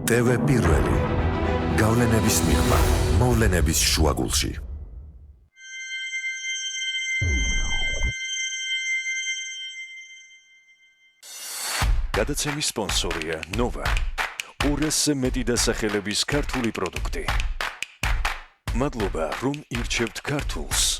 TV პირველი. გავლენების მიღმა, მოვლენების შუაგულში. გადაცემის სპონსორია Nova. 200-ზე მეტი დასახელების ქართული პროდუქტი. მადლობა, რომ ირჩევთ ქართულს.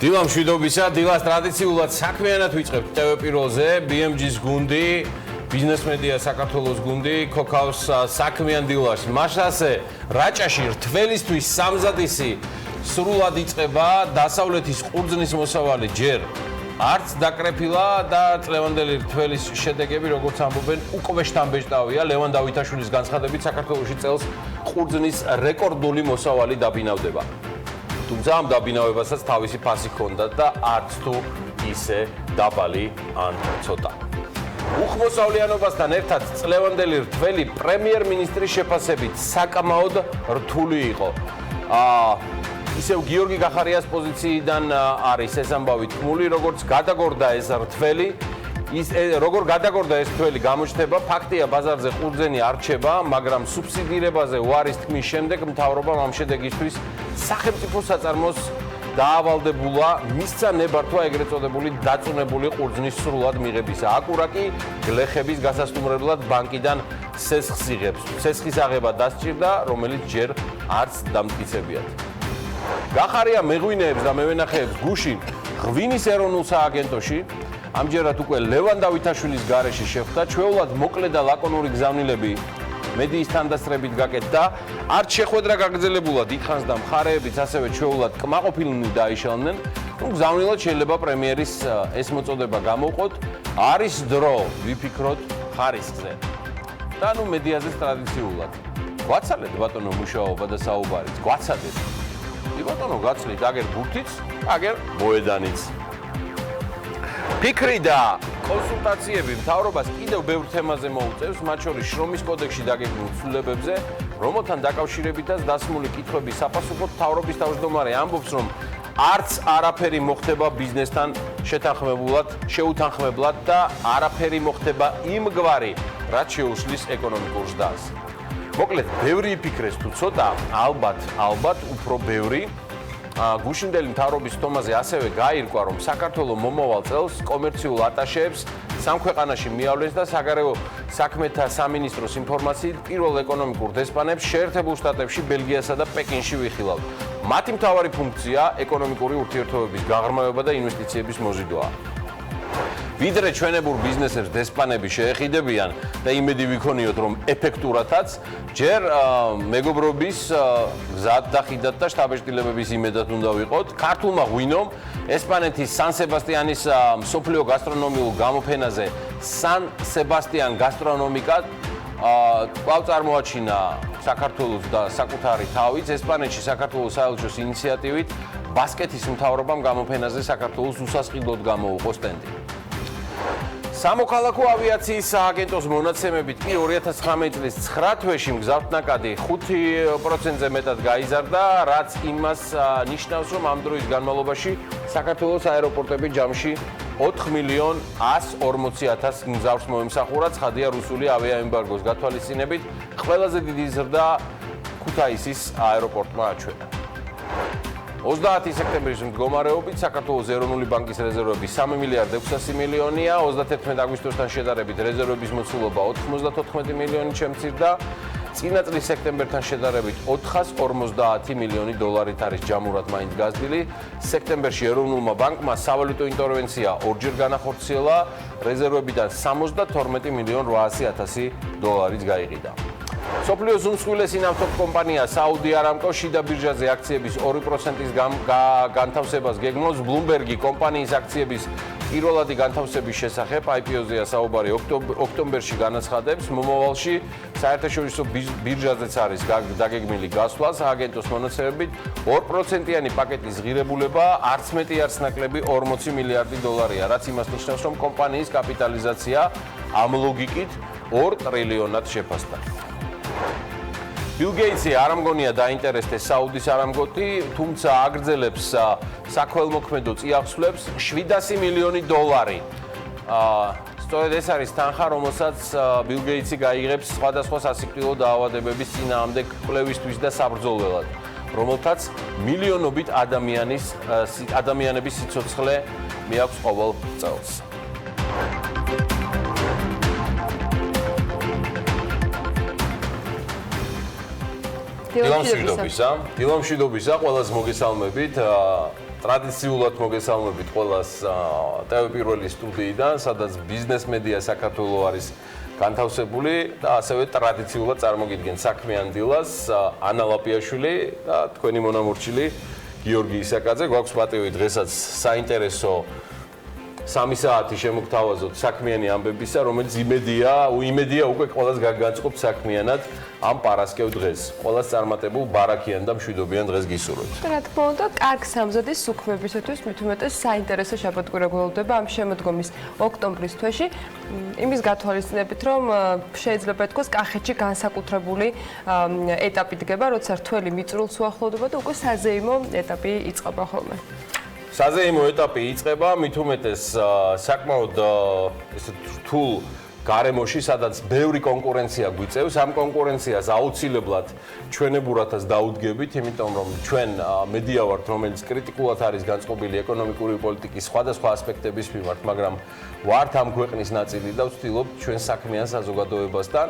დილა მშვიდობისა, დილას ტრადიციულად საქმიანად ვიწყებთ TV პირველზე, BMG-ს გუნდი, ბიზნეს მედია საქართველოს გუნდი, ქოქავს საქმიან დილას. მაშასე რაჭაში რთველისთვის სამზადისი სრულად იწყება, დასავლეთის ყურძნის მოსავალი ჯერ არც დაკრეფილა და წლევანდელი რთველის შედეგები, როგორც ამბობენ, უკვე შთამბეჭდავია. ლევან დავითაშვილის განცხადებით, საქართველოში წელს ყურძნის რეკორდული მოსავალი დაბინავდება. თუმცა ამ დაბინავებასაც თავისი ფასი ჰქონდა და არც თუ ისე დაბალი ან ცოტა. უხმოსავლიანობასთან ერთად წლევანდელი რთველი პრემიერ-მინისტრის შეფასებით საკამაოდ რთული იყო. ისევ გიორგი გახარიას პოზიციიდან არის ეს ამბავი თქმული, როგორც გადაგორდა ეს რთველი, როგორ გადაგორდა ეს რთველი გამოჩნდება, ფაქტია ბაზარზე ყურძენი არ რჩება, მაგრამ სუბსიდირებაზე უარის თქმის შემდეგ მთავრობამ ამ შედეგისთვის სახელმწიფო საწარმოს დაავალდებულა მისცა ნებართვა ეგრეთ წოდებული დაწუნებული ყურძნის სრულად მიღებისა. აკურაკი გლეხების გასასტუმრებლად ბანკიდან სესხს იღებს. სესხის აღება დასჭირდა, რომელიც ჯერ არც დამტკიცებიათ. გახარია მეღვინეებს და მევენახეებს გუშინ ღვინის ეროვნულ სააგენტოში ამჯერად უკვე ლევან დავითაშვილის გარეშე შეხვდა, ჩვეულად მოკლე და ლაკონური გზავნილები მედიის თანდასწრებით გაკეთდა, არც შეხვედრა გაგრძელებულა დიდხანს და მხარეებიც ასევე ჩვეულად კმაყოფილნი დაიშალნენ. გზავნილად შეიძლება პრემიერის ეს მოწოდება გამოვყოთ, არის დრო ვიფიქროთ ხარისხზე. და ნუ მედიაზეც ტრადიციულად. გვაცალეთ ბატონო მუშაობა და საუბარიც, გვაცადეთ. ბატონო გაცლით აგერ ბურთიც, აგერ მოედანიც. ფიქრი და კონსულტაციები მთავრობას კიდევ ბევრ თემაზე მოუწევს, მათ შორის შრომის კოდექსში დაგეგმილ ცვლილებებზე, რომელთან დაკავშირებითაც დასმული კითხვების საპასუხოდ მთავრობის თავმჯდომარე ამბობს, რომ არც არაფერი მოხდება ბიზნესთან შეუთანხმებლად და არაფერი მოხდება იმგვარი, რაც შეუშლის ეკონომიკურ ზრდას. მოკლედ, ბევრი იფიქრეს თუ ცოტა, ალბათ უფრო ბევრი. გუშინდელი მთავრობის თომაზე ასევე გაირკვა, რომ საქართველოს მომავალ წელს კომერციულ ატაშეებს სამ ქვეყანაში მიავლენს და საგარეო საქმეთა სამინისტროს ინფორმაციით პირველ ეკონომიკურ დესპანებს შეერთებულ შტატებში, ბელგიასა და პეკინში ვიხილავთ. მათი მთავარი ფუნქცია ეკონომიკური ურთიერთობების გაღრმავება და ინვესტიციების მოზიდვაა. ვიდრე ჩვენებურ ბიზნესებს დესპანები შეეხიდებიან და იმედი ვიქონიოთ, რომ ეფექტურათაც, ჯერ მეგობრობის გზად და ხიდად და შთაბეჭდილებების იმედად უნდა ვიყოთ. ქართულმა ღვინომ ესპანეთის სან სებასტიანის მსოფლიო გასტრონომიულ გამოფენაზე სან სებასტიან გასტრონომიკა კვლავ წარმოაჩინა საქართველოს და საკუთარი თავიც. ესპანეთში საქართველოს საელჩოს ინიციატივით ბასკეთის მთავრობამ გამოფენაზე საქართველოს უსასყიდლოდ გამოუყო სტენდი. სამოქალაქო ავიაციის სააგენტოს მონაცემებით კი 2019 წლის 9 თვეში მგზავრთნაკადი 5%-ზე მეტად გაიზარდა, რაც იმას ნიშნავს, რომ ამ დროის განმავლობაში საქართველოს აეროპორტები ჯამში 4.140.000 მგზავრს მოემსახურა, ცხადია რუსული ავიაემბარგოს გათვალისწინებით, ყველაზე დიდი ზრდა ქუთაისის აეროპორტმა აჩვენა. 30 სექტემბრის მდგომარეობით საქართველოს ეროვნული ბანკის რეზერვები 3 მილიარდ 600 მილიონია, 31 აგვისტოსთან შედარებით რეზერვების მოცულობა 94 მილიონი შემცირდა, წინა წლის სექტემბერთან შედარებით 450 მილიონი დოლარით არის ჯამურად მაინც გაზრდილი. სექტემბერში ეროვნულმა ბანკმა სავალუტო ინტერვენცია ორჯერ განახორციელა, რეზერვებიდან 72 მილიონ 800.000 დოლარიც გაიყიდა. სოფლიოს უმსხვილესი ნავთობკომპანია საუდი არამკო შიდა ბირჟაზე აქციების 2%-ის განთავსებას გეგმავს. Bloomberg-ი კომპანიის აქციების პირველადი განთავსების შესახებ IPO-ზეა საუბარი ოქტომბერში განაცხადებს. მომავალში საერთაშორისო ბირჟაზეც არის დაგეგმილი გასვლა. სააგენტოს მონაცემებით 2%-იანი პაკეტის ღირებულება არც მეტი არც ნაკლები 40 მილიარდი დოლარია, რაც იმას ნიშნავს, რომ კომპანიის კაპიტალიზაცია ამ ლოგიკით 2 ტრილიონად შეფასდა. Bill Gates-ი არ ამგონია დაინტერესდეს საუდის არამკოთი, თუმცა აგრძელებს საქველმოქმედო წიაღსვლებს 700 მილიონი დოლარი. სწორედ ეს არის თანხა, რომელსაც Bill Gates-ი გაიღებს სხვადასხვა სასიკვდილო დაავადებების წინააღმდეგ კვლევისთვის და საბრძოლველად, რომელთაც მილიონობით ადამიანების სიცოცხლე მიაქვს ყოველ წელს. დილამშვიდობისა, ყველას მოგესალმებით. ტრადიციულად მოგესალმებით ყველას TV პირველი სტუდიიდან, სადაც ბიზნეს მედია საქართველოს არის განთავსებული და ასევე ტრადიციულად წარმოგიდგენთ საქმიან დილას ანა ლაპიაშვილი და თქვენი მონამორჩილი გიორგი ისაკაძე. გვაქვს პატივი დღესაც საინტერესო 3 საათი შემოგთავაზოთ საქმიანი ამბებისა, რომელიც იმედია უკვე ყველას განწყობთ საქმიანად ამ პარასკევ დღეს. ყველას წარმატებულ ბარაქიან და მშვიდობიან დღეს გისურვებთ. რა თქმა უნდა, კარგ სამზადის სუქმებისათვის მით უმეტეს საინტერესო შაბათ-კვირა გველოდება ამ შემოდგომის ოქტომბრის თვეში. იმის გათვალისწინებით, რომ შეიძლება ითქვას, კახეთში განსაკუთრებული ეტაპი დგება, როცა რთველი მიწურულს უახლოვდება და უკვე საზეიმო ეტაპი იწყება ხოლმე. საზეიმო ეტაპი იწყება, მით უმეტეს საკმაოდ ესე რთულ გარემოში, სადაც ბევრი კონკურენცია გვიწევს. ამ კონკურენციას აუცილებლად ჩვენებურათაც დაუდგებით, იმიტომ რომ ჩვენ მედია ვართ, რომელიც კრიტიკულად არის განწყობილი ეკონომიკური პოლიტიკის სხვადასხვა ასპექტების მიმართ, მაგრამ ვართ ამ ქვეყნის ნაწილი და ვცდილობთ ჩვენ საქმიან საზოგადოებასთან,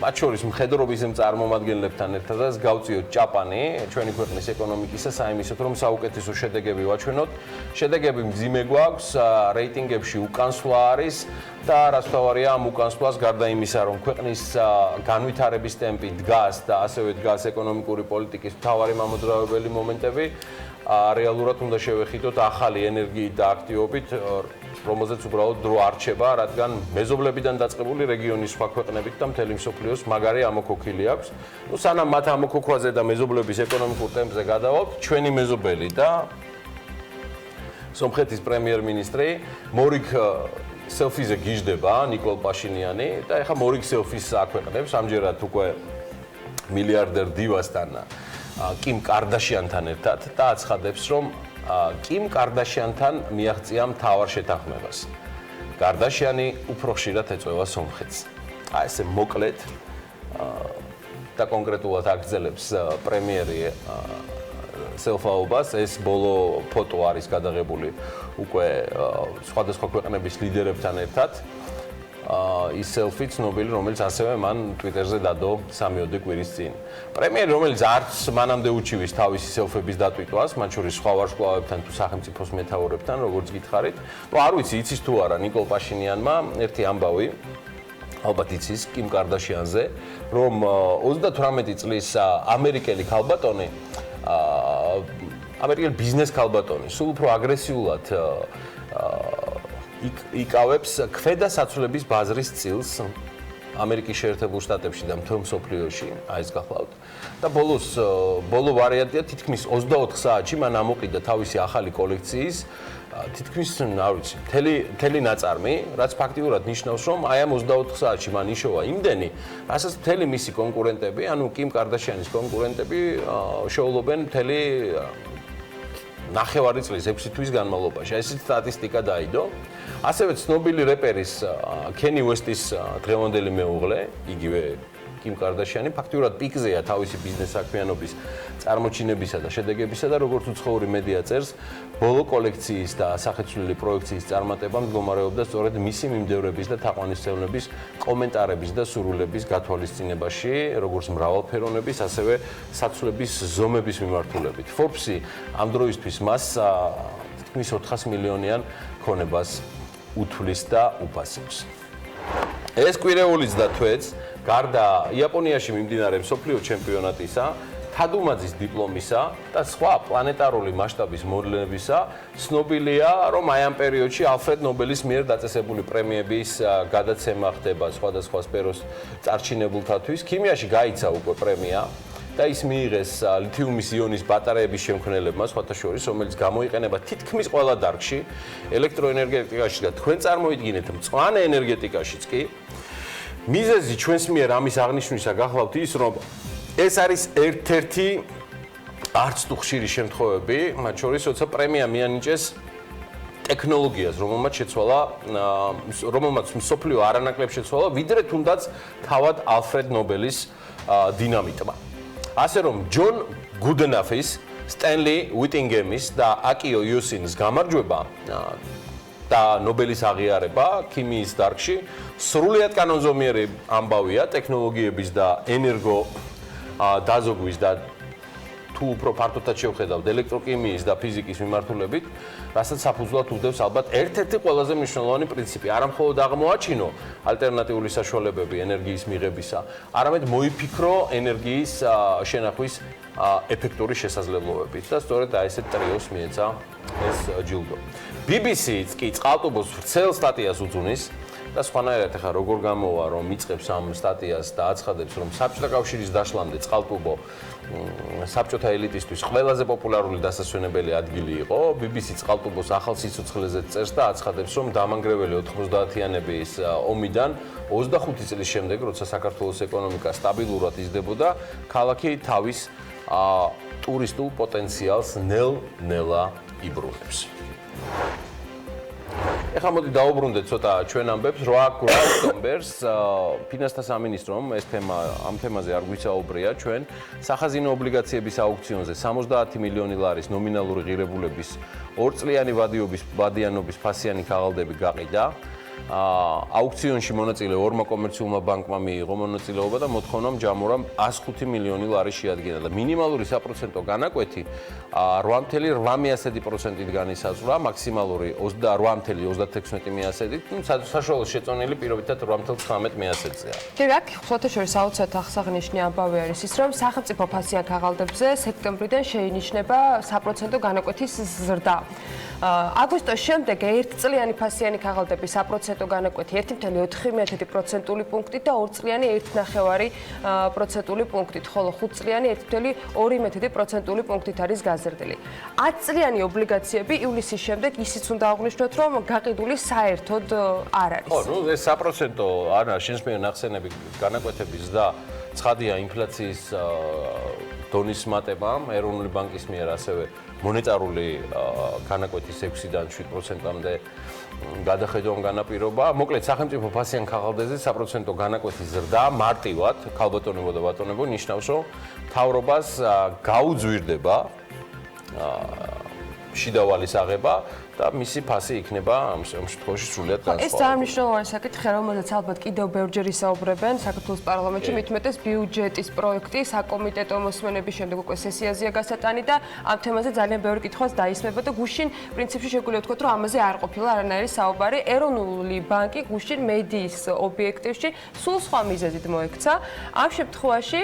მათ შორის მხედრობის წარმომადგენლებთან ერთადაც გავწიოთ ჭაპანი ჩვენი ქვეყნის ეკონომიკისა საიმისოდ, რომ საუკეთესო შედეგები ვაჩვენოთ. შედეგები მძიმე გვაქვს, რეიტინგებში უკანსვლა არის და რაც თავარია ამ უკანსვლას გარდა იმისა, რომ ქვეყნის განვითარების ტემპი დგას და ასევე დგას ეკონომიკური პოლიტიკის მთავარი მამოძრავებელი მომენტები, რეალურად უნდა შევეხიტოთ ახალი ენერგიით და აქტივობით, რომელზეც უბრალოდ დრო არ რჩება, რადგან მეზობლებიდან დაწყებული რეგიონის სხვა ქვეყნებით და მთელი მსოფლიოს მაგარი ამოქოქილი აქვს. სანამ მათ ამოქოქვაზე და მეზობლების ეკონომიკურ ტემპზე გადავალთ, ჩვენი მეზობელი და სომხეთის პრემიერ-მინისტრი მორიგ სელფიზე გიждდება ნიკოლ პაშინიანი და ეხა მორიგ სელფის აქვეყნებს ამჯერად უკვე მილიარდერ დივასთან კიმ კარდაშიანთან ერთად და აცხადებს, რომ კიმ კარდაშიანთან მიაღწია მთავარ შეთანხმებას. კარდაშიანი უფრო ხშირად ეწევა სომხეთს. ესე მოკლედ და კონკრეტულად აგრძელებს პრემიერი სელფაობას. ეს ბოლო ფოტო არის გადაღებული უკვე სხვადასხვა ქვეყნების ლიდერებთან ერთად. ის სელფი ცნობილი, რომელიც ასევე მან Twitter-ზე დადო 3-4 კვირის წინ. პრემიერი, რომელიც არც მანამდე უჩივის თავისი სელფების დატვიტვას, მათ შორის სხვა ვარსკვლავებთან თუ სახელმწიფოს მეთაურებთან, როგორც გითხარით. არ ვიცი, იცის თუ არა ნიკოლ პაშინიანმა ერთი ამბავი ალბათ იცის კიმ კარდაშიანზე, რომ 38 წლის ამერიკელი ქალბატონი ამერიკელი ბიზნეს ქალბატონი სულ უფრო აგრესიულად იკავებს ქვედასაცვლების ბაზრის წილს ამერიკის შეერთებულ შტატებში და მთელ მსოფლიოში, აი ეს გახლავთ. და ბოლო ვარიანტია თითქმის 24 საათში მან ამოყიდა თავისი ახალი კოლექციის თითქმის, არ ვიცი, მთელი ნაწარმი, რაც ფაქტიურად ნიშნავს, რომ აი ამ 24 საათში მან იშოვა იმდენი, რასაც მთელი მისი კონკურენტები, ანუ კიმ კარდაშიანის კონკურენტები შეულობენ მთელი ნახევარი წლის 6 თვის განმავლობაში. ეს სტატისტიკა დაიდო. ასევე ცნობილი რეპერის კენი უესტის დღევანდელი მეუღლე, იგივე კიმ კარდაშიანი, ფაქტიურად პიკზეა თავისი ბიზნეს საქმიანობის წარმოჩინებისა და შედეგებისა და როგორც უცხოური მედია წერს, ბოლო კოლექციის და სახეცვლილი პროექციის წარმატება მდგომარეობდა სწორედ მისი მიმდევრების და თაყვანისმცემლების კომენტარების და სურვილების გათვალისწინებაში, როგორც მრავალფეროვნების, ასევე საცვლების ზომების მიმართულებით. Forbes-ი ამ დროისთვის მას თითქმის 400 მილიონიან ქონებას უთვლის და უფასებს. ეს კვირეულიც და თვეც გარდა იაპონიაში მიმდინარე მსოფლიო ჩემპიონატისა, თადუმაძის დიპლომისა და სხვა პლანეტარული მასშტაბის მოვლენებისა, ცნობილია, რომ აი ამ პერიოდში ალფრედ ნობელის მიერ დაწესებული პრემიების გადაცემა ხდება სხვადასხვა სფეროს წარჩინებულთათვის. ქიმიაში გაიცა უკვე პრემია და ის მიიღეს ლითიუმის იონის ბატარეების შემქმნელებმა, სხვათა შორის, რომელიც გამოიყენება თითქმის ყველა დარგში, ელექტროენერგეტიკაში და თქვენ წარმოიდგინეთ, მწვანე ენერგეტიკაშიც კი. მიზეზი ჩვენს მიერ ამის აღნიშვნისა გახლავთ ის, რომ ეს არის ერთ-ერთი არც თუ ხშირი შემთხვევები, მათ შორის როცა პრემია მიანიჭეს ტექნოლოგიას, რომელმაც მსოფლიო არანაკლებ შეცვალა, ვიდრე თუნდაც თავად ალფრედ ნობელის დინამიტმა. ასე რომ ჯონ გუდენაფის, სტენლი უიტინგემის და აკიო იოსინის გამარჯვება და ნობელის აღიარება ქიმიის დარგში სრულიად კანონზომიერი ამბავია ტექნოლოგიების და ენერგო დაზოგვის და თუ უფრო ფართოდაც შევხედავთ ელექტროქიმიის და ფიზიკის მიმართულებით, რასაც საფუძვლად უდევს ალბათ ერთ-ერთი ყველაზე მნიშვნელოვანი პრინციპი, არა მხოლოდ აღმოაჩინო ალტერნატიული საშუალებები ენერგიის მიღებისა, არამედ მოიფიქრო ენერგიის შენახვის ეფექტური შესაძლებლობებით და სწორედ აი ესეთ ტრიოს მიეცა ეს ჯილდო. BBC-ც კი წყალტუბოს ვრცელ სტატიას უძღვნის და სხვანაირად ახლა როგორ გამოვა, რომ იწყებს ამ სტატიას და აცხადებს, რომ საბჭოთა კავშირის დაშლამდე წყალტუბო საბჭოთა ელიტისთვის ყველაზე პოპულარული დასასვენებელი ადგილი იყო. BBC წყალტუბოს ახალ სიცოცხლეზე წერს და აცხადებს, რომ დამანგრეველი 90-იანების ომიდან 25 წლის შემდეგ, როცა საქართველოს ეკონომიკა სტაბილურად იზრდებოდა, ქალაქი თავის ტურისტულ პოტენციალს ნელ-ნელა იბრუნებს. ეხლა მოდი დავუბრუნდეთ ცოტა ჩვენ ამბებს. 8 ოქტომბერს ფინანსთა სამინისტრომ ამ თემაზე არ გვისაუბრია ჩვენ სახაზინო ობლიგაციების აუქციონზე 70 მილიონი ლარის ნომინალური ღირებულების 2 წლიანი ვადიანობის ფასიანი ქაღალდები გაყიდა. აუქციონში მონაწილე ორმა კომერციულმა ბანკმა მიიღო მონაწილეობა და მოთხოვნამ ჯამურამ 105 მილიონი ლარი შეადგინა და მინიმალური საპროცენტო განაკვეთი 8.8%-ით განისაზღვრა, მაქსიმალური 28.36%-ით, საშუალო შეწონილი პირობითად 8.19%-ია. კი, აქ სხვათა შორის აუცილებლად აღსანიშნავი ამბავი არის ის, რომ სახელმწიფო ფასიან ქაღალდებზე სექტემბრიდან შეინიშნება საპროცენტო განაკვეთის ზრდა. აგვისტოს შემდეგ 1 წლიანი ფასიანი ქაღალდების საპროცენტო განაკვეთი 1.4% პუნქტით და 2 წლიანი 1.9% პუნქტით, ხოლო 5 წლიანი 1.2% პუნქტით არის გაზრდილი. 10 წლიანი ობლიგაციები ივლისის შემდეგ ისიც უნდა აღვნიშნოთ, რომ გაყიდული საერთოდ არ არის. ხო, ეს საპროცენტო შენს მიერ ნახსენები განაკვეთების და ცხადია ინფლაციის დონის მატებამ, ეროვნული ბანკის მიერ ასევე მონეტარული განაკვეთის 6-დან 7%-მდე გადახედვამ განაპირობა. მოკლედ, სახელმწიფო ფასიან ქაღალდებზე საპროცენტო განაკვეთის ზრდა მარტივად, ქალბატონებო და ბატონებო, ნიშნავს, რომ მთავრობას გაუძვირდება შიდავალის აღება და მისი ფასი იქნება ამ შემთხვევაში სრულიად განსხვავებული. ეს ძალიან მნიშვნელოვანი საკითხია, რომელზეც ალბათ კიდევ ბევრჯერ ისაუბრებენ საქართველოს პარლამენტში, მით უმეტეს ბიუჯეტის პროექტი საკომიტეტო მოსმენების შემდეგ უკვე სესიაზეა გასატანი და ამ თემაზე ძალიან ბევრი კითხვაც დაისმება და გუშინ პრინციპში შეგვიძლია ვთქვათ, რომ ამაზე არ ყოფილა არანაირი საუბარი. ეროვნული ბანკი გუშინ მედიის ობიექტივში სულ სხვა მიზეზით მოექცა. ამ შემთხვევაში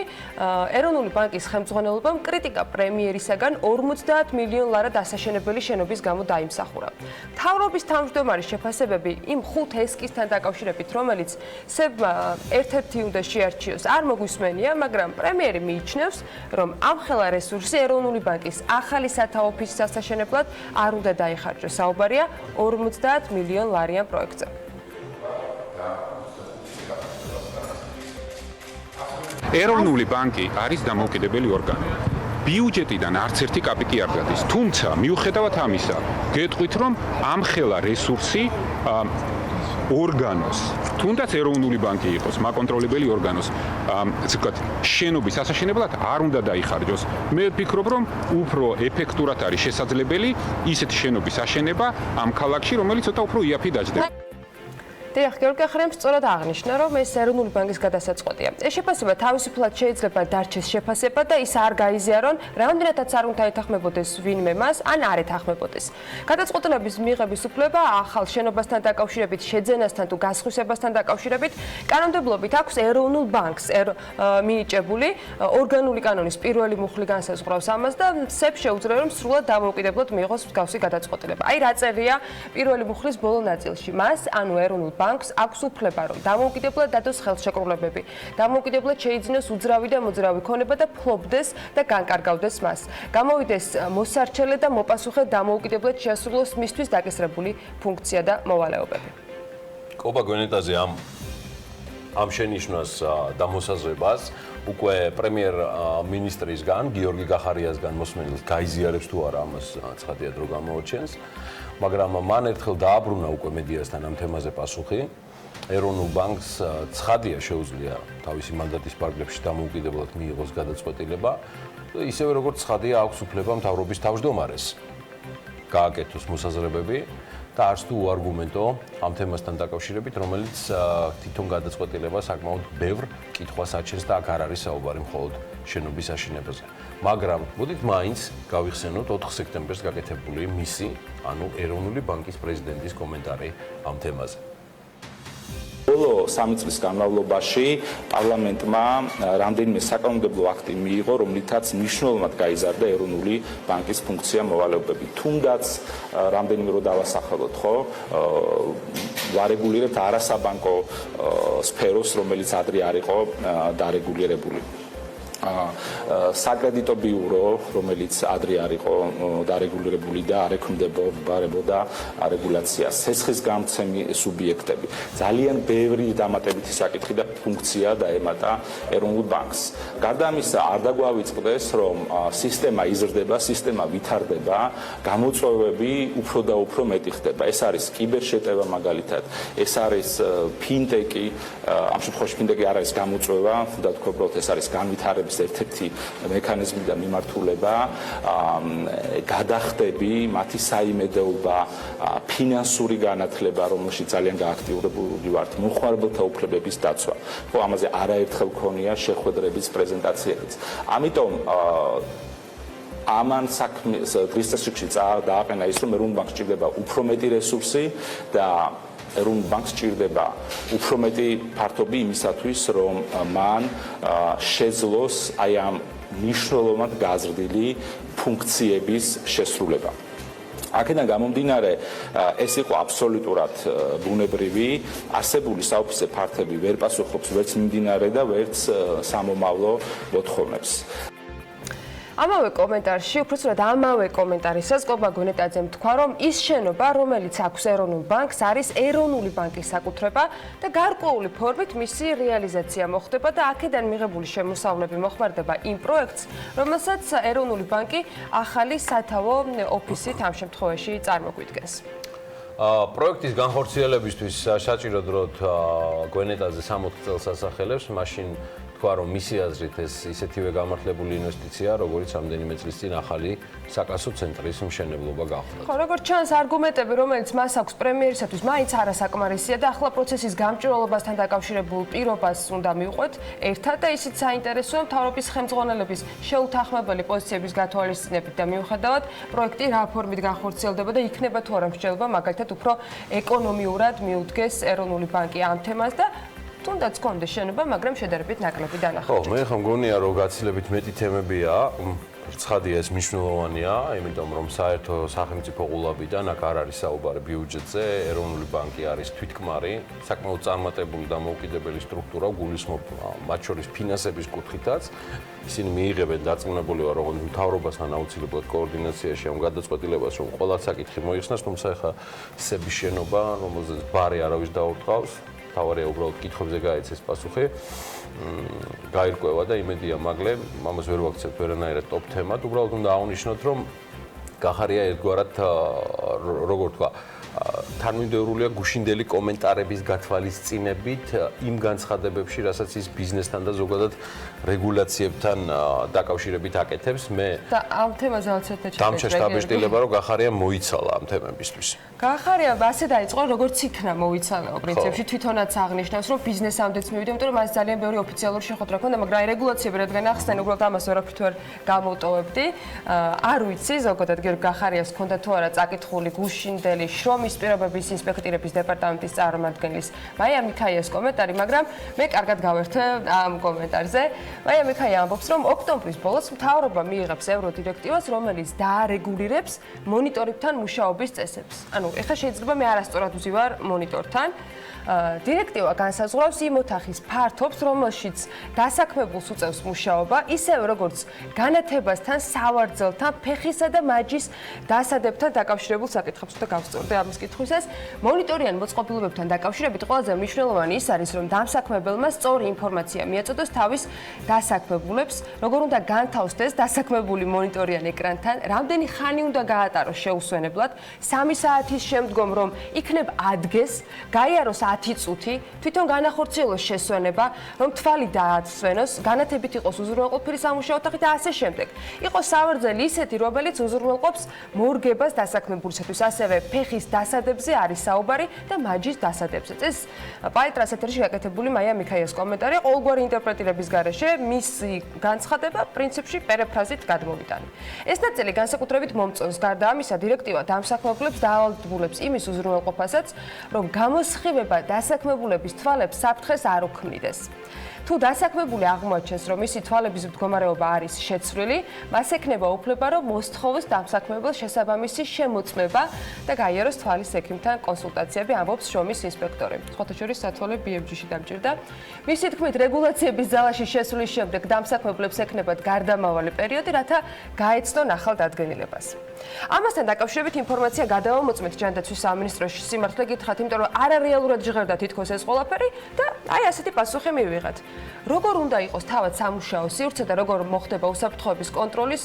ეროვნული ბანკის ხელმძღვანელობამ კრიტიკა პრემიერისაგან 50 მილიონ ლარად ასაშენებელი შენობის გამო დაიმსახურა. მთავრობის თავმჯდომარის შეფასებები იმ 5 ესკისთან დაკავშირებით, რომელიც სებმა ერთ-ერთი უნდა შეარჩიოს, არ მოგვისმენია, მაგრამ პრემიერი მიიჩნევს, რომ ამხელა რესურსი ეროვნული ბანკის ახალი სათაო ოფისის ასაშენებლად არ უნდა დაიხარჯოს. საუბარია 50 მილიონ ლარიან პროექტზე. ეროვნული ბანკი არის დამოუკიდებელი ორგანო. ბიუჯეტიდან არც ერთი კაპიკი არ გადის. თუმცა, მიუხედავად ამისა, გეტყვით, რომ ამხელა რესურსი ორგანოს, თუნდაც ეროვნული ბანკი იყოს, მაკონტროლებელი ორგანოს, ასე ვთქვათ, შენობის ასაშენებლად არ უნდა დაიხარჯოს. მე ვფიქრობ, რომ უფრო ეფექტურად არის შესაძლებელი ისეთი შენობის აშენება ამ ქალაქში, რომელიც ცოტა უფრო იაფი დაჯდება. დიახ, გიორგი ახარიამ სწორად აღნიშნა, რომ ეს ეროვნული ბანკის გადასაწყვეტია. ეს შეფასება თავისუფლად შეიძლება დარჩეს შეფასება და ის არ გაიზიარონ, რამდენადაც არ უნდა ეთანხმებოდეს ვინმე მას, ან არ ეთანხმებოდეს. გადაწყვეტილების მიღების უფლება ახალ შენობასთან დაკავშირებით, შეძენასთან თუ გასხვისებასთან დაკავშირებით კანონმდებლობით აქვს ეროვნულ ბანკს მინიჭებული ორგანული კანონის პირველი მუხლი განსაზღვრავს ამას და სეფ შეუძლია რომ სრულად დამოუკიდებლად მიიღოს მსგავსი გადაწყვეტილება. აი რა წერია პირველი მუხლის ბოლო ნაწილში. მას, ანუ ეროვნულ ბანკს აქვს უფლება რომ დამოუკიდებლად დადოს ხელშეკრულებები, დამოუკიდებლად შეიძინოს უძრავი და მოძრავი ქონება და ფლობდეს და განკარგავდეს მას. გამოვიდეს მოსარჩელე და მოპასუხე დამოუკიდებლად შეასრულოს მისთვის დაკისრებული ფუნქცია და მოვალეობები. კობა გვენეტაზე ამ შენიშვნას და მოსაზრებას უკვე პრემიერ-მინისტრისგან გიორგი გახარიასგან მოსმენელს გაიზიარებს თუ არა ამას ცხადია დრო გამოუჩენს, მაგრამ მან ერთხელ დააბრუნა უკვე მედიასთან ამ თემაზე პასუხი. ეროვნულ ბანკს ცხადია შეუძლია თავისი მანდატის პარკლებში დამოუკიდებლად მიიღოს გადაწყვეტილება, ისევე როგორც ცხადია აქვს უფლება მთავრობის თავმჯდომარეს გააკეთოს მოსაზრებები და არც თუ უარგუმენტო ამ თემასთან დაკავშირებით, რომელიც თვითონ გადაწყვეტილება საკმაოდ ბევრ კითხვას აჩენს და აქ არ არის საუბარი მხოლოდ შენობის აშენებაზე. მაგრამ მოდით მაინც გავიხსენოთ 4 სექტემბერს გაკეთებული მისი, ანუ ეროვნული ბანკის პრეზიდენტის კომენტარი ამ თემაზე. ბოლო 3 წლის განმავლობაში პარლამენტმა რამდენიმე საკანონმდებლო აქტი მიიღო, რომლითაც მნიშვნელოვნად გაიზარდა ეროვნული ბანკის ფუნქცია მოვალეობები. თუნდაც რამდენიმე რო დავასახელოთ, ხო, ვარეგულირებთ არასაბანკო სფეროს, რომელიც ადრე არ იყო დარეგულირებული. საკრედიტო ბიურო, რომელიც ადრე არ იყო დარეგულირებული და არ ექვემდებარებოდა რეგულაციას, ცეცხლისგამცემი სუბიექტები. ძალიან ბევრი დამატებითი საკითხი და ფუნქცია დაემატა ეროვნულ ბანკს. გარდა ამისა, არ დაგვავიწყდეს, რომ სისტემა იზრდება, სისტემა ვითარდება, გამოწვევები უფრო და უფრო მეტი ხდება. ეს არის კიბერშეტევა მაგალითად, ეს არის ფინტეკი, ამ შემთხვევაში ფინტეკი არ არის გამოწვევა, და თქვა უბრალოდ ეს არის განვითარების ერთ-ერთი მექანიზმი და მიმართულება, გადახდები, მათი საიმედოობა, ფინანსური განათლება, რომელშიც ძალიან გააქტიურებული ვართ, მომხმარებელთა უფლებების დაცვა. ხო, ამაზე არაერთხელ ქონია შეხვედრების პრეზენტაციებიც. ამიტომ ამან საქმეს დღის წესრიგში დააყენა ის, რომ ეროვნულ ბანკს ჭირდება უფრო მეტი რესურსი და ეროვნულ ბანკს ჭირდება უფრო მეტი ფართობი იმისათვის, რომ მან შეძლოს აი ამ მნიშვნელოვნად გაზრდილი ფუნქციების შესრულება. აქედან გამომდინარე, ეს იყო აბსოლუტურად ბუნებრივი, არსებული საოფისე ფართები ვერ პასუხობს ვერც მიმდინარე და ვერც სამომავლო მოთხოვნებს. ამავე კომენტარში, უпроცოდ ამავე კომენტარისას კობა გონეტაძემ თქვა, რომ ის შენობა, რომელიც აქვს ეროვნულ ბანკს, არის ეროვნული ბანკის საკუთრება და გარკვეული ფორმით მისი რეალიზაცია მოხდება და აქედან მიღებული შემოსავლები მოხმარდება იმ პროექტს, რომელსაც ეროვნული ბანკი ახალი სათავო ოფისით ამ შემთხვევაში წარმოგვიდგენს. პროექტის განხორციელებისთვის საჭირო დროთ გონეტაძე 60 წელს ასახელებს, მაშინ თქვა, რომ მისი აზრით ეს ისეთივე გამართლებული ინვესტიცია, როგორც რამდენიმე წლის წინ ახალი საკასო ცენტრის მშენებლობა გახდა. ხო, როგორც ჩანს, არგუმენტები, რომელიც მას აქვს პრემიერისათვის, მაინც არასაკმარისია და ახლა პროცესის გამჭვირვალობასთან დაკავშირებულ პირობას უნდა მივყვეთ ერთად და ისიც საინტერესოა მთავრობის ხელმძღვანელების შეუთანხმებელი პოზიციების გათვალისწინებით და მიუხედავად პროექტი რა ფორმით განხორციელდება და იქნება თუ არა მსჯელობა, მაგალითად უფრო ეკონომიურად მიუდგეს ეროვნული ბანკი ამ თემას და თუნდაც კონდეს შენობა, მაგრამ შედარებით ნაკლები დანახავთ. ხო, მე ხომ მგონია, რომ გაცილებით მეტი თემებია. ცხადია ეს მნიშვნელოვანია, იმიტომ რომ საერთო სახელმწიფო ყულაბიდან აქ არ არის საუბარი ბიუჯეტზე, ეროვნული ბანკი არის თვითკმარი, საკმაოდ წარმატებული დამოუკიდებელი სტრუქტურა, გულისხმობ მათ შორის ფინანსების კუთხითაც. ისინი მიიღებენ დარწმუნებული ვარ, რომ მთავრობასთან აუცილებლად კოორდინაციაში ამ გადაწყვეტილებას, რომ ყველა საკითხი მოიხსნას, თუმცა ახლა სების შენობა, რომელზეც ბარი არავის დაურტყავს, თავარია უბრალოდ კითხვებზე გაეცეს პასუხი. გაირკვევა და იმედია მაგლე, ამას ვერ ვაქცევთ ვერანაირად ტოპ თემად, უბრალოდ უნდა აღვნიშნოთ, რომ გახარია ერთგვარად, როგორ თქვა, თანმიმდევრულია გუშინდელი კომენტარების გათვალისწინებით იმ განცხადებებში, რასაც ის ბიზნესთან და ზოგადად რეგულაციებთან დაკავშირებით აკეთებს. მე და ამ თემაზე ალბათ დამჩეს დაბეჭდილება, რომ გახარია მოიცალა ამ თემებისთვის. გახარია ასე დაიწყო, როგორც იქნა მოიცალეო პრინციპში, თვითონაც აღნიშნავს, რომ ბიზნესამდეც მივიდა, იმიტომ რომ მას ძალიან ბევრი ოფიციალური შეხვედრა ჰქონდა, მაგრამ აი რეგულაციები რადგან ახსნენ, უბრალოდ ამას ვერაფრით ვერ გამოვტოვებდი. არ ვიცი, ზოგადად გიორგი გახარიას ჰქონდა თუ არა წაკითხული გუშინდელი შრომის პირობების ინსპექტირების დეპარტამენტის წარმომადგენლის მაია მიქაიას კომენტარი, მაგრამ მე კარგად გავერთე ამ კომენტარზე. მაია მიქაია ამბობს, რომ ოქტომბრის ბოლოს მთავრობა მიიღებს ევროდირექტივას, რომელიც დაარეგულირებს მონიტორებთან მუშაობის წესებს. ანუ ეხლა შეიძლება მე არასწორად ვზივარ მონიტორთან. დირექტივა განსაზღვრავს იმ ოთახის ფართობს, რომელშიც დასაქმებულს უწევს მუშაობა, ისევე როგორც განათებასთან, სავარძელთან, ფეხისა და მაჯის დასადებთან დაკავშირებულ საკითხებს. და გავსწორდე ამის კითხვისას, მონიტორიან მოწყობილობებთან დაკავშირებით ყველაზე მნიშვნელოვანი ის არის, რომ დამსაქმებელმა სწორი ინფორმაცია მიაწოდოს თავის დასაქმებულებს, როგორ უნდა განთავსდეს დასაქმებული მონიტორიან ეკრანთან, რამდენი ხანი უნდა გაატაროს შეუსვენებლად, 3 საათის შემდგომ რომ იქნებ ადგეს, გაიაროს 10 წუთი, თვითონ განახორციელოს შესვენება, რომ თვალი დააცვენოს, განათებით იყოს უზრუნველყოფილი სამუშაო ოთახი და ასე შემდეგ. იყოს სავარძელი ისეთი, რომელიც უზრუნველყოფს მორგებას დასაქმებულისათვის, ასევე ფეხის დასადებზე არის საუბარი და მაჯის დასადებზე. ეს პალიტრას ეთერში გაკეთებული მაია მიქაიას კომენტარი, ყოველგვარი ინტერპრეტირების გარეშე მისი განცხადება პრინციპში პერიფრაზით გადმოვიტანი. ეს ნაწილი განსაკუთრებით მომწონს, გარდა ამისა, დირექტივა დამსაქმებულებს დაავადებულებს იმის უზრუნველყოფასაც, რომ გამოსხივება დასაქმებულების თვალებს საფრთხეს არ უქმნიდეს. თუ დასაქმებული აღმოაჩენს, რომ მისი თვალების მდგომარეობა არის შეცვლილი, მას ექნება უფლება, რომ მოსთხოვოს დამსაქმებელს შესაბამისი შემოწმება და გაიაროს თვალის ექიმთან კონსულტაციები, ამბობს შრომის ინსპექტორი. სხვათა შორის სათვალე BMG-ში დამჭირდა. მისი თქმით, რეგულაციების ძალაში შესვლის შემდეგ დამსაქმებლებს ექნებათ გარდამავალი პერიოდი, რათა გაეცნონ ახალ დადგენილებას. ამასთან დაკავშირებით ინფორმაცია გადავამოწმეთ ჯანდაცვის სამინისტროში, სიმართლე გითხრათ, იმიტომ რომ არარეალურად ჟღერდა თითქოს ეს ყველაფერი და აი ასეთი პასუხი მივიღეთ. როგორ უნდა იყოს თავად სამუშაო სივრცე და როგორ მოხდება უსაფრთხოების კონტროლის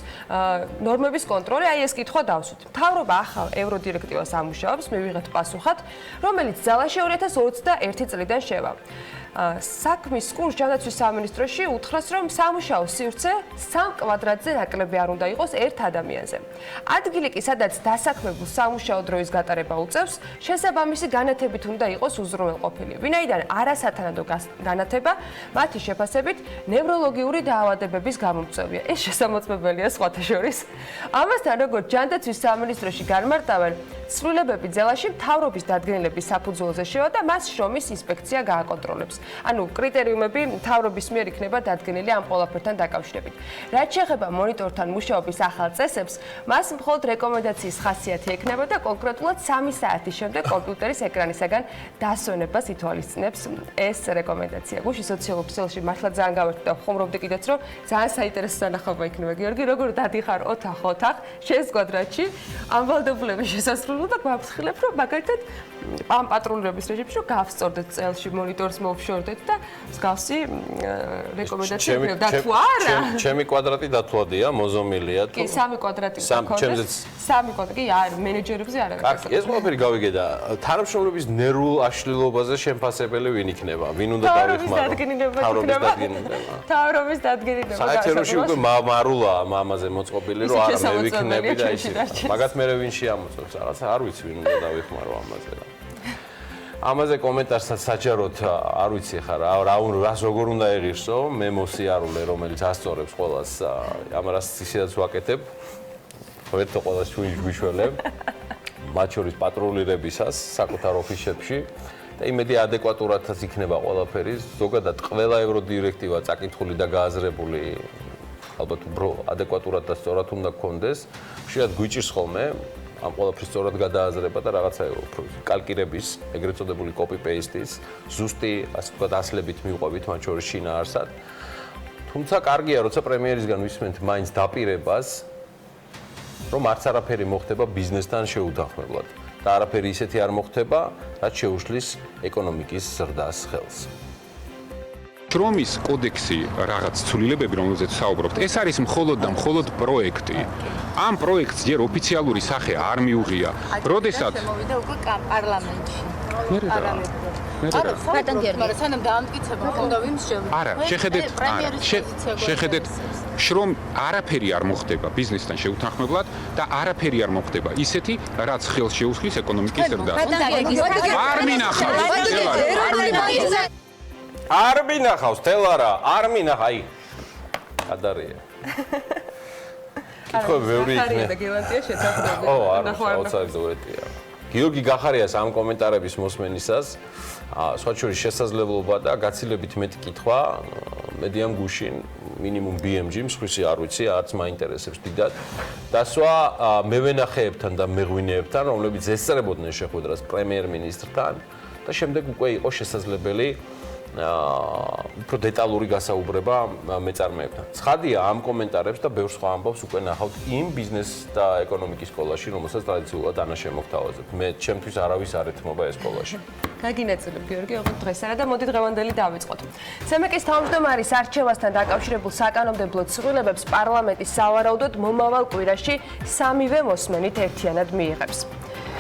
ნორმების კონტროლი, აი ეს კითხვა დავსვით. მთავრობა ახალ ევროდირექტივას ამუშავებს, მივიღეთ პასუხად, რომელიც ძალაში 2021 წლიდან შევა. საქმის სკურს ჯანდაცვის სამინისტროში უთხრას, რომ სამუშაო სივრცე 3 კვადრატზე ნაკლები არ უნდა იყოს ერთ ადამიანზე. ადგილი კი, სადაც დასაქმებულ სამუშაო დროის გატარება უწევს, შესაბამისი განათებით უნდა იყოს უზრუნველყოფილი. ვინაიდან არასათანადო განათება მათი შეფასებით ნევროლოგიური დაავადებების გამომწვევია. ეს შესამოწმებელია სხვათა შორის. ამასთან, როგორც ჯანდაცვის სამინისტროში განმარტავენ, ცვლილებები ძალაში მთავრობის დადგენილების საფუძველზე შევა და მას შრომის ინსპექცია გააკონტროლებს. ანუ კრიტერიუმები მთავრობის მიერ იქნება დადგენილი ამ ყველაფერთან დაკავშირებით. რაც შეეხება მონიტორთან მუშაობის ახალ წესებს, მას მხოლოდ რეკომენდაციის ხასიათი ექნება და კონკრეტულად 3 საათის შემდეგ კომპიუტერის ეკრანისაგან დასვენებას ითვალისწინებს ეს რეკომენდაცია. გუშინ სოციალურ ქსელში მართლა ძალიან გავერთი და ხუმრობდი კიდეც, რომ ძალიან საინტერესო სანახაობა იქნება. გიორგი, როგორ დადიხარ ოთახ, შენს კვადრატში, ამ ვალდებულების შესასრულებლად და გვაფრთხილებ, რომ მაგალითად ამ პატრულირების რეჟიმში გავსწორდეთ წელში მონიტორს მოვშორდეთ და მსგავსი რეკომენდაციები და თუ არა ჩემი კვადრატი დათვლადია, მოზომილია თუ კი 3 კვადრატი გქონდა 3 კვადრატი არ მენეჯერებზე არ არის კარგი ეს ყველაფერი გავიგე და თანამშრომლების ნერვულ აშლილობაზე შემფასებელი ვინ იქნება ვინ უნდა დავიხმარო თავრობის დადგენილება საერთოში უკვე მარულა ამაზე მოწყობილი რომ არა მე ვიქნები და ისე მაგათ მე ვინ შეამოწევს რაღაცა არ ვიცი ვინ უნდა დავიხმარო ამაზე ამაზე კომენტარსაც საჯაროდ არ ვიცი ხარ რას როგორ უნდა ეღირსო მე მოსიარულე რომელიც ასწორებს ყველას ამას ისედაც ვაკეთებ ვეთო ყველას ჩვენს გვიშველებ მათ შორის პატრულირებისას საკუთარ ოფისებში და იმედი ადეკვატურადაც იქნება ყველაფერი ზოგადად ყველა ევროდირექტივა წაკითხული და გააზრებული ალბათ ადეკვატურად და სწორად უნდა გქონდეს შეიძლება გვიჭირს ხოლმე ამ ყველაფრის სწორად გადააზრება და რაღაცა კალკირების, ეგრეთ წოდებული copy-paste-ის, ზუსტი, ასე ვთქვათ, ასლებით მივყვებით მათ შორის შინაარსად. თუმცა კარგია, როცა პრემიერისგან ვისმენთ მაინც დაპირებას, რომ არც არაფერი მოხდება ბიზნესთან შეუთანხმებლად და არაფერი ისეთი არ მოხდება, რაც შეუშლის ეკონომიკის ზრდას ხელს. შრომის კოდექსი რაღაც ცვლილებები, რომელზეც საუბრობთ, ეს არის მხოლოდ და მხოლოდ პროექტი. ამ პროექტს ჯერ ოფიციალური სახე არ მიუღია. როდესაც შემოვიდა უკვე პარლამენტში. არა, ბატონ გიორგი, მაგრამ სანამ დაამტკიცებო, ხონდა ვინც არა, შეხედეთ, შრომ არაფერი არ მოხდება ბიზნესთან შეუთანხმებლად და არაფერი არ მოხდება ისეთი, რაც ხელს შეუშლის ეკონომიკის ზრდას. არ მინახავს, არ მინახავს, თელარა, არ მინახა, აი. ადარია. კითხები ბევრი იქნება. და გილანტია შეთანხმებული. ო, არა, საოცარი ზოეთია. გიორგი გახარიას ამ კომენტარების მოსმენისას სხვა შორის შესაძლებლობა და გაცილებით მეტი კითხვა მედიამ გუშინ მინიმუმ BMG მსხვისი არ ვიცი, არც მაინტერესებს დიდად. დასვა მევენახეებთან და მეღვინეებთან, რომლებიც ესწრებოდნენ შეხვედრას პრემიერ-მინისტრთან და შემდეგ უკვე იყო შესაძლებელი უფრო დეტალური გასაუბრება მეწარმეებთან. ცხადია ამ კომენტარებს და ბევრ სხვა ამბავს უკვე ნახავთ იმ ბიზნეს და ეკონომიკის სკოლაში, რომელსაც ტრადიციულად ანა შემოგთავაზებთ. მე ჩემთვის არავის არ ეთმობა ეს სკოლაში. გაგინაწილებ გიორგი, ოღონდ დღესარა და მოდი დღევანდელი დავიწყოთ. CMEK-ის თავმჯდომარის არჩევასთან დაკავშირებულ საკანონმდებლო ცვლილებებს პარლამენტი სავარაუდოდ მომავალ კვირაში სამივე მოსმენით ერთიანად მიიღებს.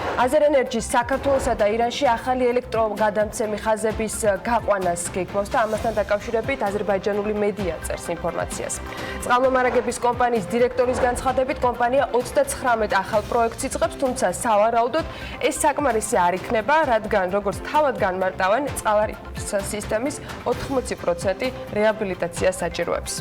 აზერენერგის საქართველოსა და ირანში ახალი ელექტროგადამცემი ხაზების გაყვანას გეგმავს და ამასთან დაკავშირებით აზერბაიჯანული მედია წერს ინფორმაციას. წყალმომარაგების კომპანიის დირექტორის განცხადებით, კომპანია 39 ახალ პროექტს იწყებს, თუმცა სავარაუდოდ ეს საკმარისი არ იქნება, რადგან როგორც თავად განმარტავენ, წყალარიცხვის სისტემის 80% რეაბილიტაციას საჭიროებს.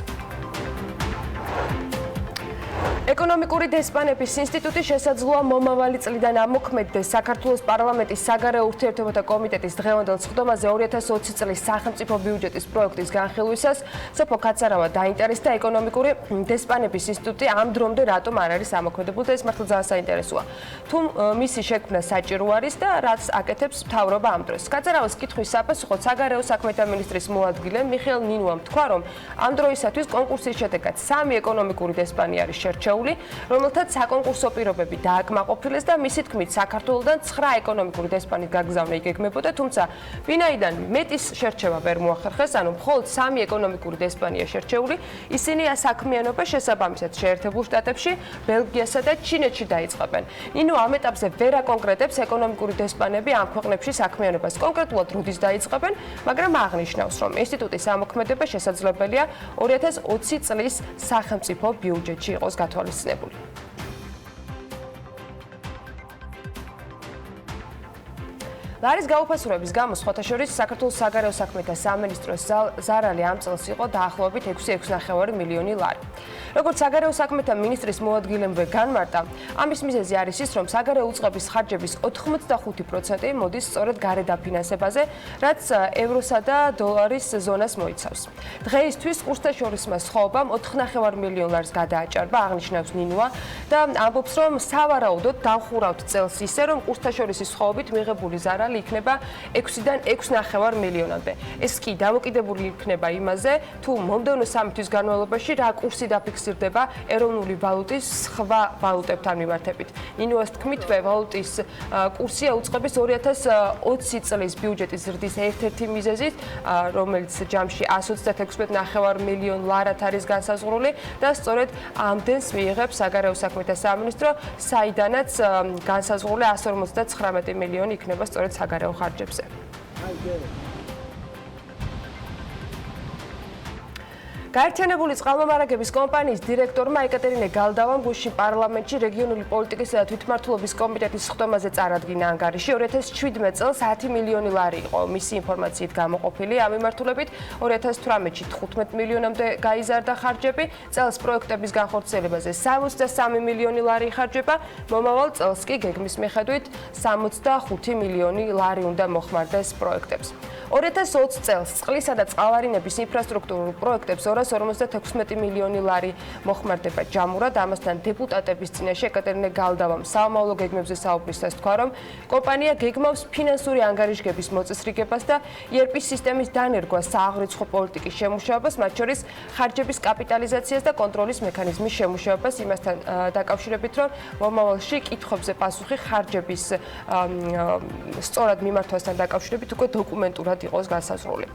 ეკონომიკური დესპანების ინსტიტუტი შესაძლოა მომავალი წლიდან ამოქმედდეს საქართველოს პარლამენტის საგარეო ურთიერთობათა კომიტეტის დღევანდელ სხდომაზე 2020 წლის სახელმწიფო ბიუჯეტის პროექტის განხილვისას. სოფო კაცარავა დაინტერესდა ეკონომიკური დესპანების ინსტიტუტი ამ დრომდე რატომ არ არის ამოქმედებული და ეს მართლა ძალიან საინტერესოა. თუ მისი შექმნა საჭირო არის და რაც აკეთებს მთავრობა ამ დროს. კაცარავას კითხვის საპასუხოდ საგარეო საქმეთა მინისტრის მოადგილე მიხეილ ნინუამ თქვა, რომ ამ დროისათვის კონკურსის შედეგად 3 ეკონომიკური დესპანი არის შერჩეული, რომელთაც საკონკურსო პირობები დააკმაყოფილეს და მისი თქმით საქართველოსთან 9 ეკონომიკური დესპანის გაგზავნა იგეგმებოდა, თუმცა ვინაიდან მეტის შერჩევა ვერ მოახერხეს, ანუ მხოლოდ 3 ეკონომიკური დესპანია შერჩეული, ისინი საქმიანობა შესაბამისად შეერთებულ შტატებში, ბელგიასა და ჩინეთში დაიწყებენ. ნინო ამ ეტაპზე ვერ აკონკრეტებს ეკონომიკური დესპანები ამ ქვეყნებში საქმიანობას კონკრეტულად როდის დაიწყებენ, მაგრამ აღნიშნავს, რომ ინსტიტუტის ამოქმედება შესაძლებელია 2020 წლის სახელმწიფო ბიუჯეტში იყოს გათვალისწინებული. ლარის გაუფასურების გამო სხვათა შორის საქართველოს საგარეო საქმეთა სამინისტროს ზარალი ამ წელს იყო დაახლოებით 6.9 მილიონი ლარი. როგორც საგარეო საქმეთა მინისტრის მოადგილემ განმარტა, ამის მიზეზი არის ის, რომ საგარეო უწყების ხარჯების 85% მოდის სწორედ გარედაფინანსებაზე, რაც ევროსა და დოლარის ზონას მოიცავს. დღეისთვის კურსთაშორისმა სხობამ 4.5 მილიონ ლარს გადააჭარბა, აღნიშნავს ნინუა და ამბობს, რომ სავარაუდოდ დავხურავთ წელს ისე, რომ კურსთაშორისი სხობით მიღებული ზარალი იქნება 6-დან 6.5 მილიონამდე. ეს კი დამოკიდებული იქნება იმაზე, თუ მომდევნო 3 თვის განმავლობაში რა კურსი დაფიქსირდება ეროვნული ვალუტის სხვა ვალუტებთან მიმართებით. ნინუას თქმით, ვალუტის კურსია უწყების 2020 წლის ბიუჯეტის ზრდის ერთ-ერთი მიზეზით, რომელიც ჯამში 136.5 მილიონ ლარად არის განსაზღვრული და სწორედ ამდენს მიიღებს საგარეო საქმეთა სამინისტრო, საიდანაც განსაზღვრული 159 მილიონი იქნება სწორედ საგარეო ხარჯებზე. გაერთიანებული წყალმომარაგების კომპანიის დირექტორმა ეკატერინე გალდავამ გუშინ პარლამენტში რეგიონული პოლიტიკისა და თვითმმართველობის კომიტეტის სხდომაზე წარადგინა ანგარიში. 2017 წელს 10 მილიონი ლარი იყო მისი ინფორმაციით გამოყოფილი. ამ მიმართულებით 2018-ში 15 მილიონამდე გაიზარდა ხარჯები. წელს პროექტების განხორციელებაზე 63 მილიონი ლარი იხარჯება. მომავალ წელს კი გეგმის მიხედვით 65 მილიონი ლარი უნდა მოხმარდეს პროექტებს. 2020 წელს წყლისა და წყალარინების ინფრასტრუქტურულ პროექტებს 256 მილიონი ლარი მოხმარდება ჯამურად. ამასთან დეპუტატების წინაშე ეკატერინე გალდავამ საომავლო გეგმებზე საუბრისას თქვა, რომ კომპანია გეგმავს ფინანსური ანგარიშგების მოწესრიგებას და ERP სისტემის დანერგვას, სააღრიცხვო პოლიტიკის შემუშავებას, მათ შორის ხარჯების კაპიტალიზაციას და კონტროლის მექანიზმის შემუშავებას, იმასთან დაკავშირებით, რომ მომავალში კითხვებზე პასუხი ხარჯების სწორად მიმართვასთან დაკავშირებით უკვე დოკუმენტურად იყოს განსაზღვრული.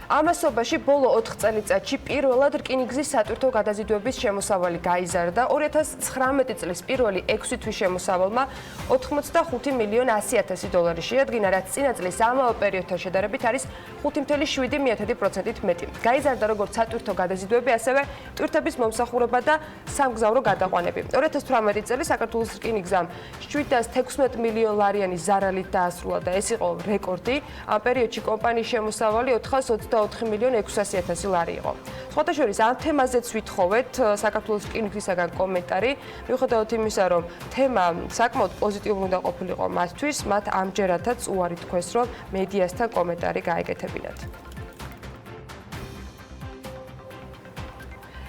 ამასობაში ბოლო 4 წელიწადში პირველად რკინიგზის სატვირთო გადაზიდვების შემოსავალი გაიზარდა. 2019 წლის პირველი 6 თვის შემოსავალმა 85 მილიონ 100,000 დოლარი შეადგინა, რაც წინა წლის ამავე პერიოდთან შედარებით არის 5.7%-ით მეტი. გაიზარდა როგორც სატვირთო გადაზიდვები, ასევე ტვირთების მომსახურება და სამგზავრო გადაყვანები. 2018 წელს საქართველოს რკინიგზამ 716 მილიონ ლარიანი ზარალით დაასრულა და ეს იყო რეკორდი. ამ პერიოდში კომპანიის შემოსავალი 424 მილიონ 600,000 ლარი იყო. სხვათა შორის ამ თემაზეც ვითხოვეთ საქართველოს რკინიგზისაგან კომენტარი, მიუხედავად იმისა, რომ თემა საკმაოდ პოზიტიური უნდა ყოფილიყო მათთვის, მათ ამჯერადაც უარი თქვეს, რომ მედიასთან კომენტარი გაეკეთებინათ.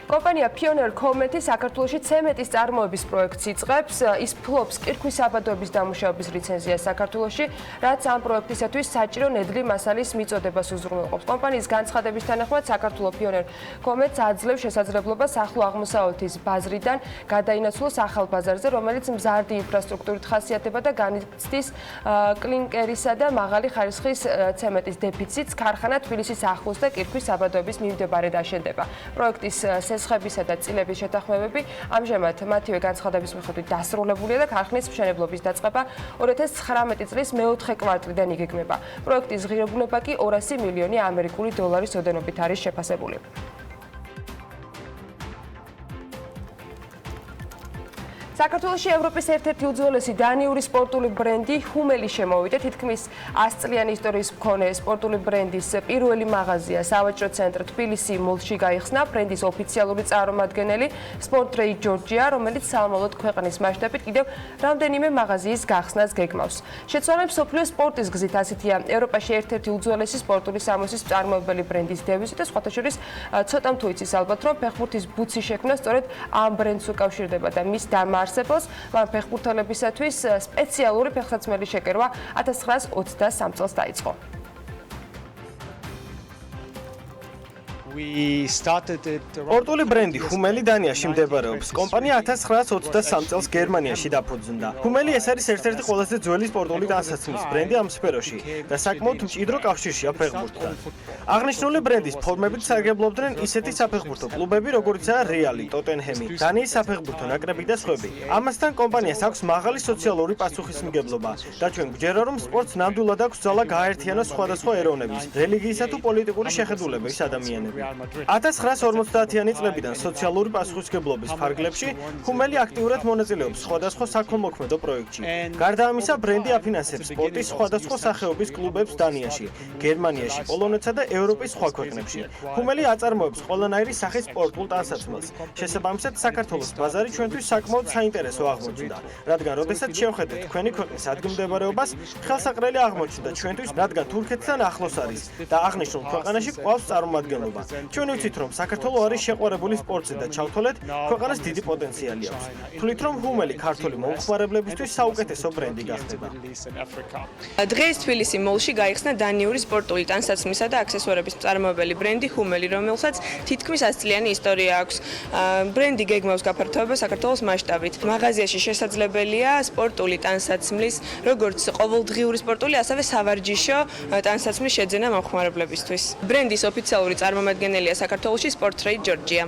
კომპანია Pioneer Comet საქართველოში ცემენტის წარმოების პროექტს იწყებს. ის ფლობს კირქვის საბადოების დამუშავების ლიცენზიას საქართველოში, რაც ამ პროექტისათვის საჭირო ნედლი მასალის მიწოდებას უზრუნველყოფს. კომპანიის განცხადების თანახმად, საქართველოს Pioneer Comet აძლევს შესაძლებლობას ახლო აღმოსავლეთის ბაზრიდან გადაინაცვლოს ახალ ბაზარზე, რომელიც მზარდი ინფრასტრუქტურით ხასიათდება და განიცდის კლინკერისა და მაღალი ხარისხის ცემენტის დეფიციტს. ქარხანა თბილისის ახლოს და კირქვის საბადოების მიმდებარედ აშენდება. პროექტის სესხებისა და წილების შეთანხმებები ამჟამად მათივე განცხადების მიხედვით დასრულებულია და ქარხნის მშენებლობის დაწყება 2019 წლის მეოთხე კვარტლიდან იგეგმება. პროექტის ღირებულება კი 200 მილიონი ამერიკული დოლარის ოდენობით არის შეფასებული. საქართველოში ევროპის ერთ-ერთი უძველესი დანიური სპორტული ბრენდი ჰუმელი შემოვიდა. თითქმის 100 წლიანი ისტორიის მქონე სპორტული ბრენდის პირველი მაღაზია სავაჭრო ცენტრ თბილისი მოლში გაიხსნა. ბრენდის ოფიციალური წარმომადგენელი Sport Trade Georgia, რომელიც სამომავლოდ ქვეყნის მასშტაბით კიდევ რამდენიმე მაღაზიის გახსნას გეგმავს. შეცვალა მსოფლიო სპორტის გზით ასეთია ევროპაში ერთ-ერთი უძველესი სპორტული სამოსის მწარმოებელი ბრენდის დევიზი და სხვათა შორის ცოტა თუ იცის ალბათ, რომ ფეხბურთის ბუცის შექმნა სწორედ ამ ბრენდს უკავშირდება და მის დამაარსებელს, მაგრამ ფეხბურთელებისათვის სპეციალური ფეხსაცმელი შეკერვა 1923 წელს დაიწყო. სპორტული ბრენდი ჰუმელი დანიაში მდებარეობს. კომპანია 1923 წელს გერმანიაში დაფუძნდა. ჰუმელი ეს არის ერთ-ერთი ყველაზე ძველი სპორტული ტანსაცმლის ბრენდი ამ სფეროში და საკმაოდ მჭიდრო კავშირშია ფეხბურთთან. აღნიშნული ბრენდის ფორმებით სარგებლობდნენ ისეთი საფეხბურთო კლუბები, როგორიცაა რეალი, ტოტენჰემი, დანიის საფეხბურთო ნაკრები და სხვები. ამასთან კომპანიას აქვს მაღალი სოციალური პასუხისმგებლობა და ჩვენ გვჯერა, რომ სპორტს ნამდვილად აქვს ძალა გააერთიანოს სხვადასხვა ეროვნების, რელიგიისა თუ პოლიტიკური შეხედულების ადამიანები. 1950-იანი წლებიდან სოციალური პასუხისმგებლობის ფარგლებში ჰუმელი აქტიურად მონაწილეობს სხვადასხვა საქველმოქმედო პროექტში. გარდა ამისა, ბრენდი აფინანსებს სპორტის სხვადასხვა სახეობის კლუბებს დანიაში, გერმანიაში, პოლონეთსა და ევროპის სხვა ქვეყნებში. ჰუმელი აწარმოებს ყველანაირი სახის სპორტულ ტანსაცმელს. შესაბამისად, საქართველოს ბაზარი ჩვენთვის საკმაოდ საინტერესო აღმოჩნდა, რადგან როდესაც შევხედეთ თქვენი ქვეყნის ადგილმდებარეობას, ხელსაყრელი აღმოჩნდა ჩვენთვის, რადგან თურქეთთან ახლოს არის და აღნიშნულ ქვეყანაში ყავს წარმომადგენლობა. ჩვენ ვიცით, რომ საქართველო არის შეყვარებული სპორტზე და ჩავთვალეთ, ქვეყანას დიდი პოტენციალი აქვს. თვლით, რომ ჰუმელი ქართული მომხმარებლებისთვის საუკეთესო ბრენდი გახდება. დღეს თბილისი მოლში გაიხსნა დანიური სპორტული ტანსაცმლისა და აქსესუარების მწარმოებელი ბრენდი ჰუმელი, რომელსაც თითქმის 100 წლიანი ისტორია აქვს. ბრენდი გეგმავს გაფართოებას საქართველოს მასშტაბით. მაღაზიაში შესაძლებელია სპორტული ტანსაცმლის, როგორც ყოველდღიური სპორტული, ასევე სავარჯიშო ტანსაცმლის შეძენა მომხმარებლებისთვის. ბრენდის ოფიციალური წარმომადგენელია საქართველოში Sport Trade Georgia.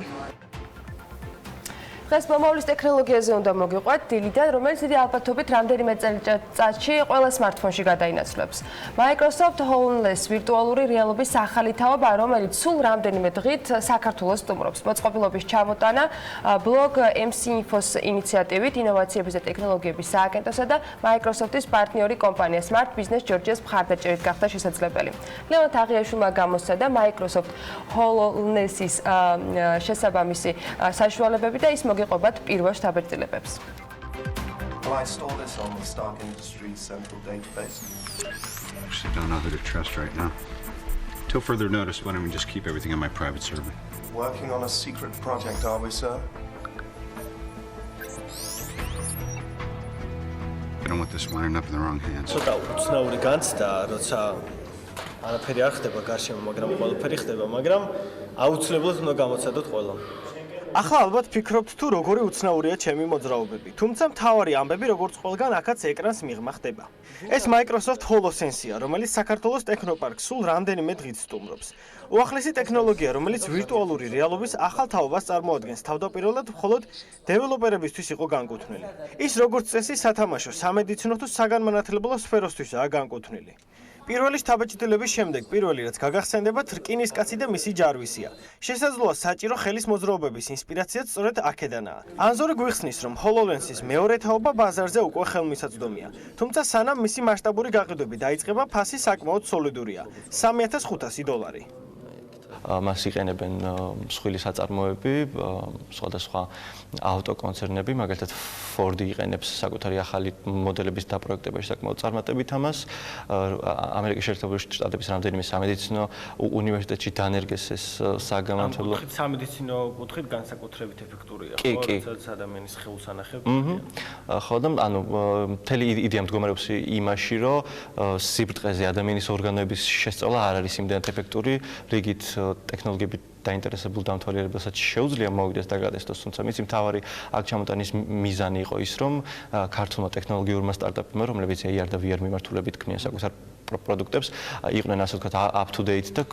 დღეს მომავლის ტექნოლოგიაზე უნდა მოგიყვათ დილიდან, რომელიც დიდი ალბათობით რამდენიმე წელიწადში ყველა smartphone-ში გადაინაცვლებს. Microsoft HoloLens ვირტუალური რეალობის ახალი თაობა, რომელიც სულ რამდენიმე დღით საქართველოს სტუმრობს. მოწყობილობის ჩამოტანა Blog MC Info-s ინიციატივით ინოვაციების და ტექნოლოგიების სააგენტოსა და Microsoft-ის პარტნიორი კომპანია Smart Business Georgia-ს მხარდაჭერით გახდა შესაძლებელი. ლეონტ აღიაშვილმა გამოსცადა Microsoft HoloLens-ის შესაბამისი საშუალებები და ის მოგიყვებათ პირველ შთაბეჭდილებებს. Well, I installed this on the Stark Industries central database. I actually don't know who to trust right now. Till further notice, why don't we just keep everything on my private server? Working on a secret project, are we, sir? I don't want this winding up in the wrong hands. ცოტა უცნაური განცდა, როცა არაფერი არ ხდება გარშემო, მაგრამ ყველაფერი ხდება, მაგრამ აუცილებლად უნდა გამოცადოთ ყველამ. ახლა ალბათ ფიქრობთ თუ როგორი უცნაურია ჩემი მოძრაობები, თუმცა მთავარი ამბები როგორც ყველგან აქაც ეკრანს მიღმა ხდება. ეს Microsoft HoloSense-ია, რომელიც საქართველოს ტექნოპარკს სულ რამდენიმე დღით სტუმრობს. უახლესი ტექნოლოგია, რომელიც ვირტუალური რეალობის ახალ თაობას წარმოადგენს, თავდაპირველად მხოლოდ დეველოპერებისთვის იყო განკუთვნილი. ის როგორც წესი სათამაშო, სამედიცინო თუ საგანმანათლებლო სფეროსთვისაა განკუთვნილი. პირველი შთაბეჭდილების შემდეგ პირველი რაც გაგახსენდებათ რკინისკაცი და მისი ჯარვისია. შესაძლოა საჭირო ხელის მოძრაობების ინსპირაციაც სწორედ აქედანაა. ანზორი გვიხსნის, რომ HoloLens-ის მეორე თაობა ბაზარზე უკვე ხელმისაწვდომია. თუმცა სანამ მისი მასშტაბური გაყიდვები დაიწყება, ფასი საკმაოდ სოლიდურია. $3,500. მას იყენებენ მსხვილი საწარმოები, სხვადასხვა ავტოკონცერნები, მაგალითად Ford იყენებს საკუთარი ახალი მოდელების დაპროექტებაში საკმაოდ წარმატებით ამას. ამერიკის შეერთებული შტატების რამდენიმე სამედიცინო უნივერსიტეტში დანერგეს ეს საგამომცემლო. სამედიცინო კუთხით განსაკუთრებით ეფექტურია, როდესაც ადამიანის ხელს ანახებ. ხო და ანუ მთელი იდეა მდგომარეობს იმაში, რომ სიბრტყეზე ადამიანის ორგანოების შესწავლა არ არის იმდენად ეფექტური, რიგით ტექნოლოგიებით დაინტერესებულ დამთვალიერებელსაც შეუძლია მოვიდეს და გადასცეს, თუმცა მისი მთავარი აქ ჩამოტანის მიზანი იყო ის, რომ ქართულმა ტექნოლოგიურმა სტარტაპებმა, რომლებიც AR და VR მიმართულებით ქმნიან საკუთარ პროდუქტებს, იყვნენ ასე ვთქვათ up to date და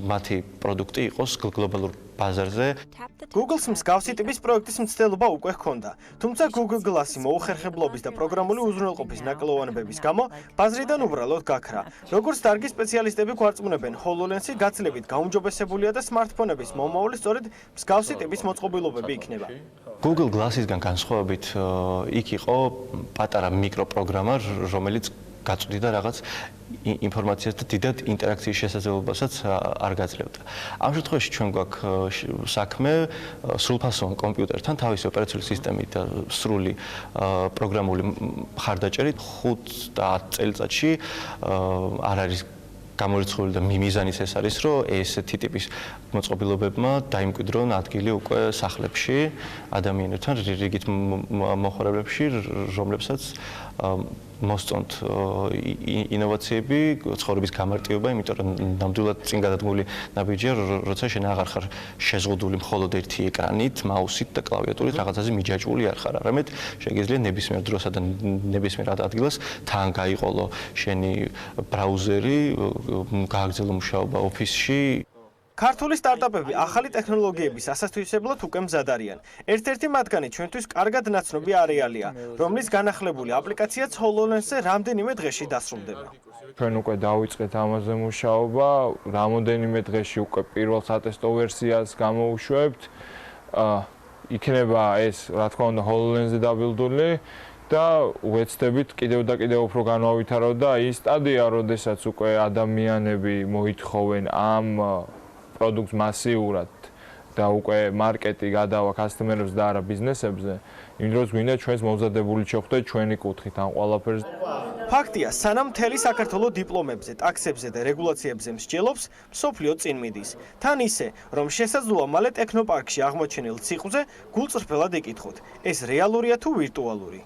მათი პროდუქტი იყოს გლობალურ ბაზარზე. Google-ს მსგავსი ტიპის პროექტის მცდელობა უკვე ჰქონდა, თუმცა Google Glass-ი მოუხერხებლობის და პროგრამული უზრუნველყოფის ნაკლოვანებების გამო ბაზრიდან უბრალოდ გაქრა. როგორც დარგი სპეციალისტები გვარწმუნებენ, HoloLens-ი გაცილებით გაუმჯობესებულია და smartphone-ების მომავალი სწორედ მსგავსი ტიპის მოწყობილობები იქნება. Google Glass-ისგან განსხვავებით იქ იყო პატარა მიკროპროგრამა, რომელიც გაწვდიდა რაღაც ინფორმაციას და დიდად ინტერაქციის შესაძლებლობასაც არ გაძლევდა. ამ შემთხვევაში ჩვენ გვაქვს საქმე სრულფასოვან კომპიუტერთან, თავისი ოპერაციული სისტემით და სრული პროგრამული მხარდაჭერით 5 და 10 წელიწადში არ არის გამორიცხული და მიზანიც ეს არის, რომ ესეთი ტიპის მოწყობილობებმა დაიმკვიდრონ ადგილი უკვე სახლებში, ადამიანებთან რიგით მოხარებლებში, რომლებსაც მოსწონთ ინოვაციები, ცხოვრების გამარტივება, იმიტომ რომ ნამდვილად წინ გადადგმული ნაბიჯია, როცა შენ აღარ ხარ შეზღუდული მხოლოდ ერთი ეკრანით, მაუსით და კლავიატურით, რაღაცაზე მიჯაჭვული არ ხარ. არამედ შეგიძლია ნებისმიერ დროსა და ნებისმიერ ადგილას თან გაიყოლო შენი ბრაუზერი, გააგრძელო მუშაობა ოფისში. ქართული სტარტაპები ახალი ტექნოლოგიების ასასთვისებლად უკვე მზად არიან. ერთ-ერთი მათგანი ჩვენთვის კარგად ნაცნობი არეალია, რომლის განახლებული აპლიკაციაც HoloLens-ზე რამდენიმე დღეში დასრულდება. ჩვენ უკვე დავიწყეთ ამაზე მუშაობა, რამოდენიმე დღეში უკვე პირველ სატესტო ვერსიას გამოუშვებთ. იქნება ეს, რა თქმა უნდა, HoloLens-ზე დაბილდული და ვეცდებით კიდევ და კიდევ უფრო განავითაროთ და ის სტადია, როდესაც უკვე ადამიანები მოითხოვენ ამ პროდუქტს მასიურად და უკვე მარკეტი გადავა კასტომერებს და არა ბიზნესებზე, იმ დროს გვინდა ჩვენს მომზადებული შეხვდეთ ჩვენი კუთხით ამ ყველაფერს. ფაქტია, სანამ მთელი საქართველოს დიპლომებზე, ტაქსებზე და რეგულაციებზე მსჯელობს, მსოფლიო წინ მიდის. თან ისე, რომ შესაძლოა მალე ტექნოპარკში აღმოჩენილ ციყვზე გულწრფელად იკითხოთ, ეს რეალურია თუ ვირტუალური.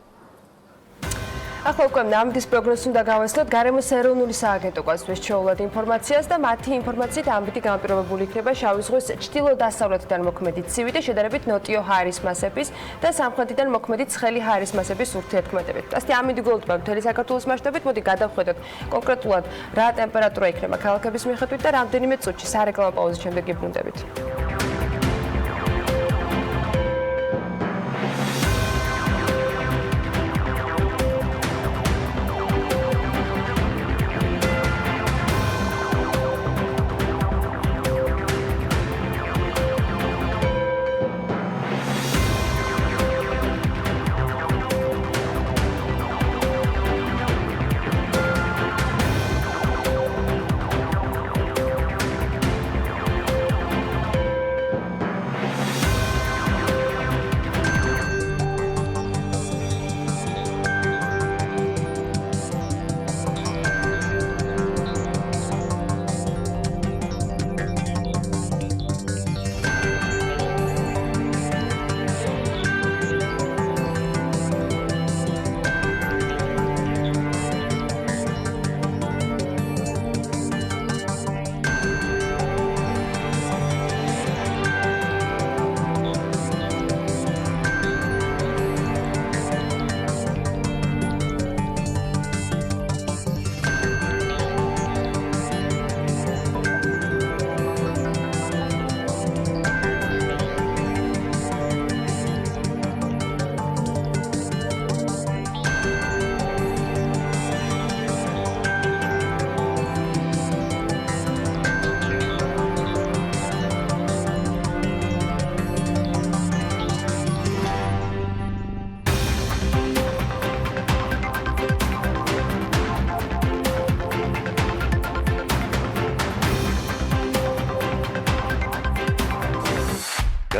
ახლა უკვე ნამდვილ პროგრესს უნდა გავესწროთ გარემოს ეროვნული სააგენტო გვასწრებს ჩვეულად ინფორმაციას და მათი ინფორმაციით ამბიტი განპირობებული იქნება შავი ზღვის ჩრდილო-დასავლეთიდან მოქმედი ცივი და შედარებით ნოტიო ჰაერის მასების და სამხრეთიდან მოქმედი ცხელი ჰაერის მასების ურთიერთქმედებით. ასეთი ამინდი გულდება მთელი საქართველოს მასშტაბით, მოდი გადავხედოთ კონკრეტულად რა ტემპერატურა იქნება ქალაქების მიხედვით და რამდენიმე წუთში სარეკლამო პაუზის შემდეგ გიბრუნდებით.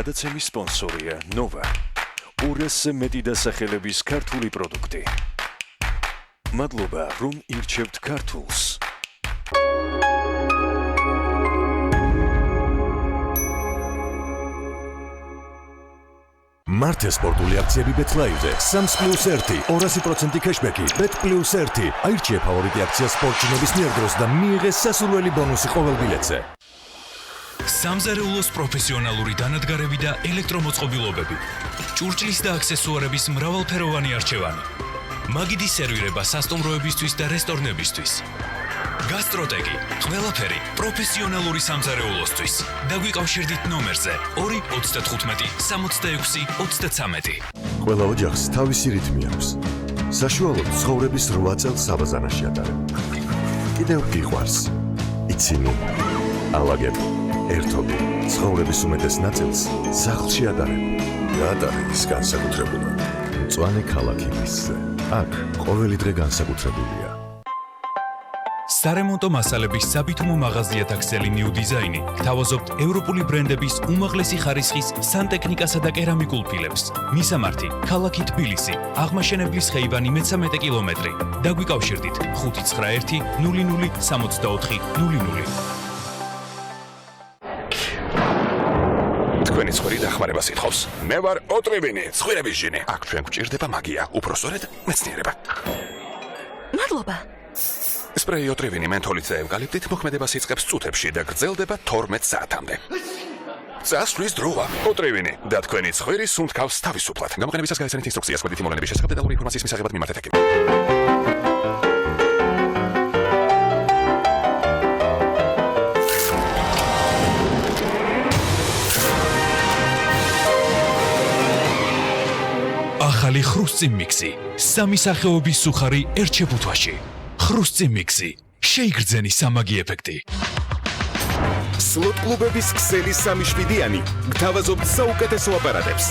გადაცემის სპონსორია Nova. 200-ზე მეტი დასახელების ქართული პროდუქტი. მადლობა, რომ ირჩევთ ქართულს. მართე სპორტული აქციები BetLive-ზე 3+1 200% кэшბექი Bet+1 აირჩიე ფავორიტი აქცია სპორტჩინების მიერ დროს და მიიღე სასურველი ბონუსი ყოველ ბილეთზე. სამზარეულოს პროფესიონალური დანადგარები და ელექტრომოწყობილობები. ჭურჭლის და აქსესუარების მრავალფეროვანი არჩევანი. მაგიდის სერვირება სასტუმროებისთვის და რესტორნებისთვის. გასტროტეკი, ყველაფერი პროფესიონალური სამზარეულოსთვის. დაგვიკავშირდით ნომერზე 2-35-66-23. ყველა ოჯახს თავისი რითმი აქვს. საშუალოდ ცხოვრების 8 წელს საბაზანაში ატარებ. კიდევ გიყვარს. იცინი, ალაგებ, ერთობი, ცხოვრების უმეტეს ნაწილს სახლში ატარებ. გაატარე ის განსაკუთრებულად. მწვანე ქალაქი მისზე. აქ ყოველი დღე განსაკუთრებულია. სარემონტო მასალების საბითუმო მაღაზია ტაქსელი New Design გთავაზობთ ევროპული ბრენდების უმაღლესი ხარისხის სანტექნიკასა და კერამიკულ ფილებს. მისამართი: ქალაქი თბილისი, აღმაშენებლის ხეივანი 13 კილომეტრი. დაგვიკავშირდით 591 00 64 00. თქვენი ცხვრი დახმარებას ითხოვს. მე ვარ ოტრევინი, ცხვრების ჟინი. აქ ჩვენ გვჭირდება მაგია, უпроსტორედ მეცნიერება. მადლობა. სპრეი ოტრევინი მენთოლით და ევკალიპტით მოქმედებას იწყებს წუთებში და გრძელდება 12 საათამდე. წასვლის დროა. ოტრევინი და თქვენი ცხვრი სუნთქავს თავისუფლად. გამოყენებისას გაეცანით ინსტრუქციას კვედითი მოვლენების შესახებ დეტალური ინფორმაციის მისაღებად მიმართეთ ექიმს. ახალი ხრუსწინ მიქსი. სამი სახეობის სუხარი ერთ შეფუთვაში. ხრუსწინ მიქსი. შეიგრძენი სამაგი ეფექტი. სლოტ კლუბების ქსელი 3-7-იანი გთავაზობთ საუკეთესო აპარატებს.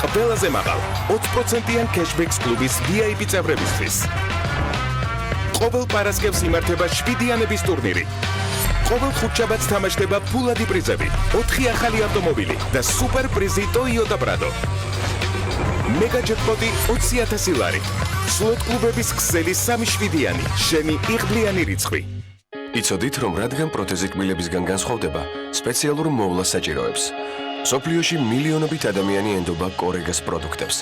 ყველაზე მაღალ 20%-იან კეშბექს კლუბის VIP წევრებისთვის. ყოველ პარასკევს იმართება 7-იანების ტურნირი. ყოველ ხუთშაბათს თამაშდება ფულადი პრიზები, 4 ახალი ავტომობილი და სუპერ პრიზი Toyota Prado. მეგა ჯეკპოტი 20,000 ლარი. სლოტ კლუბების ქსელი 3-7-იანი, შენი იღბლიანი რიცხვი. იცოდით, რომ რადგან პროთეზი კბილებისგან განსხვავდება, სპეციალურ მოვლას საჭიროებს. სოფლიოში მილიონობით ადამიანი ენდობა კორეგას პროდუქტებს.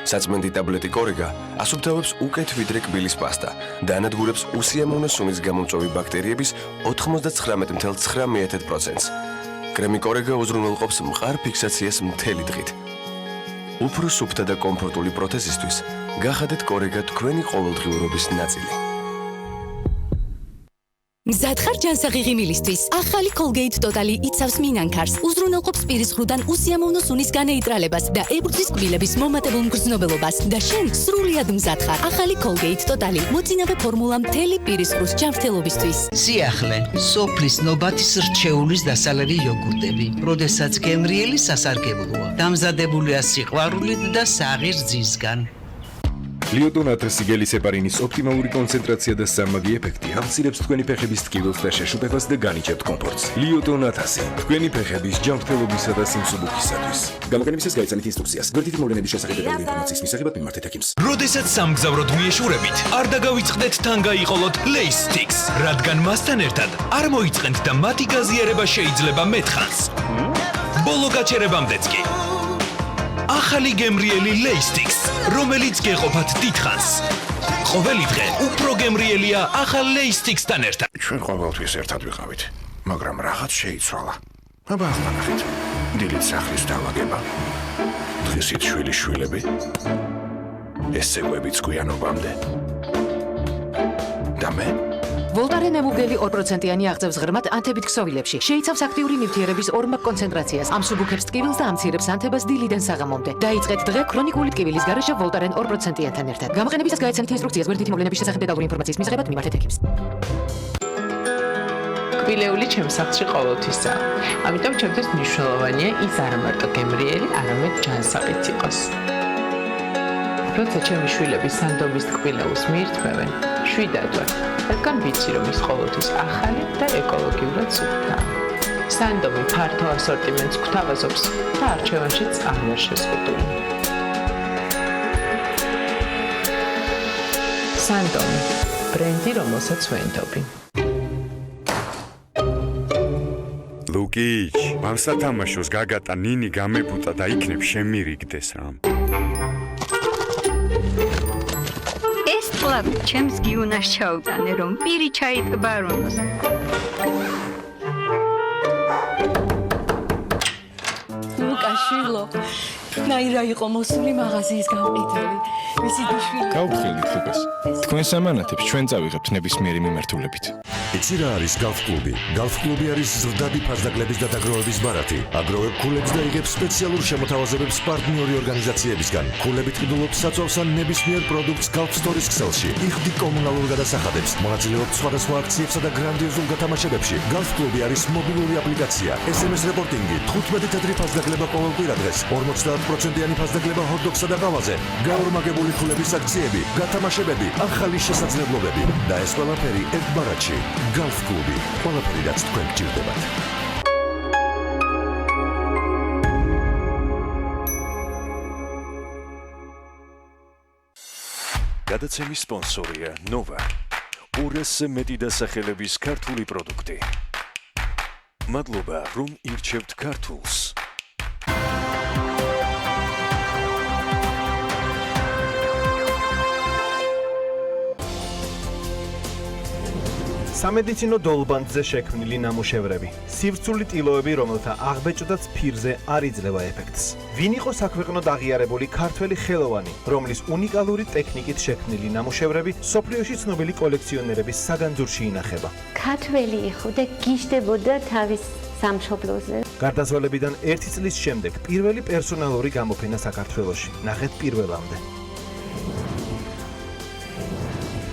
საწმენდი ტაბლეტი კორეგა ასუფთავებს უკეთ ვიდრე კბილის პასტა და ანადგურებს უსიამოვნო სუნის გამომწვევი ბაქტერიების 99.9%-ს. კრემი კორეგა უზრუნველყოფს მყარ ფიქსაციას მთელი დღით. უფრო სუფთა და კომფორტული პროთეზისთვის გახადეთ კორეგა თქვენი ყოველდღიურობის ნაწილი. მზად ხარ ჯანსაღი მილისთვის. ახალი Colgate Total იცავს მინანქარს, უზრუნველყოფს პირის ხრუდან უსიამოვნო სუნის განეიტრალებას და ებრძვის კბილების მომატებულ მგრძნობელობას და შენ სრულიად მზად ხარ. ახალი Colgate Total მოწინავე ფორმულა მთელი პირის ხრუს ჯანმრთელობისთვის. სიახლე, სოფლის ნობათის რჩეულის დასალევი იოგურტები, როდესაც გემრიელი სასარგებლოა, დამზადებულია სიყვარულით და საღირ ძისგან. ლიოტონათას სიგელის ეპარინის ოპტიმალური კონცენტრაცია და სამმაგი ეფექტი ამცირებს თქვენი ფეხების ტკივილს და შეშუპებას და განიჭებთ კომფორტს. ლიოტონათასი, თქვენი ფეხების ჯანმრთელობისა და სიმსუბუქისათვის. გამოყენებისას გაეცანით ინსტრუქციას. გვერდითი მოვლენების შესახებ დეტალური ინფორმაციის მისაღებად მიმართეთ ექიმს. როდესაც სამგზავროდ მიეშურებით, არ დაგავიწყდეთ თან გაიყოლოთ Lace Sticks, რადგან მასთან ერთად არ მოიწყენთ და მათი გაზიარება შეიძლება მეთხანს. ბოლო გაჩერებამდეც კი. ახალი გემრიელი Lace Sticks, რომელიც გეყოფათ დიდხანს. ყოველი დღე უფრო გემრიელია ახალ Lace Sticks-თან ერთად. ჩვენ ყოველთვის ერთად ვიყავით, მაგრამ რაღაც შეიცვალა. აბა ახლა ნახეთ. დილით სახლის დავაგება. დღისით შვილიშვილები. ეს ცეკვებიც გვიანობამდე. და მე ვოლტარენ ემუგელი 2%-იანი აღწევს ღრმად ანთებით ქსოვილებში. შეიცავს აქტიური ნივთიერების ორმაგ კონცენტრაციას, ამსუბუქებს ტკივილს და ამცირებს ანთებას დილიდან საღამომდე. დაიწყეთ დღე ქრონიკული ტკივილის გარეშე ვოლტარენ 2%-იანთან ერთად. გამოყენებისას გაეცანით ინსტრუქციას გვერდითი მოვლენების შესახებ დეტალური ინფორმაციის მისაღებად მიმართეთ ექიმს. კბილეული ჩემს სახლში ყოველთვისაა. ამიტომ ჩემთვის მნიშვნელოვანია ის არა მარტო გემრიელი, არამედ ჯანსაღიც იყოს. როცა ჩემი შვილები სანდობის კბილეულს მიირთმევენ, შვიდად ვარ, რადგან ვიცი, რომ ის ყოველთვის ახალი და ეკოლოგიურად სუფთაა. სანდომი ფართო ასორტიმენტს გვთავაზობს და არჩევანშიც არ ვარ შეზღუდული. სანდომი ბრენდი, რომელსაც ვენდობი. ლუკიჩ, ამ სათამაშოს გაგატა ნინი გამებუტა და იქნებ შემირიგდეს რამ. ეს კლუბ ჩემს გიუნას ჩაუტანე რომ პირი ჩაიტკბა რომოს. ლუკაშვილო, ნაირა იყო მოსული მაღაზიის გამყიდველი. მისი დიშვილი. გაუთხილდით ლუკას. თქვენ სამანათებს ჩვენ წავიღებთ ნებისმიერი მიმართულებით. იცი რა არის გალფ კლუბი? გალფ კლუბი არის ზრდადი ფასდაკლების და დაგროვების ბარათი. აგროვებ ქულებს და იღებს სპეციალურ შემოთავაზებებს პარტნიორი ორგანიზაციებისგან. ქულებით ყიდულობ საწვავს ან ნებისმიერ პროდუქტს გალფ სტორის ქსელში. იხდი კომუნალურ გადასახადებს. მონაწილეობ სხვადასხვა აქციებსა და გრანდიოზულ გათამაშებებში. გალფ კლუბი არის მობილური აპლიკაცია. SMS რეპორტინგი, 15 თეთრი ფასდაკლება ყოველ კვირადღეს, 50%-იანი ფასდაკლება ჰოთ-დოგსა და ყავაზე. გაორმაგებული ქულების აქციები, გათამაშებები, ახალი შესაძლებლობები და ეს ყველაფერი ერთ ბარათში. გალფ კლუბი, ყველაფერი რაც თქვენ გჭირდებათ. გადაცემის სპონსორია ნოვა. ურესზე მეტი დასახელების ქართული პროდუქტი. მადლობა, რომ ირჩევთ ქართულს. სამედიცინო დოლბანდზე შექმნილი ნამუშევრები, სივრცული ტილოები, რომელთა აღბეჭდაც ფირზე არ იძლევა ეფექტს. ვინ იყო საქვეყნოდ აღიარებული ქართველი ხელოვანი, რომლის უნიკალური ტექნიკით შექმნილი ნამუშევრები სოფლიოში ცნობილი კოლექციონერების საგანძურში ინახება. ქართველი იყო და გიждდებოდა თავის სამშობლოზე. გარდაცვალებიდან 1 წლის შემდეგ პირველი პერსონალური გამოფენა საქართველოში, ნახეთ პირველამდე.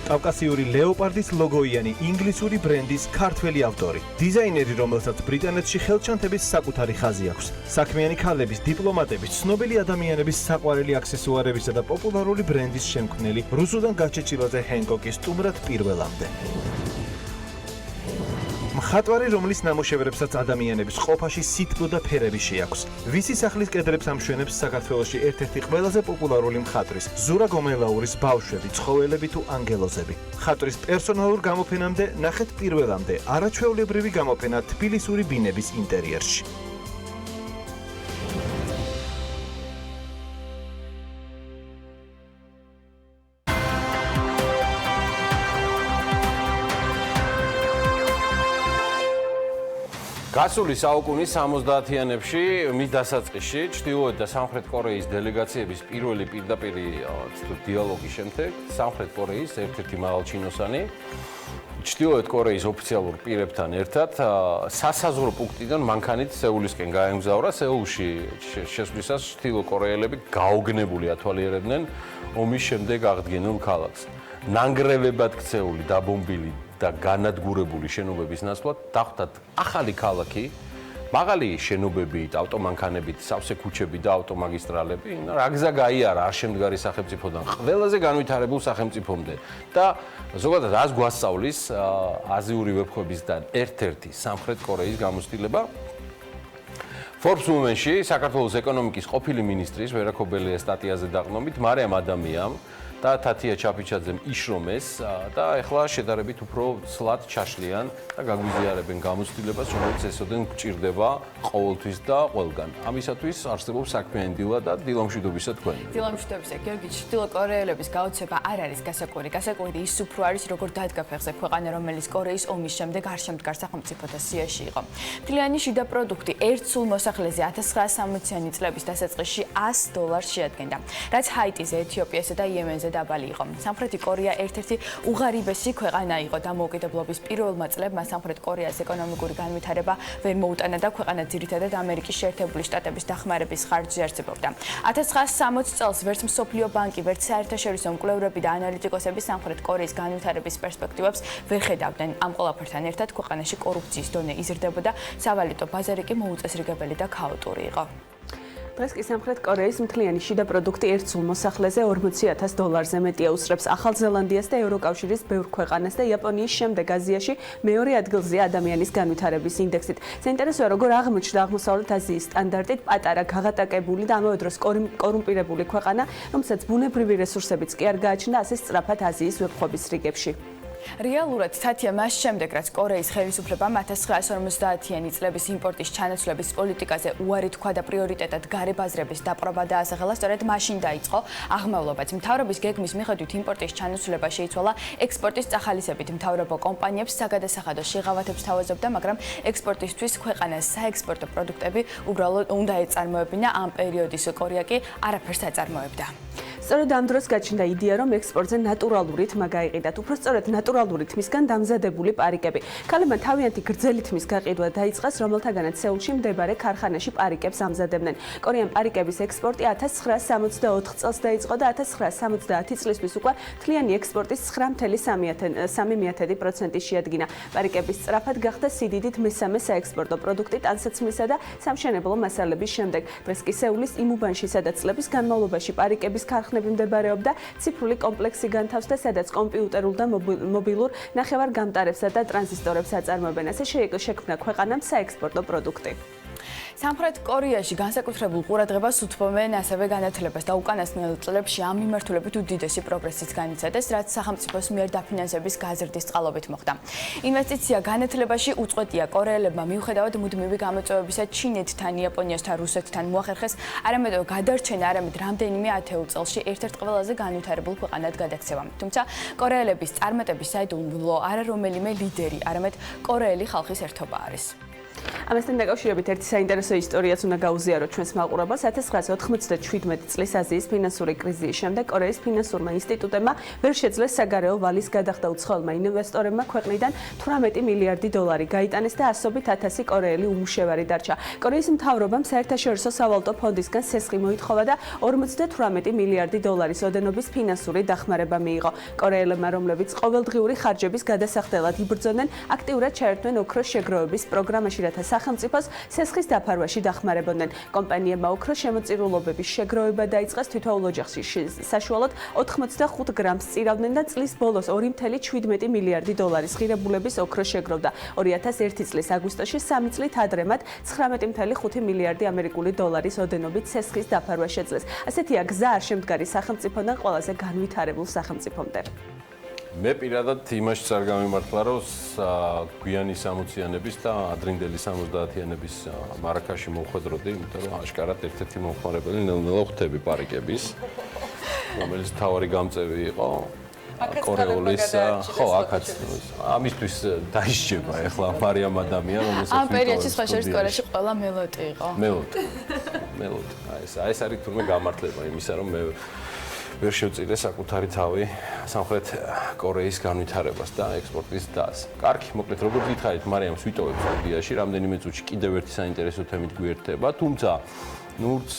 კავკასიური ლეოპარდის ლოგოიანი ინგლისური ბრენდის ქართველი ავტორი. დიზაინერი, რომელსაც ბრიტანეთში ხელჩანთების საკუთარი ხაზი აქვს. საქმიანი ქალების, დიპლომატების, ცნობილი ადამიანების საყვარელი აქსესუარებისა და პოპულარული ბრენდის შემქმნელი რუსუდან გაჩეჩილაძე ჰენკოკის სტუმრად პირველამდე. მხატვარი, რომლის ნამუშევრებსაც ადამიანების ყოფაში სითბო და ფერები შეაქვს. ვისი სახლის კედლებს ამშვენებს საქართველოში ერთ-ერთი ყველაზე პოპულარული მხატვრის, ზურა გომელაურის ბავშვები, ცხოველები თუ ანგელოზები. მხატვრის პერსონალურ გამოფენამდე ნახეთ პირველამდე არაჩვეულებრივი გამოფენა თბილისური ბინების ინტერიერში. გასული საუკუნის 70-იანებში მის დასაწყისში ჩრდილოეთ და სამხრეთ კორეის დელეგაციების პირველი პირდაპირი დიალოგის შემდეგ სამხრეთ კორეის ერთ-ერთი მაღალჩინოსანი ჩრდილოეთ კორეის ოფიციალურ პირებთან ერთად სასაზღვრო პუნქტიდან მანქანით სეულისკენ გაემგზავრა. სეულში შესვლისას ჩრდილო კორეელები გაოგნებული ათვალიერებდნენ ომის შემდეგ აღდგენილ ქალაქს. ნანგრევებად ქცეული, დაბომბილი და განადგურებული შენობების ნაცვლად დახვდათ ახალი ქალაქი, მაღალი შენობებით, ავტომანქანებით, სავსე ქუჩები და ავტომაგისტრალები, რა გზა გაიარა არშემდგარი სახელმწიფოდან ყველაზე განვითარებულ სახელმწიფომდე და ზოგადად რას გვასწავლის აზიური ვებხვებისგან ერთ-ერთი სამხრეთ კორეის გამოცდილება. Forbes Women-ში საქართველოს ეკონომიკის ყოფილი მინისტრის ვერაკობელია სტატიაზე დაყრდნობით მარიამ ადამიანს და თათია ჩაფიჩაძემ იშრომეს და ეხლა შედარებით უფრო ცლად ჩაშლიან და გაგვიზიარებენ გამოცდილებას, რომელიც ესოდენ გვჭირდება ყოველთვის და ყველგან. ამისათვის არსებობს საქმიანი დილა და დილამშვიდობისა თქვენ. დილამშვიდობისა, გიორგი, ჩრდილო კორეელების გაოცება არ არის გასაკვირი. გასაკვირი ის უფრო არის, როგორ დადგა ფეხზე ქვეყანა, რომელიც კორეის ომის შემდეგ არ შემდგარ სახელმწიფოთა სიაში იყო. მთლიანი შიდა პროდუქტი ერთ სულ მოსახლეზე 1960-იანი წლების დასაწყისში $100 შეადგენდა, რაც ჰაიტიზე, ეთიოპიასა და იემენზე დაბალი იყო. სამხრეთი კორეა ერთ-ერთი უღარიბესი ქვეყანა იყო დამოუკიდებლობის პირველმა წლებმა სამხრეთ კორეას ეკონომიკური განვითარება ვერ მოუტანა და ქვეყანა ძირითადად ამერიკის შეერთებული შტატების დახმარების ხარჯზე არსებობდა. 1960 წელს ვერც მსოფლიო ბანკი, ვერც საერთაშორისო მკვლევრები და ანალიტიკოსები სამხრეთ კორეის განვითარების პერსპექტივებს ვერ ხედავდნენ. ამ ყველაფერთან ერთად ქვეყანაში კორუფციის დონე იზრდებოდა, სავალუტო ბაზარი კი მოუწესრიგებელი და ქაოტური იყო. დღეს კი სამხრეთ კორეის მთლიანი შიდა პროდუქტი ერთ სულ მოსახლეზე $40,000-ზე მეტია უსწრებს ახალ ზელანდიას და ევროკავშირის ბევრ ქვეყანას და იაპონიის შემდეგ აზიაში მეორე ადგილზეა ადამიანის განვითარების ინდექსით. საინტერესოა, როგორ აღმოჩნდა აღმოსავლეთ აზიის სტანდარტით პატარა, გაღატაკებული და ამავე დროს კორუმპირებული ქვეყანა, რომელსაც ბუნებრივი რესურსებიც კი არ გააჩნდა ასე სწრაფად აზიის ვებხვების რიგებში. რეალურად თათია მას შემდეგ, რაც კორეის ხელისუფლებამ 1950-იანი წლების იმპორტის ჩანაცვლების პოლიტიკაზე უარი თქვა და პრიორიტეტად გარებაზრების დაპყრობა დაასახელა, სწორედ მაშინ დაიწყო აღმავლობაც. მთავრობის გეგმის მიხედვით იმპორტის ჩანაცვლება შეიცვალა ექსპორტის წახალისებით. მთავრობა კომპანიებს საგადასახადო შეღავათებს თავაზობდა, მაგრამ ექსპორტისთვის ქვეყანას საექსპორტო პროდუქტები უბრალოდ უნდა ეწარმოებინა. ამ პერიოდის კორეა კი არაფერს აწარმოებდა. სწორედ ამ დროს გაჩნდა იდეა, რომ ექსპორტზე ნატურალური თმა გაიყიდათ. უფრო სწორედ ნატურალური თმისგან დამზადებული პარიკები. ქალებმა თავიანთი გრძელი თმის გაყიდვა დაიწყეს, რომელთაგანაც სეულში მდებარე ქარხანაში პარიკებს ამზადებდნენ. კორეამ პარიკების ექსპორტი 1964 წელს დაიწყო და 1970 წლისთვის უკვე მთლიანი ექსპორტის 9.3% შეადგინა. პარიკების სწრაფად გახდა სიდიდით მესამე საექსპორტო პროდუქტი ტანსაცმლისა და სამშენებლო მასალების შემდეგ. დღეს კი სეულის იმუბანში, სადაც წლების განმავლობაში პარიკების ქარხნები მდებარეობდა, ციფრული კომპლექსი განთავსდა, სადაც კომპიუტერულ და მობილურ ნახევარგამტარებსა და ტრანზისტორებს აწარმოებენ. ასე შექმნა ქვეყანამ საექსპორტო პროდუქტი. სამხრეთ კორეაში განსაკუთრებულ ყურადღებას უთმობენ ასევე განათლებას და უკანასკნელ წლებში ამ მიმართულებით უდიდესი პროგრესიც განიცადეს, რაც სახელმწიფოს მიერ დაფინანსების გაზრდის წყალობით მოხდა. ინვესტიცია განათლებაში უწყვეტია კორეელებმა მიუხედავად მუდმივი გამოწვევებისა ჩინეთთან, იაპონიასთან, რუსეთთან მოახერხეს არამედ გადარჩენა, არამედ რამდენიმე ათეულ წელში ერთ-ერთ ყველაზე განვითარებულ ქვეყანად გადაქცევა. თუმცა კორეელების წარმატების საიდუმლო არა რომელიმე ლიდერი, არამედ კორეელი ხალხის ერთობა არის. ამასთან დაკავშირებით ერთი საინტერესო ისტორიაც უნდა გაუზიაროთ ჩვენს მაყურებელს. 1997 წლის აზიის ფინანსური კრიზისის შემდეგ კორეის ფინანსურმა ინსტიტუტებმა ვერ შეძლეს საგარეო ვალის გადახდა უცხოელმა ინვესტორებმა ქვეყნიდან $18 მილიარდი გაიტანეს და ასობით ათასი კორეელი უმუშევარი დარჩა. კორეის მთავრობამ საერთაშორისო სავალუტო ფონდისგან სესხი მოითხოვა და $58 მილიარდი ოდენობის ფინანსური დახმარება მიიღო. კორეელებმა, რომლებიც ყოველდღიური ხარჯების გადასახდელად იბრძოდნენ, აქტიურად ჩაერთვნენ ოქროს შეგროვების პროგრამაში, რათა სახელმწიფოს სესხის დაფარვაში დახმარებოდნენ. კომპანიებმა ოქროს შემოწირულობების შეგროვება დაიწყეს თითოეულ ოჯახში. საშუალოდ 85 გრამს წირავდნენ და წლის ბოლოს $2.7 მილიარდი ღირებულების ოქროს შეგროვდა. 2001 წლის აგვისტოში 3 წლით ადრე მათ $19.5 მილიარდი ოდენობით სესხის დაფარვა შეძლეს. ასეთია გზა არ შემდგარი სახელმწიფოდან ყველაზე განვითარებულ სახელმწიფომდე. მე პირადად იმაშიც არ გამიმართლა, რომ გვიანი 60-იანების და ადრინდელი 70-იანების მარაკაში მოვხვედროდი, იმიტომ რომ აშკარად ერთ-ერთი მომხმარებელი ნელ-ნელა ხვდები პარიკების, რომელიც თავარი გამწევი იყო. კორეულის, ხო, აქაც ამისთვის დაიშჩება ახლა მარიამ ადამიან, რომელსაც ამ პერიოდში სხვა შორის კორეაში ყველა მელოტი იყო. მელოტი. ეს არის თურმე გამართლება იმისა, რომ მე ვერ შევწირე საკუთარი თავი სამხრეთ კორეის განვითარებას და ექსპორტის დას. კარგი, მოკლედ როგორ გითხარით, მარიამს ვიტოვებ სტუდიაში, რამდენიმე წუთში კიდევ ერთი საინტერესო თემით გვერდება, თუმცა ნურც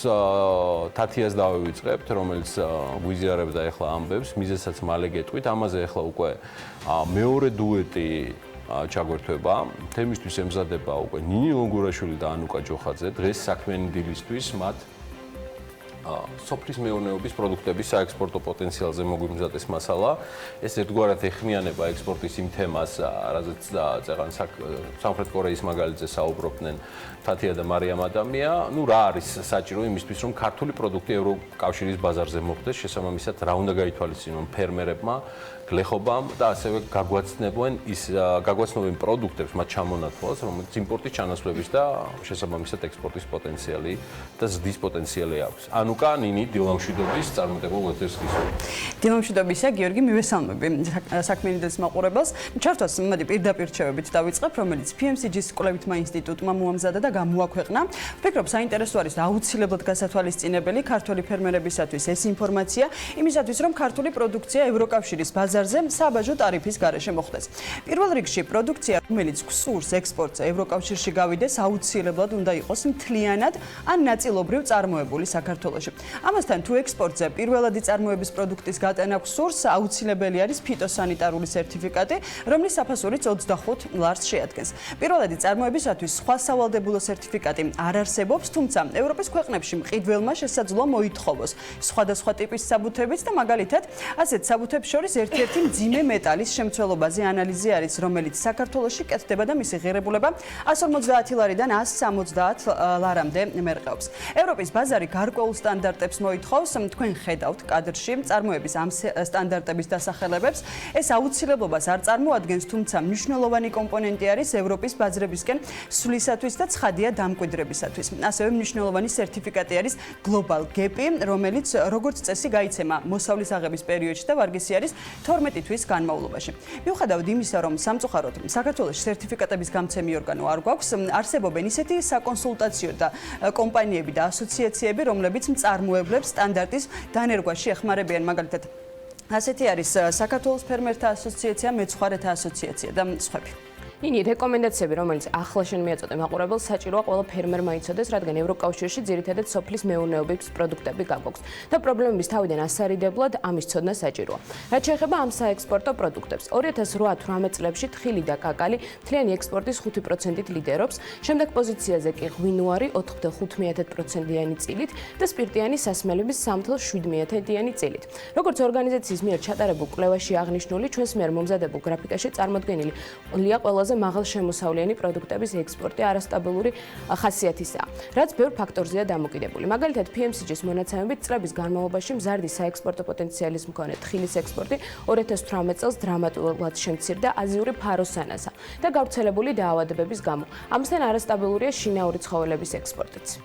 თათიას დავივიწყებთ, რომელიც გვიზიარებდა ახლა ამბებს, მიზესაც მალე გეტყვით, ამაზე ახლა უკვე მეორე დუეტი ჩაგვერთვება. თემისთვის ემზადება უკვე ნინი ოგურაშვილი და ანუკა ჯოხაძე. დღეს საქმიანი დილისთვის მათ სოფლის მეურნეობის პროდუქტების საექსპორტო პოტენციალზე მოგვიმზადეს მასალა. ეს ერთგვარად ეხმიანება ექსპორტის იმ თემას, რაზეც წეღან სამხრეთ კორეის მაგალითზე საუბრობდნენ თათია და მარიამ ადამია. რა არის საჭირო იმისთვის, რომ ქართული პროდუქტი ევროკავშირის ბაზარზე მოხვდეს, შესაბამისად რა უნდა გაითვალისწინონ ფერმერებმა, გლეხობამ და ასევე გაგვაცნობენ პროდუქტებს მათ ჩამონათვალს, რომელიც იმპორტის ჩანაცვლების და შესაბამისად ექსპორტის პოტენციალი და ზრდის პოტენციალი აქვს. ანუკა ნინი დილამშვიდობის წარმატებულ ეთერს გისურვებთ. დილამშვიდობისა, გიორგი, მივესალმები საქმიანი დილის მაყურებელს. ჩართვას მოდი პირდაპირ რჩევებით დავიწყებ, რომელიც PMCG-ის კვლევითმა ინსტიტუტმა მოამზადა და გამოაქვეყნა. ვფიქრობ, საინტერესო არის და აუცილებლად გასათვალისწინებელი ქართული ფერმერებისათვის ეს ინფორმაცია, იმისათვის, რომ ქართული პროდუქცია ევროკავშირის ბაზარზე საბაჟო ტარიფის გარეშე მოხდეს. პირველ რიგში პროდუქცია, რომელიც გსურს ექსპორტზე ევროკავშირში გავიდეს, აუცილებლად უნდა იყოს მთლიანად ან ნაწილობრივ წარმოებული საქართველოში. საქართველოში. ამასთან თუ ექსპორტზე პირველადი წარმოების პროდუქტის გატანა გსურს, აუცილებელი არის ფიტოსანიტარული სერტიფიკატი, რომლის საფასურიც 25 ლარს შეადგენს. პირველადი წარმოებისათვის სხვა სავალდებულო სერტიფიკატი არ არსებობს, თუმცა ევროპის ქვეყნებში მყიდველმა შესაძლოა მოითხოვოს სხვადასხვა ტიპის საბუთებიც და მაგალითად, ასეთ საბუთებს შორის ერთ-ერთი მძიმე მეტალის შემცველობაზე ანალიზი არის, რომელიც საქართველოში კეთდება და მისი ღირებულება 150 ლარიდან 170 ლარამდე მერყეობს. ევროპის ბაზარი გარკვეულ სტანდარტებს მოითხოვს, თქვენ ხედავთ კადრში წარმოების ამ სტანდარტების დასახელებებს. ეს აუცილებლობას არ წარმოადგენს, თუმცა მნიშვნელოვანი კომპონენტი არის ევროპის ბაზრებისკენ სვლისათვის და ცხადია დამკვიდრებისათვის. ასევე მნიშვნელოვანი სერტიფიკატი არის Global Gap-ი, რომელიც როგორც წესი გაიცემა მოსავლის აღების პერიოდში და ვარგისი არის 12 თვის განმავლობაში. მიუხედავად იმისა, რომ სამწუხაროდ საქართველოს სერტიფიკატების გამცემი ორგანო არ გვაქვს, არსებობენ ისეთი საკონსულტაციო და კომპანიები და ასოციაციები, რომლებიც მწარმოებლებს სტანდარტის დანერგვაში ეხმარებიან, მაგალითად ასეთი არის საქართველოს ფერმერთა ასოციაცია, მეცხვარეთა ასოციაცია და სხვები. ნინი, რეკომენდაციები, რომელიც ახლა შენ მიაწოდე მაყურებელს, საჭიროა ყველა ფერმერმა იცოდეს, რადგან ევროკავშირში ძირითადად სოფლის მეურნეობის პროდუქტები გაგვაქვს და პრობლემების თავიდან ასარიდებლად ამის ცოდნა საჭიროა. რაც შეეხება ამ საექსპორტო პროდუქტებს, 2008-18 წლებში თხილი და კაკალი მთლიანი ექსპორტის 5%-ით ლიდერობს, შემდეგ პოზიციაზე კი ღვინოარი 4.5%-იანი წილით და სპირტიანი სასმელების 3.7%-იანი წილით. როგორც ორგანიზაციის მიერ ჩატარებულ კვლევაში აღნიშნული, ჩვენს მიერ მომზადებულ გრაფიკაში წარმოდგენილია ყველაზე მაღალ შემოსავლიანი პროდუქტების ექსპორტი არასტაბილური ხასიათისაა, რაც ბევრ ფაქტორზეა დამოკიდებული. მაგალითად, PMCG-ის მონაცემებით წლების განმავლობაში მზარდი საექსპორტო პოტენციალის მქონე თხილის ექსპორტი 2018 წელს დრამატულად შემცირდა აზიური ფაროსანასა და გავრცელებული დაავადებების გამო. ამასთან არასტაბილურია შინაური ცხოველების ექსპორტიც.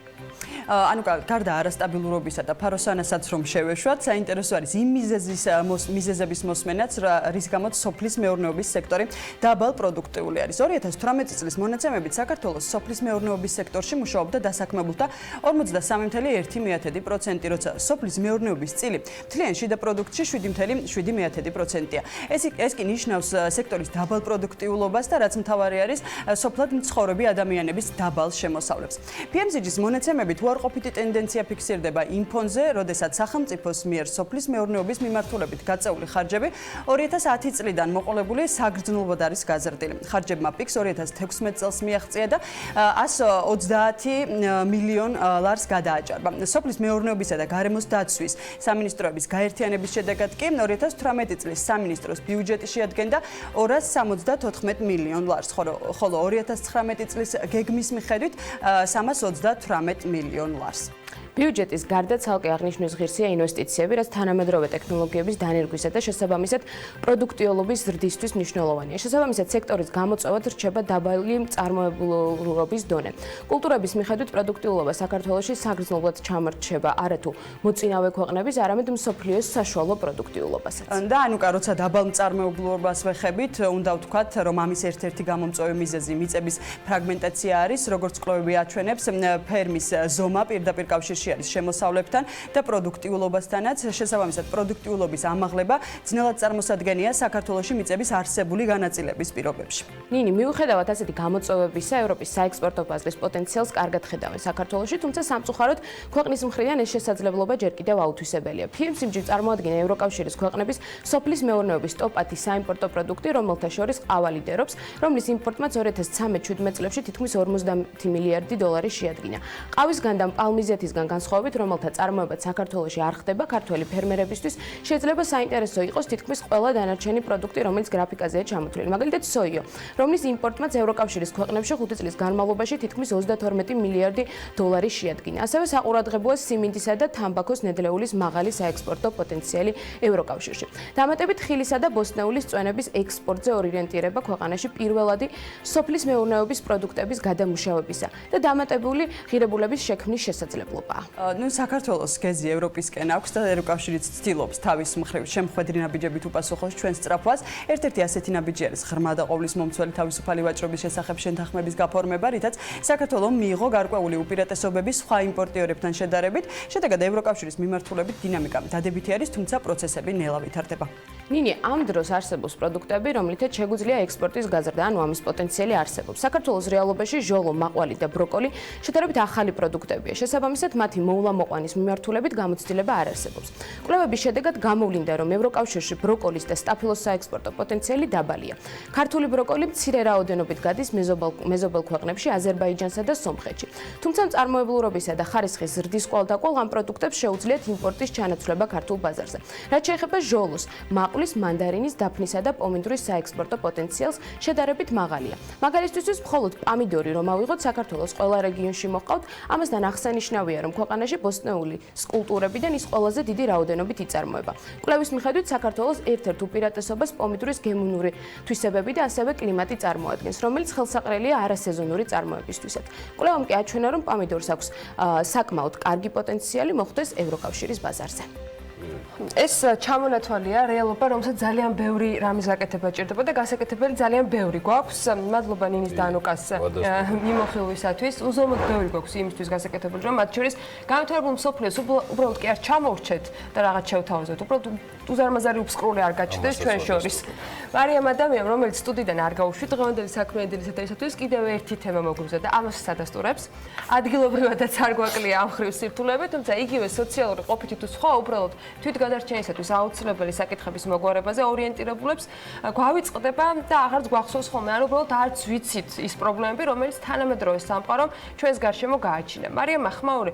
ანუ გარდა არასტაბილურობისა და ფაროსანასაც რომ შევეშვათ, საინტერესო არის იმ მიზეზების მოსმენაც, რის გამოც სოფლის მეურნეობის სექტორი დაბალ პროდუქტიული არის. 2018 წლის მონაცემებით საქართველოს სოფლის მეურნეობის სექტორში მუშაობდა დასაქმებულთა 43.1%, როცა სოფლის მეურნეობის წილი მთლიან შიდა პროდუქტში 7.7%-ია. ეს კი ნიშნავს სექტორის დაბალ პროდუქტიულობას და რაც მთავარი არის, სოფლად მცხოვრები ადამიანების დაბალ შემოსავლებს. PMCG-ის მონაცემებით უარყოფითი ტენდენცია ფიქსირდება იმ ფონზე, როდესაც სახელმწიფოს მიერ სოფლის მეურნეობის მიმართულებით გაწეული ხარჯები 2010 წლიდან მოყოლებული საგრძნობლად არის გაზრდილი. ხარჯებმა პიკს 2016 წელს მიაღწია და 130 მილიონ ლარს გადააჭარბა. სოფლის მეურნეობისა და გარემოს დაცვის სამინისტროების გაერთიანების შედეგად კი 2018 წლის სამინისტროს ბიუჯეტი შეადგენდა 274 მილიონ ლარს, ხოლო 2019 წლის გეგმის მიხედვით 328 მილიონ ლარს. ბიუჯეტის გარდა ცალკე აღნიშნვის ღირსია ინვესტიციები, რაც თანამედროვე ტექნოლოგიების დანერგვისა და შესაბამისად პროდუქტიულობის ზრდისთვის მნიშვნელოვანია. შესაბამისად, სექტორის გამოწვევად რჩება დაბალი მწარმოებლურობის დონე. კულტურების მიხედვით პროდუქტიულობა საქართველოში საგრძნობლად ჩამორჩება არათუ მოწინავე ქვეყნების, არამედ მსოფლიოს საშუალო პროდუქტიულობასაც. და როცა დაბალ მწარმოებლურობას ვეხებით, უნდა ვთქვათ, რომ ამის ერთ-ერთი გამომწვევი მიზეზი მიწების ფრაგმენტაცია არის, როგორც კვლევები აჩვენებს, ფერმის ზომა პირდაპირ კავშირში არის შემოსავლებთან და პროდუქტიულობასთანაც. შესაბამისად, პროდუქტიულობის ამაღლება ძნელად წარმოსადგენია საქართველოში მიწების არსებული განაწილების პირობებში. ნინი, მიუხედავად ასეთი გამოწვევებისა, ევროპის საექსპორტო ბაზრის პოტენციალს კარგად ხედავენ საქართველოში, თუმცა სამწუხაროდ ქვეყნის მხრიდან ეს შესაძლებლობა ჯერ კიდევ აუთვისებელია. PMCG წარმოადგენს ევროკავშირის ქვეყნების სოფლის მეურნეობის ტოპ-10 საიმპორტო პროდუქტი, რომელთა შორის ყავა ლიდერობს, რომლის იმპორტმაც 2013-17 წლებში თითქმის 50 მილიარდი დოლარი შეადგინა. ყავისგან და პალმიზეთისგან განსხვავებით, რომელთა წარმოებაც საქართველოში არ ხდება, ქართველი ფერმერებისთვის შეიძლება საინტერესო იყოს თითქმის ყველა დანარჩენი პროდუქტი, რომელიც გრაფიკაზეა ჩამოთვლილი. მაგალითად, სოიო, რომლის იმპორტმაც ევროკავშირის ქვეყნებში 5 წლის განმავლობაში თითქმის 32 მილიარდი დოლარი შეადგინა. ასევე საყურადღებოა სიმინდისა და თამბაქოს ნედლეულის მაღალი საექსპორტო პოტენციალი ევროკავშირში. დამატებით ხილისა და ბოსტნეულის წვენების ექსპორტზე ორიენტირება ქვეყანაში პირველადი სოფლის მეურნეობის პროდუქტების გადამუშავებისა და დამატებული ღირებულების შექმნის შესაძლებლობაა. საქართველოს გეზი ევროპისკენ აქვს და ევროკავშირიც ცდილობს თავის მხრივ შემხვედრი ნაბიჯებით უპასუხოს ჩვენს სწრაფვას. ერთ-ერთი ასეთი ნაბიჯი არის ღრმა და ყოვლის მომცველი თავისუფალი ვაჭრობის შესახებ შეთანხმების გაფორმება, რითაც საქართველოს მიიღო გარკვეული უპირატესობები სხვა იმპორტიორებთან შედარებით. შედეგად ევროკავშირის მიმართულებით დინამიკა დადებითი არის, თუმცა პროცესები ნელა ვითარდება. ნინი, ამ დროს არსებობს პროდუქტები, რომლითაც შეგვიძლია ექსპორტის გაზრდა, ანუ ამის პოტენციალი არსებობს. საქართველოს რეალობაში ჟოლო, მაყვალი და ბროკოლი შედარებით ახალი პროდუქტებია. შესაბამისად, მათ მათი მოვლა-მოყვანის მიმართულებით გამოცდილება არ არსებობს. კვლევების შედეგად გამოვლინდა, რომ ევროკავშირში ბროკოლის და სტაფილოს საექსპორტო პოტენციალი დაბალია. ქართული ბროკოლი მცირე რაოდენობით გადის მეზობელ ქვეყნებში, აზერბაიჯანსა და სომხეთში. თუმცა მწარმოებლურობისა და ხარისხის ზრდის კვალდაკვალ ამ პროდუქტებს შეუძლიათ იმპორტის ჩანაცვლება ქართულ ბაზარზე. რაც შეეხება ჟოლოს, მაყულის, მანდარინის, დაფნისა და პომინდურის საექსპორტო პოტენციალს შედარებით მაღალია. მაგალითისთვის, მხოლოდ პამიდორი რომ ავიღოთ, საქართველოს ყველა რეგიონში მოჰყავთ, ამასთან აღსანიშნავია, რომ ქვეყანაში ბოსტნეული კულტურებიდან ის ყველაზე დიდი რაოდენობით იწარმოება. კვლევის მიხედვით, საქართველოს ერთ-ერთ უპირატესობას პომიდურის გემოვნური თვისებები და ასევე კლიმატი წარმოადგენს, რომელიც ხელსაყრელია არასეზონური წარმოებისთვისაც. კვლევამ კი აჩვენა, რომ პომიდორს აქვს საკმაოდ კარგი პოტენციალი მოხვდეს ევროკავშირის ბაზარზე. ეს ჩამონათვალია რეალობა, რომელსაც ძალიან ბევრი რამის გაკეთება ჭირდება და გასაკეთებელი ძალიან ბევრი გვაქვს. მადლობა ნინის და ანუკას მიმოხილვისათვის. უზომოდ ბევრი გვაქვს იმისთვის გასაკეთებელი, რომ მათ შორის განვითარებულ მსოფლიოს უბრალოდ კი არ ჩამოვრჩეთ და რაღაც შევთავაზოთ. უბრალოდ უზარმაზარი უფსკრული არ გაჩნდეს ჩვენ შორის. მარიამ ადამიანმა, რომელიც სტუდიიდან არ გაუშვით, დღევანდელი საქმიანობის ეთერისათვის კიდევ ერთი თემა მოგვიზა და ამას სადასტურებს. ადგილობრივადაც არ გვაკლია ამ ხრივ სირთულეები, თუმცა იგივე სოციალური ყოფითი თუ სხვა უბრალოდ თვითგადარჩენისათვის აუცილებელი საკითხების მოგვარებაზე ორიენტირებულებს გვავიწყდება და აღარც გვახსოვს ხოლმე, ანუ უბრალოდ არც ვიცით ის პრობლემები, რომელიც თანამედროვე სამყარომ ჩვენს გარშემო გააჩინა. მარიამ ახმაური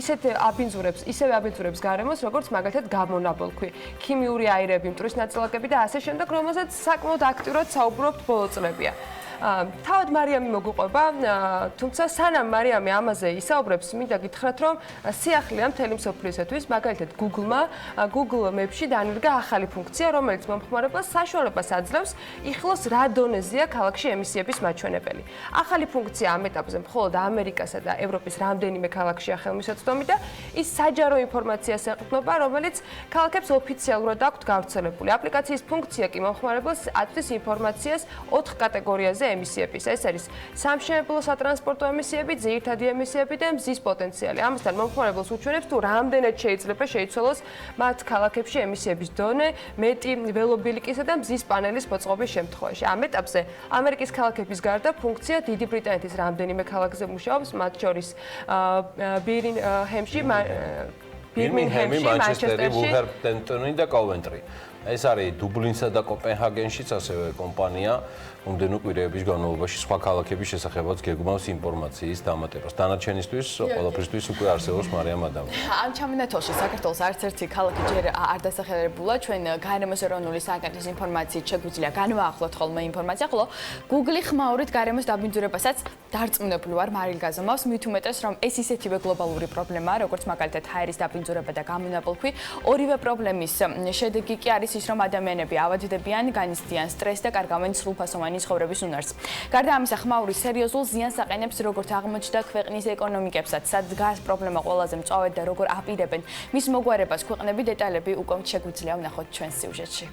ისევე აბინძურებს გარემოს, როგორც მაგალითად გამონაბოლქვი, ქიმიური აირები, მტვრის ნაწილაკები და ასე შემდეგ, რომელსაც საკმაოდ აქტიურად საუბრობთ ბოლო წლებია. თავად მარიამი მოგუყვება, თუმცა სანამ მარიამი ამაზე ისაუბრებს, მინდა გითხრათ, რომ სიახლეა მთელი მსოფლიოსათვის, მაგალითად Google Maps-ში დანერგა ახალი ფუნქცია, რომელიც მომხმარებელს საშუალებას აძლევს იხილოს რა დონეზეა ქალაქში ემისიების მაჩვენებელი. ახალი ფუნქცია ამ ეტაპზე მხოლოდ ამერიკასა და ევროპის რამდენიმე ქალაქშია ხელმისაწვდომი და ის საჯარო ინფორმაციას ეყრდნობა, რომელიც ქალაქებს ოფიციალურად აქვთ გავრცელებული. აპლიკაციის ფუნქცია კი მომხმარებელს აწვდის ინფორმაციას 4 კატეგორიაზე ემისიების. ეს არის სამშენებლო სატრანსპორტო ემისიები, ძირითადი ემისიები და მზის პოტენციალი. ამასთან მომხმარებელს უჩვენებს თუ რამდენად შეიძლება შეიცვალოს მათ ქალაქებში ემისიების დონე, მეტი ველობილიკისა და მზის პანელის მოწყობის შემთხვევაში. ამ ეტაპზე ამერიკის ქალაქების გარდა ფუნქცია დიდი ბრიტანეთის რამდენიმე ქალაქზე მუშაობს, მათ შორის ბირმინგჰემში, მანჩესტერი, ვულვერჰემპტონი და კოვენტრი. ეს არის დუბლინსა და კოპენჰაგენშიც ასევე კომპანია მომდენო კვირეების განმავლობაში სხვა ქალაქების შესახებაც გეგმავს ინფორმაციის დამატებას. დანარჩენისთვის ყველაფრისთვის უკვე არსებობს მარიამ ადამიანი. ამ ჩამონათვალში საქართველოს არც ერთი ქალაქი ჯერ არ დასახელებულა. ჩვენ გარემოს ეროვნული სააგენტოს ინფორმაციით შეგვიძლია განვაახლოთ ხოლმე ინფორმაცია, ხოლო Google ხმაურით გარემოს დაბინძურებასაც დარწმუნებული ვარ მარილ გაზომავს, მით უმეტეს რომ ეს ისეთივე გლობალური პრობლემაა, როგორც მაგალითად ჰაერის დაბინძურება და გამონაბოლქვი. ორივე პრობლემის შედეგი კი არის ის, რომ ადამიანები ავადდებიან, განიცდიან სტრესს და კარგავენ სრულფასოვანი ცხოვრების უნარს. გარდა ამისა, ხმაური სერიოზულ ზიანს აყენებს როგორც აღმოჩნდა ქვეყნის ეკონომიკებსაც, სად დგას პრობლემა ყველაზე მწვავედ და როგორ აპირებენ მის მოგვარებას ქვეყნები, დეტალები უკვე შეგვიძლია ვნახოთ ჩვენს სიუჟეტში.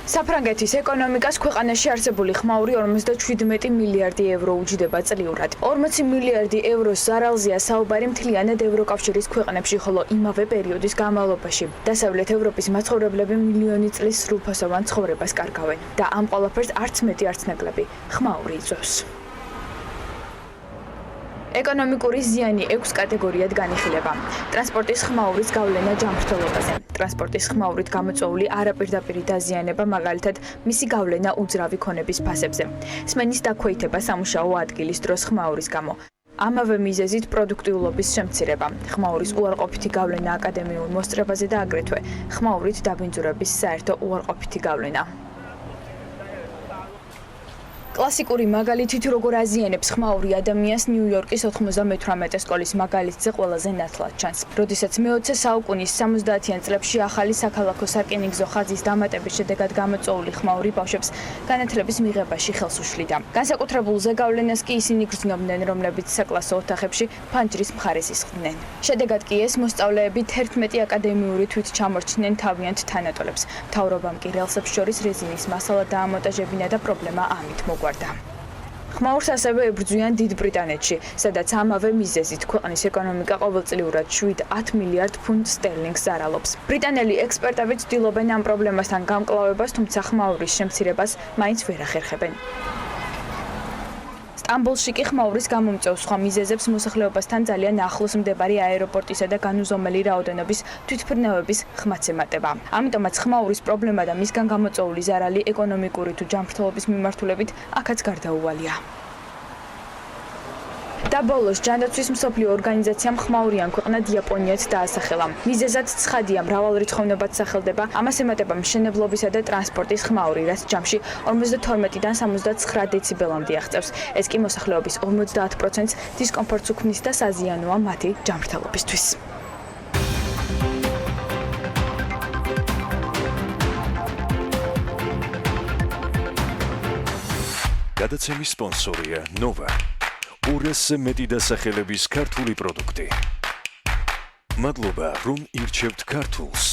საფრანგეთის ეკონომიკას ქვეყანაში არსებული ხმაური 57 მილიარდი ევრო უჯდება წლიურად. 40 მილიარდი ევროს ზარალზეა საუბარი მთლიანად ევროკავშირის ქვეყნებში, ხოლო იმავე პერიოდის განმავლობაში დასავლეთ ევროპის მაცხოვრებლები მილიონი წლის სრულფასოვან ცხოვრებას კარგავენ და ამ ყველაფერს არც მეტი არც ნაკლები ხმაური იწვევს. ეკონომიკური ზიანი 6 კატეგორიად განიხილება. ტრანსპორტის ხმაურის გავლენა ჯანმრთელობაზე. ტრანსპორტის ხმაურით გამოწვეული არაპირდაპირი დაზიანება, მაგალითად, მისი გავლენა უძრავი ქონების ფასებზე. სმენის დაქვეითება სამუშაო ადგილის დროს ხმაურის გამო. ამავე მიზეზით პროდუქტიულობის შემცირება. ხმაურის უარყოფითი გავლენა აკადემიურ მოსწრებაზე და აგრეთვე ხმაურით დაბინძურების საერთო უარყოფითი გავლენა. კლასიკური მაგალითით როგორ აზიანებს ხმაური ადამიანს ნიუ-იორკის 98 სკოლის მაგალითზე ყველაზე ნათლად ჩანს. როდესაც მე-20 საუკუნის 70-იან წლებში ახალი საქალაქო სარკინიგზო ხაზის დამატების შედეგად გამოწვეული ხმაური ბავშვებს განათლების მიღებაში ხელს უშლიდა. განსაკუთრებულ ზეგავლენას კი ისინი გრძნობდნენ, რომლებიც საკლასო ოთახებში ფანჯრის მხარეს ისხდნენ. შედეგად კი ეს მოსწავლეები 11 აკადემიური თვით ჩამორჩნენ თავიანთ თანატოლებს. მთავრობამ კი რელსებს შორის რეზინის მასალა დაამონტაჟებინა და პრობლემა ამით მოგვარდა. ხმაურს ასევე ებრძვიან დიდ ბრიტანეთში, სადაც ამავე მიზეზით ქვეყნის ეკონომიკა ყოველწლიურად 7-10 მილიარდ ფუნტ სტერლინგს ზარალობს. ბრიტანელი ექსპერტები ცდილობენ ამ პრობლემასთან გამკლავებას, თუმცა ხმაურის შემცირებას მაინც ვერ ახერხებენ. სტამბოლში კი ხმაურის გამომწვევ სხვა მიზეზებს მოსახლეობასთან ძალიან ახლოს მდებარე აეროპორტისა და განუზომელი რაოდენობის თვითმფრინავების ხმაც ემატება. ამიტომაც ხმაურის პრობლემა და მისგან გამოწვეული ზარალი ეკონომიკური თუ ჯანმრთელობის მიმართულებით აქაც გარდაუვალია. და ბოლოს ჯანდაცვის მსოფლიო ორგანიზაციამ ხმაურიან ქვეყნად იაპონიაც დაასახელა. მიზეზად ცხადია მრავალრიცხოვნებად სახელდება, ამას ემატება მშენებლობისა და ტრანსპორტის ხმაური, რაც ჯამში 52-დან 79 დეციბელამდე აღწევს. ეს კი მოსახლეობის 50%-ს დისკომფორტს უქმნის და საზიანოა მათი ჯანმრთელობისთვის. გადაცემის სპონსორია ნოვა. ურესზე მეტი დასახელების ქართული პროდუქტი. მადლობა, რომ ირჩევთ ქართულს.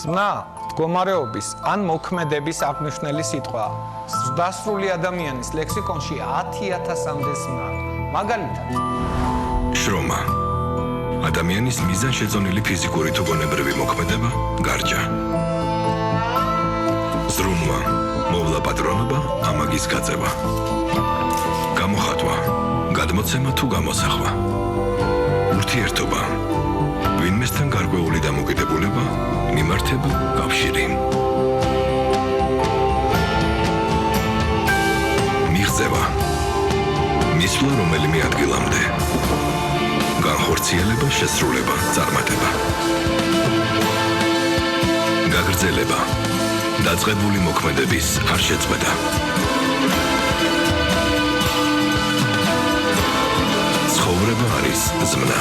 ზმნა, მდგომარეობის ან მოქმედების აღნიშნული სიტყვა. ზრდასრული ადამიანის ლექსიკონში 10,000-მდე ზმნა. მაგალითად, შრომა ადამიანის მიზანშეწონილი ფიზიკური თუ გონებრივი მოქმედება, გარჯა. ზრუნვა, მოვლა პატრონობა, ამაგის გაწევა. გამოხატვა, გადმოცემა თუ გამოსახვა. ურთიერთობა, ვინმესთან გარკვეული დამოკიდებულება, მიმართება, კავშირი. მიღწევა, მისვლა რომელიმე ადგილამდე. განხორციელება, შესრულება, წარმატება. გაგრძელება, დაწყებული მოქმედების არ შეწყვეტა. ცხოვრება არის ზმნა.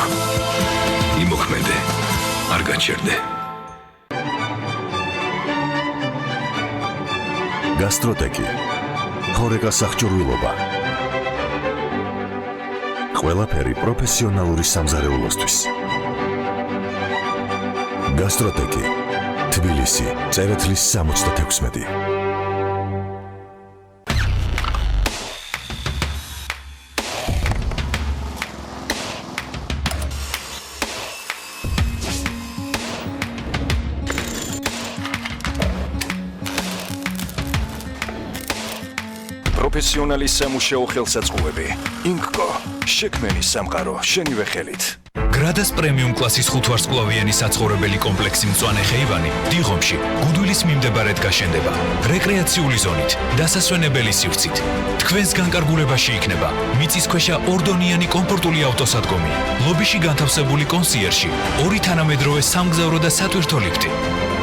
იმოქმედე, არ გაჩერდე. გასტროტეკი. ხორეკა სახჭურვილობა. ყველაფერი პროფესიონალური სამზარეულოსთვის. გასტროტეკი. თბილისი, წერეთლის 66. პროფესიონალი სამუშაო ხელსაწყოები. ინკკო, შექმენი სამყარო, შენივე ხელით. გრადას პრემიუმ კლასის 5 ვარსკვლავიანი საცხოვრებელი კომპლექსი მწვანე ხეივანი დიღომში გუდვილის მიმდებარედ გაშენდება რეკრეაციული ზონით, დასასვენებელი სივრცით. თქვენს განკარგულებაში იქნება მიწისქვეშა ორდონიანი კომფორტული ავტოსადგომი, ლობიში განთავსებული კონსიერში, 2 თანამედროვე სამგზავრო და სატვირთო ლიფტი.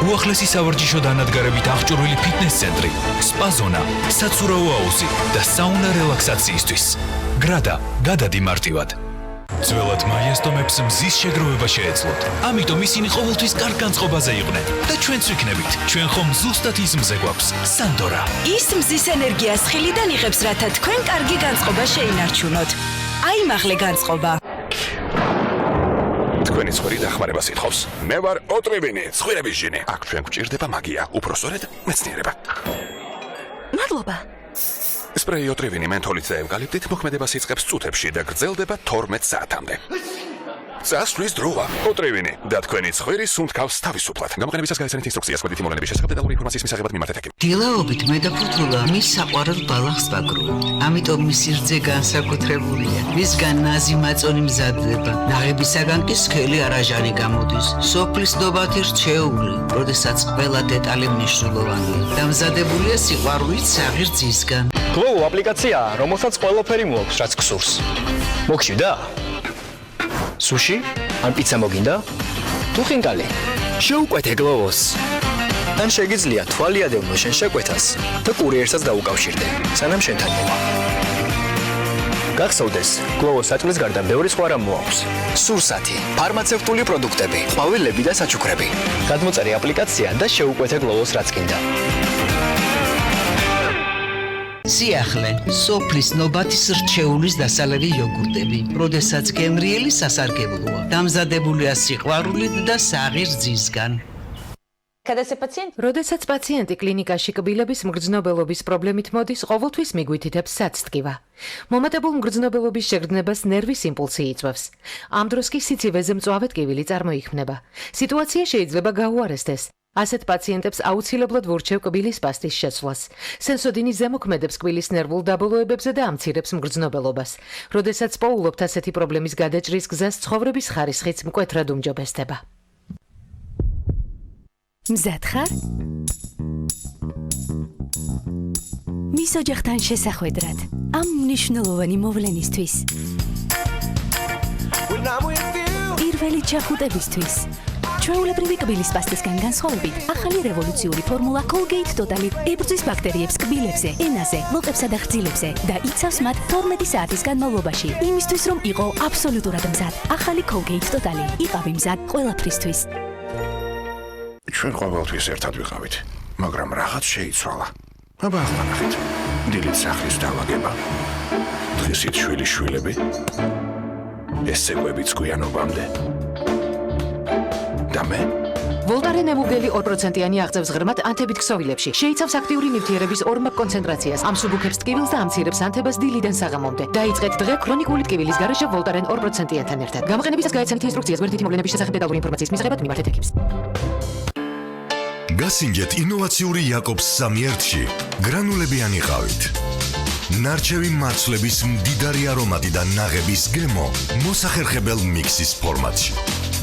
უახლესი სავარჯიშო დანადგარებით აღჭურვილი ფიტნეს ცენტრი, სპა ზონა, საცურაო აუზი და საუნა რელაქსაციისთვის. გრადა, გადადი მარტივად. ძველად მაიასტომებს მზის შეგროვება შეეძლოთ. ამიტომ ისინი ყოველთვის კარგ განწყობაზე იყვნენ და ჩვენც ვიქნებით. ჩვენ ხომ ზუსტად ის მზე გვაქვს. სანდორა. ის მზის ენერგიას ხილიდან იღებს, რათა თქვენ კარგი განწყობა შეინარჩუნოთ. აიმაღლე განწყობა. თქვენი ცხვირი დახმარებას ითხოვს. მე ვარ ოტრევინი, ცხვირების ჟინი. აქ ჩვენ გვჭირდება მაგია, უფრო სწორედ მეცნიერება. მადლობა. სპრეი ოტრევინი მენთოლით და ევკალიპტით მოქმედებას იწყებს წუთებში და გრძელდება 12 საათამდე. წასვლის დროა. ოტრევინი და თქვენი ცხვირი სუნთქავს თავისუფლად. გამოყენებისას გაიცანით ინსტრუქციას კვედითი მოვლენების შესახებ დეტალური ინფორმაციის მისაღებად მიმართეთ ექიმს. დილაობით მე და ფუთულა მის საყვარელ ბალახს ვაგროვებთ. ამიტომ მისი რძე განსაკუთრებულია. მისგან ნაზი მაწონი მზადდება. ნაღებისაგან კი სქელი არაჟანი გამოდის. სოფლის ნდობათი რჩეული, როდესაც ყველა დეტალი მნიშვნელოვანია. დამზადებულია სიყვარულით საღი რძისგან. გლოუ აპლიკაციაა, რომელსაც ყველაფერი მოაქვს, რაც გსურს. მოგხვდა? სუში? ან პიცა მოგინდა? თუ ხინკალი? შეუკვეთე გლოუს. ან შეგიძლია თვალი ადევნო შენ შეკვეთას და კურიერსაც დაუკავშირდე, სანამ შენთან მოვა. გახსოვდეს, გლოუს საჭმლის გარდა ბევრი სხვა რამ მოაქვს. სურსათი, ფარმაცევტული პროდუქტები, ყვავილები და საჩუქრები. გადმოწერე აპლიკაცია და შეუკვეთე გლოუს რაც გინდა. სიახლე, სოფლის ნობათის რჩეულის დასალევი იოგურტები, როდესაც გემრიელი სასარგებლოა, დამზადებულია სიყვარულით და საღირძისგან. როდესაც პაციენტი კლინიკაში კბილების მგრძნობელობის პრობლემით მოდის, ყოველთვის მიგვითითებს საცტკივა. მომატებულ მგრძნობელობის შეგრძნებას ნერვის იმპულსი იწვევს. ამ დროს კი სიცივეზე მწვავე ტკივილი წარმოიქმნება. სიტუაცია შეიძლება გაუარესდეს. ასეთ პაციენტებს აუცილებლად ვურჩევ კბილის პასტის შეცვლას. სენსოდინი ზემოქმედებს კბილის ნერვულ დაბოლოებებზე და ამცირებს მგრძნობელობას. როდესაც პოულობთ ასეთი პრობლემის გადაჭრის გზას, ცხოვრების ხარისხიც მკვეთრად უმჯობესდება. მზად ხარ? მის ოჯახთან შესახვედრად, ამ მნიშვნელოვანი მოვლენისთვის. პირველი ჩახუტებისთვის. ჩვეულებრივი კბილის პასტისგან განსხვავებით, ახალი რევოლუციური ფორმულა Colgate Total ებრძვის ბაქტერიებს კბილებზე, ენაზე, ლოყებსა და ხრძილებზე და იცავს მათ 12 საათის განმავლობაში, იმისთვის რომ იყო აბსოლუტურად მზად. ახალი Colgate Total იყავი მზად ყველაფრისთვის. ჩვენ ყოველთვის ერთად ვიყავით, მაგრამ რაღაც შეიცვალა. აბა ახლა ნახეთ. დილით სახლის დავაგება. დღისით შვილიშვილები. ეს ცეკვებიც გვიანობამდე. და მე? ვოლტარენ ემუგელი 2%-იანი აღწევს ღრმად ანთებით ქსოვილებში. შეიცავს აქტიური ნივთიერების ორმაგ კონცენტრაციას, ამსუბუქებს ტკივილს და ამცირებს ანთებას დილიდან საღამომდე. დაიწყეთ დღე ქრონიკული ტკივილის გარეშე ვოლტარენ 2%-იანთან ერთად. გამოყენებისას გაეცემთ ინსტრუქციას გვერდითი მოვლენების შესახებ დეტალური ინფორმაციის მისაღებად მიმართეთ ექიმს. გასინჯეთ ინოვაციური იაკობს 3-1-ში გრანულებიანი ყავით. ნარჩევი მარცვლების მდიდარი არომატი და ნაღების გემო მოსახერხებელ მიქსის ფორმატში.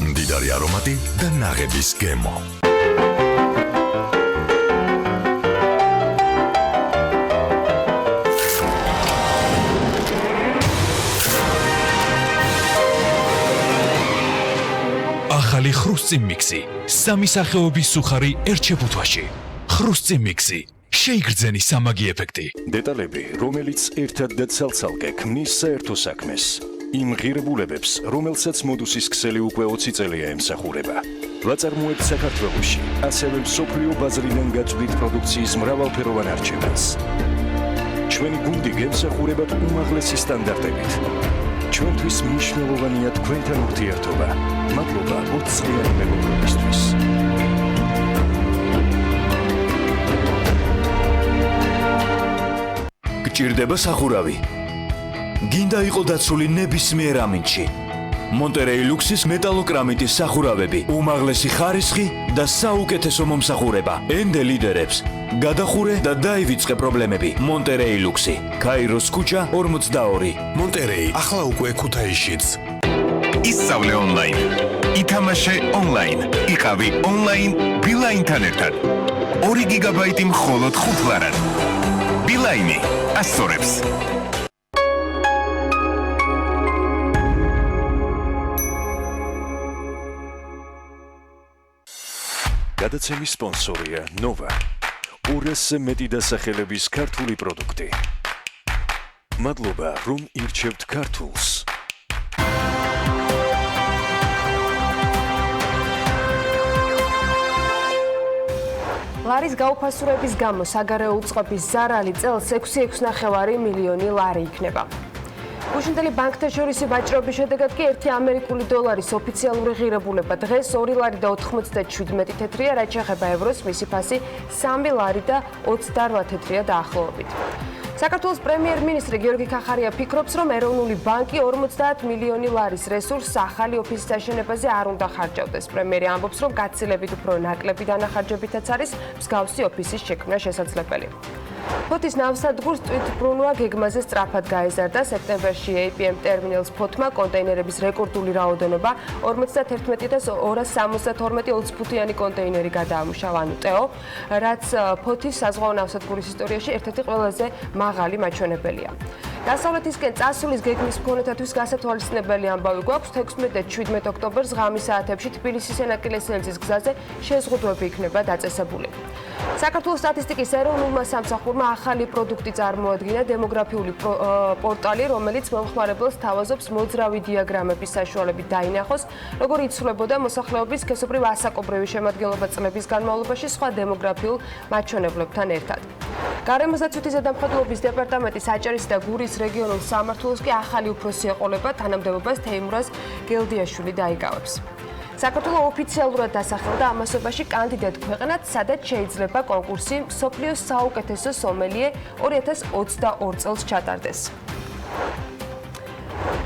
მდიდარი არომატი და ნაღების გემო. ახალი ხრუსწი მიქსი, სამი სახეობის სუხარი ერთ შეფუთვაში. ხრუსწი მიქსი, შეიგრძენი სამაგი ეფექტი. დეტალები, რომელიც ერთად და ცალ-ცალკე ქმნის საერთო საქმეს. იმ ღირებულებებს, რომელსაც მოდუსის ქსელი უკვე 20 წელია ემსახურება. ვაწარმოებთ საქართველოში, ასევე მსოფლიო ბაზრიდან გაწვდით პროდუქციის მრავალფეროვან არჩევანს. ჩვენი გუნდი გემსახურებათ უმაღლესი სტანდარტებით. ჩვენთვის მნიშვნელოვანია თქვენთან ურთიერთობა. მადლობა 20 წლიანი მეგობრობისთვის. გჭირდება სახურავი. გინდა იყო დაცული ნებისმიერ ამინდში. მონტერეი ლუქსის მეტალოკრამიტის სახურავები, უმაღლესი ხარისხი და საუკეთესო მომსახურება. ენდე ლიდერებს. გადახურე და დაივიწყე პრობლემები. მონტერეი ლუქსი, კაიროს ქუჩა 42. მონტერეი ახლა უკვე ქუთაისშიც. ისწავლე ონლაინ. ითამაშე ონლაინ. იყავი ონლაინ ბილაინთან ერთად. 2 გიგაბაიტი მხოლოდ 5 ლარად. ბილაინი ასწორებს. გადაცემის სპონსორია ნოვა. 200-ზე მეტი დასახელების ქართული პროდუქტი. მადლობა, რომ ირჩევთ ქართულს. ლარის გაუფასურების გამო საგარეო უწყების ზარალი წელს 6.9 მილიონი ლარი იქნება. გუშინდელი ბანკთა შორისი ვაჭრობის შედეგად კი 1 ამერიკული დოლარის ოფიციალური ღირებულება დღეს 2 ლარი და 97 თეთრია, რაც შეეხება ევროს, მისი ფასი 3 ლარი და 28 თეთრია დაახლოებით. საქართველოს პრემიერ-მინისტრი გიორგი ქახარია ფიქრობს, რომ ეროვნული ბანკი 50 მილიონი ლარის რესურსს ახალი ოფისის აშენებაზე არ უნდა ხარჯავდეს. პრემიერი ამბობს, რომ გაცილებით უფრო ნაკლები დანახარჯებითაც არის მსგავსი ოფისის შექმნა შესაძლებელი. ფოთის ნავსადგურს ტვირთბრუნვა გეგმაზე სწრაფად გაეზარდა. სექტემბერში APM ტერმინალს ფოთმა კონტეინერების რეკორდული რაოდენობა 51,272 20-ფუტიანი კონტეინერი გადაამუშავა, ანუ ტეო, რაც ფოთის საზღვაო ნავსადგურის ისტორიაში ერთ-ერთი ყველაზე მაღალი მაჩვენებელია. დასავლეთისკენ წასulis გეგმის მქონეთათვის გასათვალისწინებელი ამბავი გვაქვს. 16 და 17 ოქტომბერს ღამის საათებში თბილისის სენაკილესელიძის გზაზე შეზღუდვები იქნება დაწესებული. საქართველოს სტატისტიკის ეროვნულმა სამსახურმა ახალი პროდუქტი წარმოადგინა, დემოგრაფიული პორტალი, რომელიც მომხმარებელს თავაზობს მოძრავი დიაგრამების საშუალებით დაინახოს, როგორ იცვლებოდა მოსახლეობის სქესობრივ ასაკობრივი შემადგენლობა წლების განმავლობაში სხვა დემოგრაფიულ მაჩვენებლებთან ერთად. გარემოსდაცვითი ზედამხედველობის დეპარტამენტის აჭარის და გურის რეგიონულ სამმართველოს კი ახალი უფროსი ეყოლება თანამდებობას თეიმურაზ გელდიაშვილი დაიკავებს. საქართველოს ოფიციალურად დასახელდა ამასობაში კანდიდატ ქვეყნად, სადაც შეიძლება კონკურსი მსოფლიოს საუკეთესო სომელიე 2022 წელს ჩატარდეს.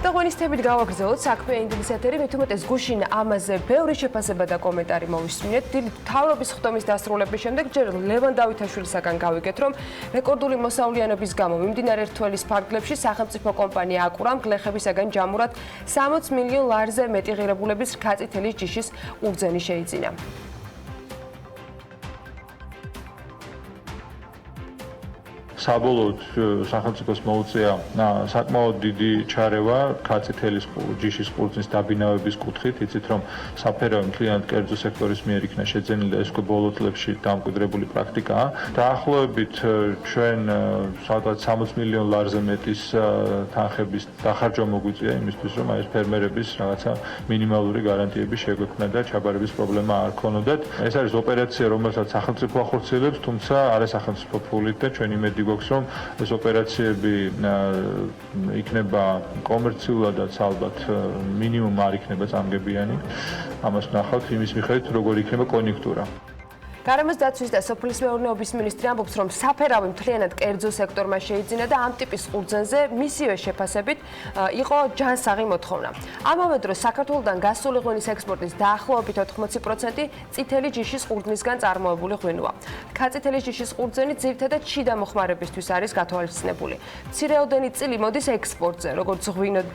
და ღვინის თემით გავაგრძელოთ საქმე ინგლისის ეთერი, მით უმეტეს გუშინ ამაზე ბევრი შეფასება და კომენტარი მოვისმინეთ. დილით მთავრობის ხდომის დასრულების შემდეგ ჯერ ლევან დავითაშვილისაგან გავიგეთ, რომ რეკორდული მოსავლიანობის გამო მიმდინარე რთველის ფარგლებში სახელმწიფო კომპანია აკურამ გლეხებისაგან ჯამურად 60 მილიონ ლარზე მეტი ღირებულების რქაწითელის ჯიშის ყურძენი შეიძინა. საბოლოოდ სახელმწიფოს მოუწია საკმაოდ დიდი ჩარევა ქაწითელის ჯიშის ყურძნის დაბინავების კუთხით. იცით რომ საფერავი მთლიანად კერძო სექტორის მიერ იქნა შეძენილი და ეს ბოლო წლებში დამკვიდრებული პრაქტიკაა. დაახლოებით ჩვენ სადღაც 60 მილიონ ლარზე მეტის თანხების დახარჯვა მოგვიწია იმისთვის რომ ეს ფერმერების რაღაცა მინიმალური გარანტიები შეგვექმნა და ჩაბარების პრობლემა არ ქონოდათ. ეს არის ოპერაცია რომელსაც სახელმწიფო ახორციელებს, თუმცა არა სახელმწიფო ფულით და ჩვენ იმედი გვაქვს რომ ეს ოპერაციები იქნება კომერციულადაც ალბათ მინიმუმ არ იქნება წამგებიანი. ამას ვნახავთ იმის მიხედვით როგორ იქნება კონიუნქტურა. გარემოს დაცვის და სოფლის მეურნეობის მინისტრი ამბობს, რომ საფერავი მთლიანად კერძო სექტორმა შეიძინა და ამ ტიპის ყურძენზე მისივე შეფასებით იყო ჯანსაღი მოთხოვნა. ამავე დროს საქართველოსთან გასული ღვინის ექსპორტის დაახლოებით 80% წითელი ჯიშის ყურძნისგან წარმოებული ღვინოა. ქაწითელი ჯიშის ყურძენი ძირითადად შიდა მოხმარებისთვის არის გათვალისწინებული. მცირეოდენი წილი მოდის ექსპორტზე, როგორც ღვინო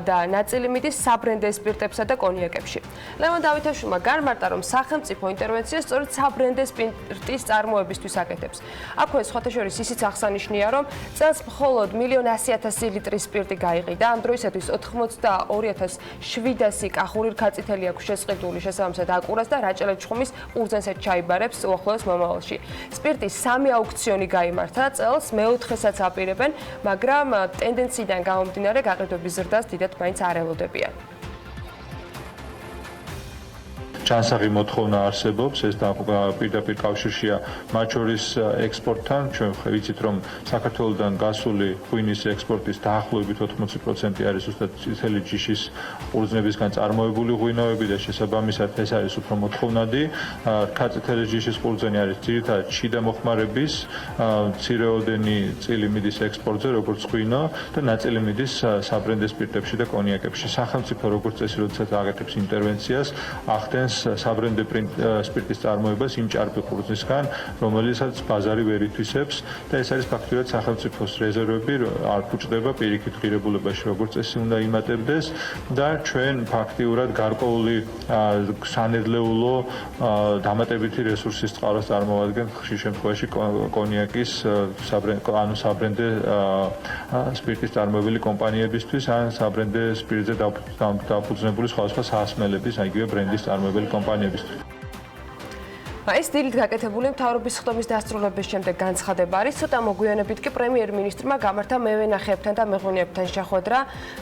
და ნაწილი მიდის საბრენდე სპირტებსა და კონიაკებში. ლევან დავითაშვილმა განმარტა, რომ სახელმწიფო ინტერვენცია სწორედ საბრენდე სპირტის წარმოებისთვის აკეთებს. აქვე სხვათა შორის ისიც აღსანიშნია, რომ წელს მხოლოდ 1.100.000 ლიტრი სპირტი გაიყიდა. ამ დროისათვის 82,700 კახური რქაწითელი აქვს შესყიდული შესაბამისად აკურას და რაჭა-ლეჩხუმის ყურძენსაც ჩაიბარებს უახლოეს მომავალში. სპირტის 3 აუქციონი გაიმართა წელს, მეოთხესაც აპირებენ, მაგრამ ტენდენციიდან გამომდინარე გაყიდვების ზრდას დიდად მაინც არ ელოდებიან. ჯანსაღი მოთხოვნა არსებობს, ეს პირდაპირ კავშირშია მათ შორის ექსპორტთან. ჩვენ ვიცით რომ საქართველოსთან გასული ღვინის ექსპორტის დაახლოებით 80% არის ზუსტად წითელი ჯიშის ყურძნებისგან წარმოებული ღვინოები და შესაბამისად ეს არის უფრო მოთხოვნადი. ქაწითელი ჯიშის ყურძენი არის ძირითადად შიდა მოხმარების, მცირეოდენი წილი მიდის ექსპორტზე, როგორც ღვინო და ნაწილი მიდის საბრენდე სპირტებში და კონიაკებში. სახელმწიფო როგორც წესი, როდესაც აკეთებს ინტერვენციას, ახდენს საბრენდე სპირტის წარმოებას იმ ჭარბი ყურძნისგან, რომელიცაც ბაზარი ვერ ითვისებს და ეს არის ფაქტობრივად სახელმწიფოს რეზერვები, არ ფუჭდება პირიქით ღირებულებაში, როგორც წესი უნდა იმატებდეს და ჩვენ ფაქტიურად გარკვეული სანედლეულო დამატებითი რესურსის წყაროს წარმოვადგენთ ხშირ შემთხვევაში კონიაკის საბრენდე სპირტის წარმოებელი კომპანიებისთვის ან საბრენდე სპირტზე დაფუძნებული სხვადასხვა საასმელების, იგივე ბრენდის წარმოებელი კომპანიებისთვის. ეს დილით გაკეთებული მთავრობის ხდომის დასრულების შემდეგ განცხადება არის. ცოტა მოგვიანებით კი პრემიერ-მინისტრმა გამართა მევენახეებთან და მეღვინეებთან შეხვედრა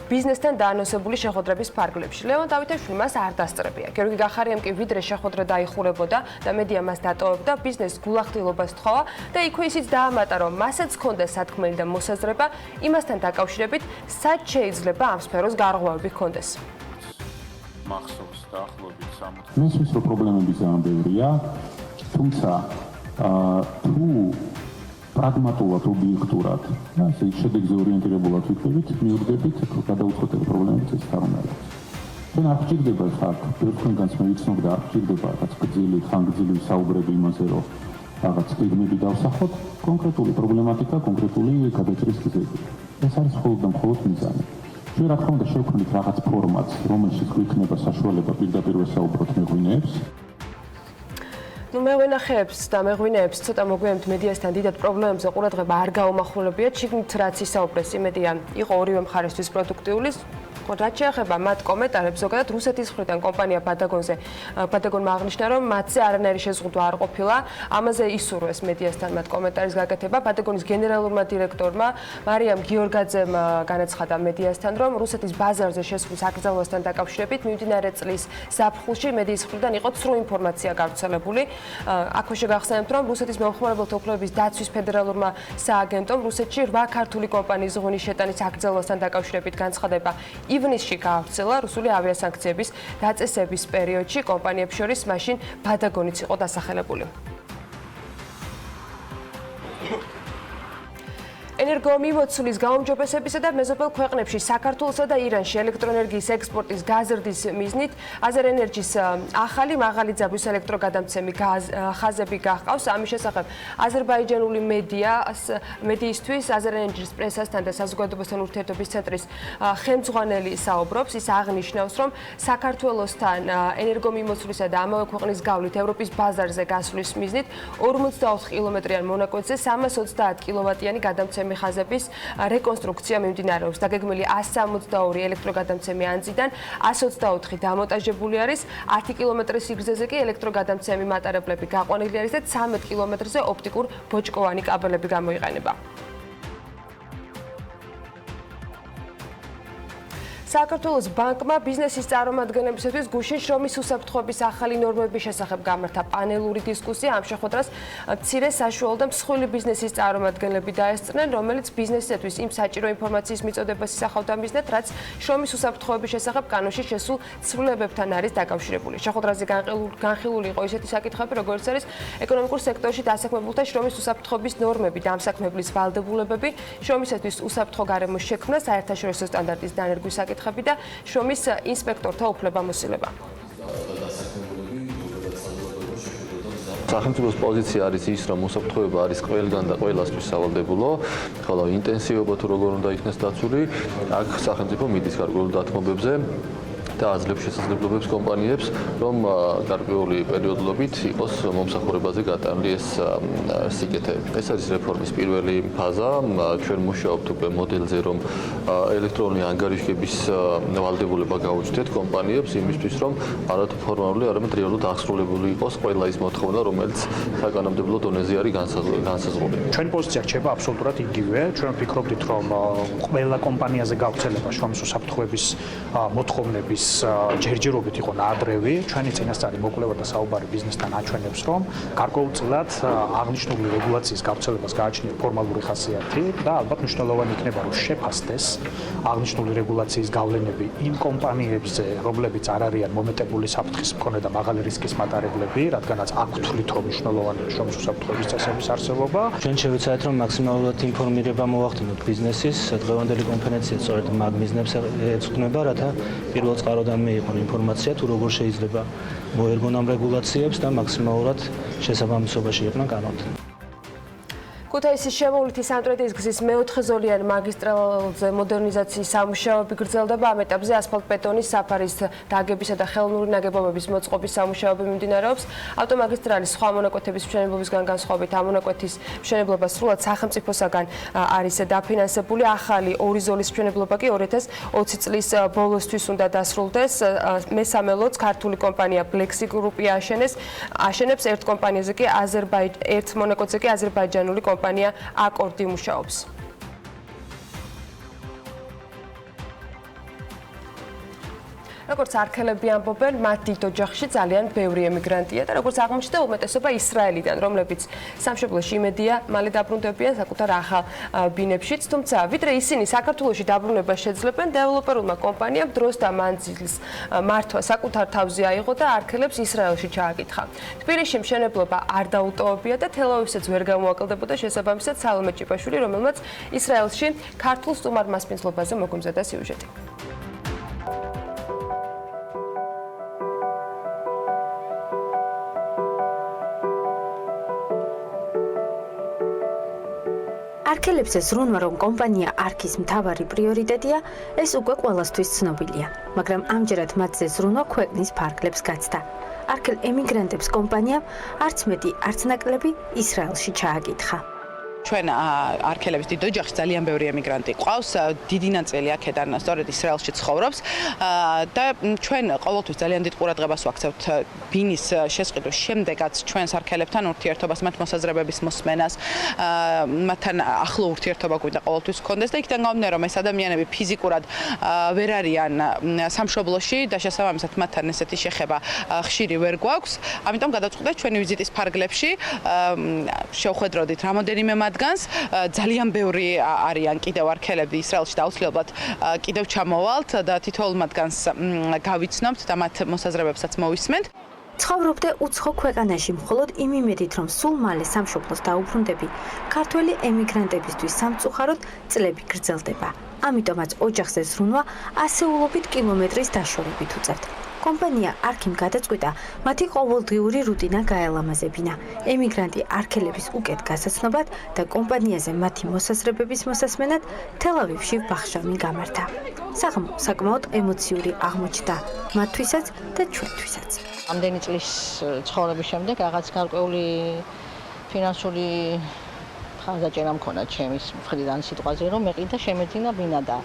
ბიზნესთან დაანონსებული შეხვედრების ფარგლებში. ლევან დავითაშვილი მას არ დასწრებია. გიორგი გახარიამ კი ვიდრე შეხვედრა დაიხურებოდა და მედია მას დატოვებდა, ბიზნესს გულახდილობას თხოვა და იქვე ისიც დაამატა, რომ მასაც ჰქონდა სათქმელი და მოსაზრება იმასთან დაკავშირებით, სად შეიძლება ამ სფეროს გარღვევები ჰქონდეს. მახსოვს დაახლოებით 60. მესმის რომ პრობლემები ძალიან ბევრია, თუმცა თუ პრაგმატულად, ობიექტურად, ასე შედეგზე ორიენტირებულად ვიქნებით, მივხვდებით, რომ გადაუწყვეტელი პრობლემებიც ეს არ უნდა იყოს. ჩვენ არ გვჭირდება ხარ, ბევრ თქვენგანს მე ვიცნობ და არ გვჭირდება რაღაც გრძელი, ხანგრძლივი საუბრები იმაზე, რომ რაღაც გეგმები დავსახოთ, კონკრეტული პრობლემატიკა, კონკრეტული გადაჭრის გზები. ეს არის მხოლოდ და მხოლოდ მიზანი. ჩვენ რა თქმა უნდა შევქმნით რაღაც ფორმატს, რომელშიც გვიქნება საშუალება პირდაპირ ვესაუბროთ მეღვინეებს. მეღვინეებს და მეღვინეებს ცოტა მოგვიანებით მედიასთან დიდად პრობლემებზე ყურადღება არ გაუმახვილებიათ. შიგნით რაც ისაუბრეს იმედია იყო ორივე მხარესთვის პროდუქტიული. რაც შეეხება მათ კომენტარებს, ზოგადად რუსეთის მხრიდან კომპანია ბადაგონმა აღნიშნა, რომ მათზე არანაირი შეზღუდვა არ ყოფილა. ამაზე ისურვეს მედიასთან მათ კომენტარის გაკეთება. ბადაგონის გენერალურმა დირექტორმა მარიამ გიორგაძემ განაცხადა მედიასთან, რომ რუსეთის ბაზარზე შესვლის აკრძალვასთან დაკავშირებით მიმდინარე წლის ზაფხულში მედიის მხრიდან იყო ცრუ ინფორმაცია გავრცელებული. აქვე შეგახსენებთ, რომ რუსეთის მომხმარებელთა უფლებების დაცვის ფედერალურმა სააგენტომ რუსეთში 8 ქართული კომპანიის ღვინის შეტანის აკრძალვასთან დაკავშირებით განცხადება ივნისში გაავრცელა. რუსული ავიასანქციების დაწესების პერიოდში კომპანიებს შორის მაშინ ბადაგონიც იყო დასახელებული. ენერგომიმოცვლის გაუმჯობესებისა და მეზობელ ქვეყნებში საქართველოსა და ირანში ელექტროენერგიის ექსპორტის გაზრდის მიზნით აზერენერგის ახალი მაღალი ძაბვის ელექტროგადამცემი ხაზები გახყავს. ამის შესახებ აზერბაიჯანული მედიისთვის აზერენერგის პრესასთან და საზოგადოებასთან ურთიერთობის ცენტრის ხელმძღვანელი საუბრობს. ის აღნიშნავს, რომ საქართველოსთან ენერგომიმოცვლისა და ამავე ქვეყნის გავლით ევროპის ბაზარზე გასვლის მიზნით 44 კილომეტრიან მონაკვეთზე 330 კილოვატიანი გადამცემი ხაზების რეკონსტრუქცია მიმდინარეობს. დაგეგმილი 162 ელექტროგადამცემი ანძიდან 124 დამონტაჟებული არის, 10 კილომეტრის სიგრძეზე კი ელექტროგადამცემი მატარებლები გაყვანილი არის და 13 კილომეტრზე ოპტიკურ ბოჭკოვანი კაბელები გამოიყენება. საქართველოს ბანკმა ბიზნესის წარმომადგენლებისთვის გუშინ შრომის უსაფრთხოების ახალი ნორმების შესახებ გამართა პანელური დისკუსია. ამ შეხვედრას მცირე საშუალო და მსხვილი ბიზნესის წარმომადგენლები დაესწრნენ, რომელიც ბიზნესისთვის იმ საჭირო ინფორმაციის მიწოდებას ისახავდა მიზნად, რაც შრომის უსაფრთხოების შესახებ კანონში შესულ ცვლილებებთან არის დაკავშირებული. შეხვედრაზე განხილული იყო ისეთი საკითხები, როგორც არის ეკონომიკურ სექტორში დასაქმებულთა შრომის უსაფრთხოების ნორმები, დამსაქმებლის ვალდებულებები, შრომისათვის უსაფრთხო გარემოს შექმნა, საერთაშორისო სტანდარტის დანერგვის საკითხები და შრომის ინსპექტორთა უფლებამოსილება. სახელმწიფოს პოზიცია არის ის, რომ უსაფრთხოება არის ყველგან და ყველასთვის სავალდებულო, ხოლო ინტენსივობა თუ როგორ უნდა იქნეს დაცული, აქ სახელმწიფო მიდის გარკვეულ დათმობებზე და აძლევს შესაძლებლობებს კომპანიებს, რომ გარკვეული პერიოდულობით იყოს მომსახურებაზე გატანილი ეს სიკეთე. ეს არის რეფორმის პირველი ფაზა. ჩვენ მუშაობთ უკვე მოდელზე, რომ ელექტრონული ანგარიშგების ვალდებულება გაუჩნდეთ კომპანიებს იმისთვის, რომ არათუ ფორმალური, არამედ რეალურად აღსრულებული იყოს ყველა ის მოთხოვნა, რომელიც საკანონმდებლო დონეზე არის განსაზღვრული. ჩვენი პოზიცია რჩება აბსოლუტურად იგივე. ჩვენ ვფიქრობთ, რომ ყველა კომპანიაზე გავრცელება შრომის უსაფრთხოების მოთხოვნების ჯერჯერობით იყო ნაადრევი. ჩვენი წინასწარი მოკვლევა და საუბარი ბიზნესთან აჩვენებს, რომ გარკვეულწილად აღნიშნული რეგულაციის გავრცელებას გააჩნია ფორმალური ხასიათი და ალბათ მნიშვნელოვანი იქნება, რომ შეფასდეს აღნიშნული რეგულაციის გავლენები იმ კომპანიებზე, რომლებიც არ არიან მომეტებული საფრთხის მქონე და მაღალი რისკის მატარებლები, რადგანაც აქვთ თვითონ მნიშვნელოვანი შრომის უსაფრთხოების წესების არსებობა. ჩვენ შევეცადეთ, რომ მაქსიმალურად ინფორმირება მოვახდინოთ ბიზნესის. დღევანდელი კონფერენცია სწორედ მაგ მიზნებს ეძღვნება, რათა პირველ წყაროდან მიიღონ ინფორმაცია თუ როგორ შეიძლება მოერგონ ამ რეგულაციებს და მაქსიმალურად შესაბამისობაში იყვნენ კანონთან. ქუთაისის შემოვლითი სამტრედიის გზის მეოთხეზოლიანი მაგისტრალზე მოდერნიზაციის სამუშაოები გრძელდება. ამ ეტაპზე ასფალტ-ბეტონის საფარის დაგებისა და ხელოვნური ნაგებობების მოწყობის სამუშაოები მიმდინარეობს. ავტომაგისტრალის სხვა მონაკვეთების მშენებლობისგან განსხვავებით ამ მონაკვეთის მშენებლობა სრულად სახელმწიფოსაგან არის დაფინანსებული. ახალი ორი ზოლის მშენებლობა კი 2020 წლის ბოლოსთვის უნდა დასრულდეს. მესამე ლოდს ქართული კომპანია Plexi Group-ი აშენებს. ერთ კომპანიაზე კი ერთ მონაკვეთზე კი აზერბაიჯანული კომპანია აკორდი მუშაობს. როგორც არქელები ამბობენ, მათ დიდ ოჯახში ძალიან ბევრი ემიგრანტია და როგორც აღმოჩნდა, უმეტესობა ისრაელიდან, რომლებიც სამშობლოში იმედია მალე დაბრუნდებიან საკუთარ ახალ ბინებშიც, თუმცა ვიდრე ისინი საქართველოში დაბრუნებას შეძლებენ, დეველოპერულმა კომპანიამ დროს და მანძილის მართვა საკუთარ თავზე აიღო და არქელებს ისრაელში ჩააკითხა. თბილისში მშენებლობა არ დაუტოვებია და თელ-ავივსაც ვერ გამოაკლდებოდა შესაბამისად სალომე ჭიპაშვილი, რომელმაც ისრაელში ქართულ სტუმარ მასპინძლობაზე მოგვიმზადა სიუჟეტი. არქელებს ზრუნვა, რომ კომპანია არქის მთავარი პრიორიტეტია, ეს უკვე ყველასთვის ცნობილია, მაგრამ ამჯერად მათზე ზრუნვა ქვეყნის ფარგლებს გაცდა. არქელ ემიგრანტებს კომპანიამ არც მეტი, არც ნაკლები ისრაელში ჩააკითხა. ჩვენ არქელების დიდ ოჯახში ძალიან ბევრი ემიგრანტი ყავს, დიდი ნაწილი აქედან სწორედ ისრაელში ცხოვრობს და ჩვენ ყოველთვის ძალიან დიდ ყურადღებას ვაქცევთ ბინის შესყიდვის შემდეგაც ჩვენს არქელებთან ურთიერთობას, მათ მოსაზრებების მოსმენას, მათთან ახლო ურთიერთობა გვინდა ყოველთვის გქონდეს და იქიდან გამომდინარე, რომ ეს ადამიანები ფიზიკურად ვერ არიან სამშობლოში და შესაბამისად მათთან ესეთი შეხება ხშირი ვერ გვაქვს, ამიტომ გადავწყვიტეთ ჩვენი ვიზიტის ფარგლებში შევხვედროდით რამოდენიმე მათგანს, ძალიან ბევრი არიან კიდევ არქელები ისრაელში და აუცილებლად კიდევ ჩამოვალთ და თითოეულ მათგანს გავიცნობთ და მათ მოსაზრებებსაც მოვისმენთ. ცხოვრობდე უცხო ქვეყანაში მხოლოდ იმ იმედით, რომ სულ მალე სამშობლოს დაუბრუნდები, ქართველი ემიგრანტებისთვის სამწუხაროდ წლები გრძელდება. ამიტომაც ოჯახზე ზრუნვა ასეულობით კილომეტრის დაშორებით უწევთ. კომპანია არქიმ გადაწყვიტა მათი ყოველდღიური რუტინა გაელამაზებინა. ემიგრანტი არქელების უკეთ გასაცნობად და კომპანიაზე მათი მოსაზრებების მოსასმენად თელ-ავივში ვახშამი გამართა. საკმაოდ ემოციური აღმოჩნდა მათთვისაც და ჩვენთვისაც. ამდენი წლის ცხოვრების შემდეგ რაღაც გარკვეული ფინანსური ხარჯაჭერა მქონდა ჩემის მხრიდან სიტყვაზე, რომ მე კიდე შემეძინა ბინა და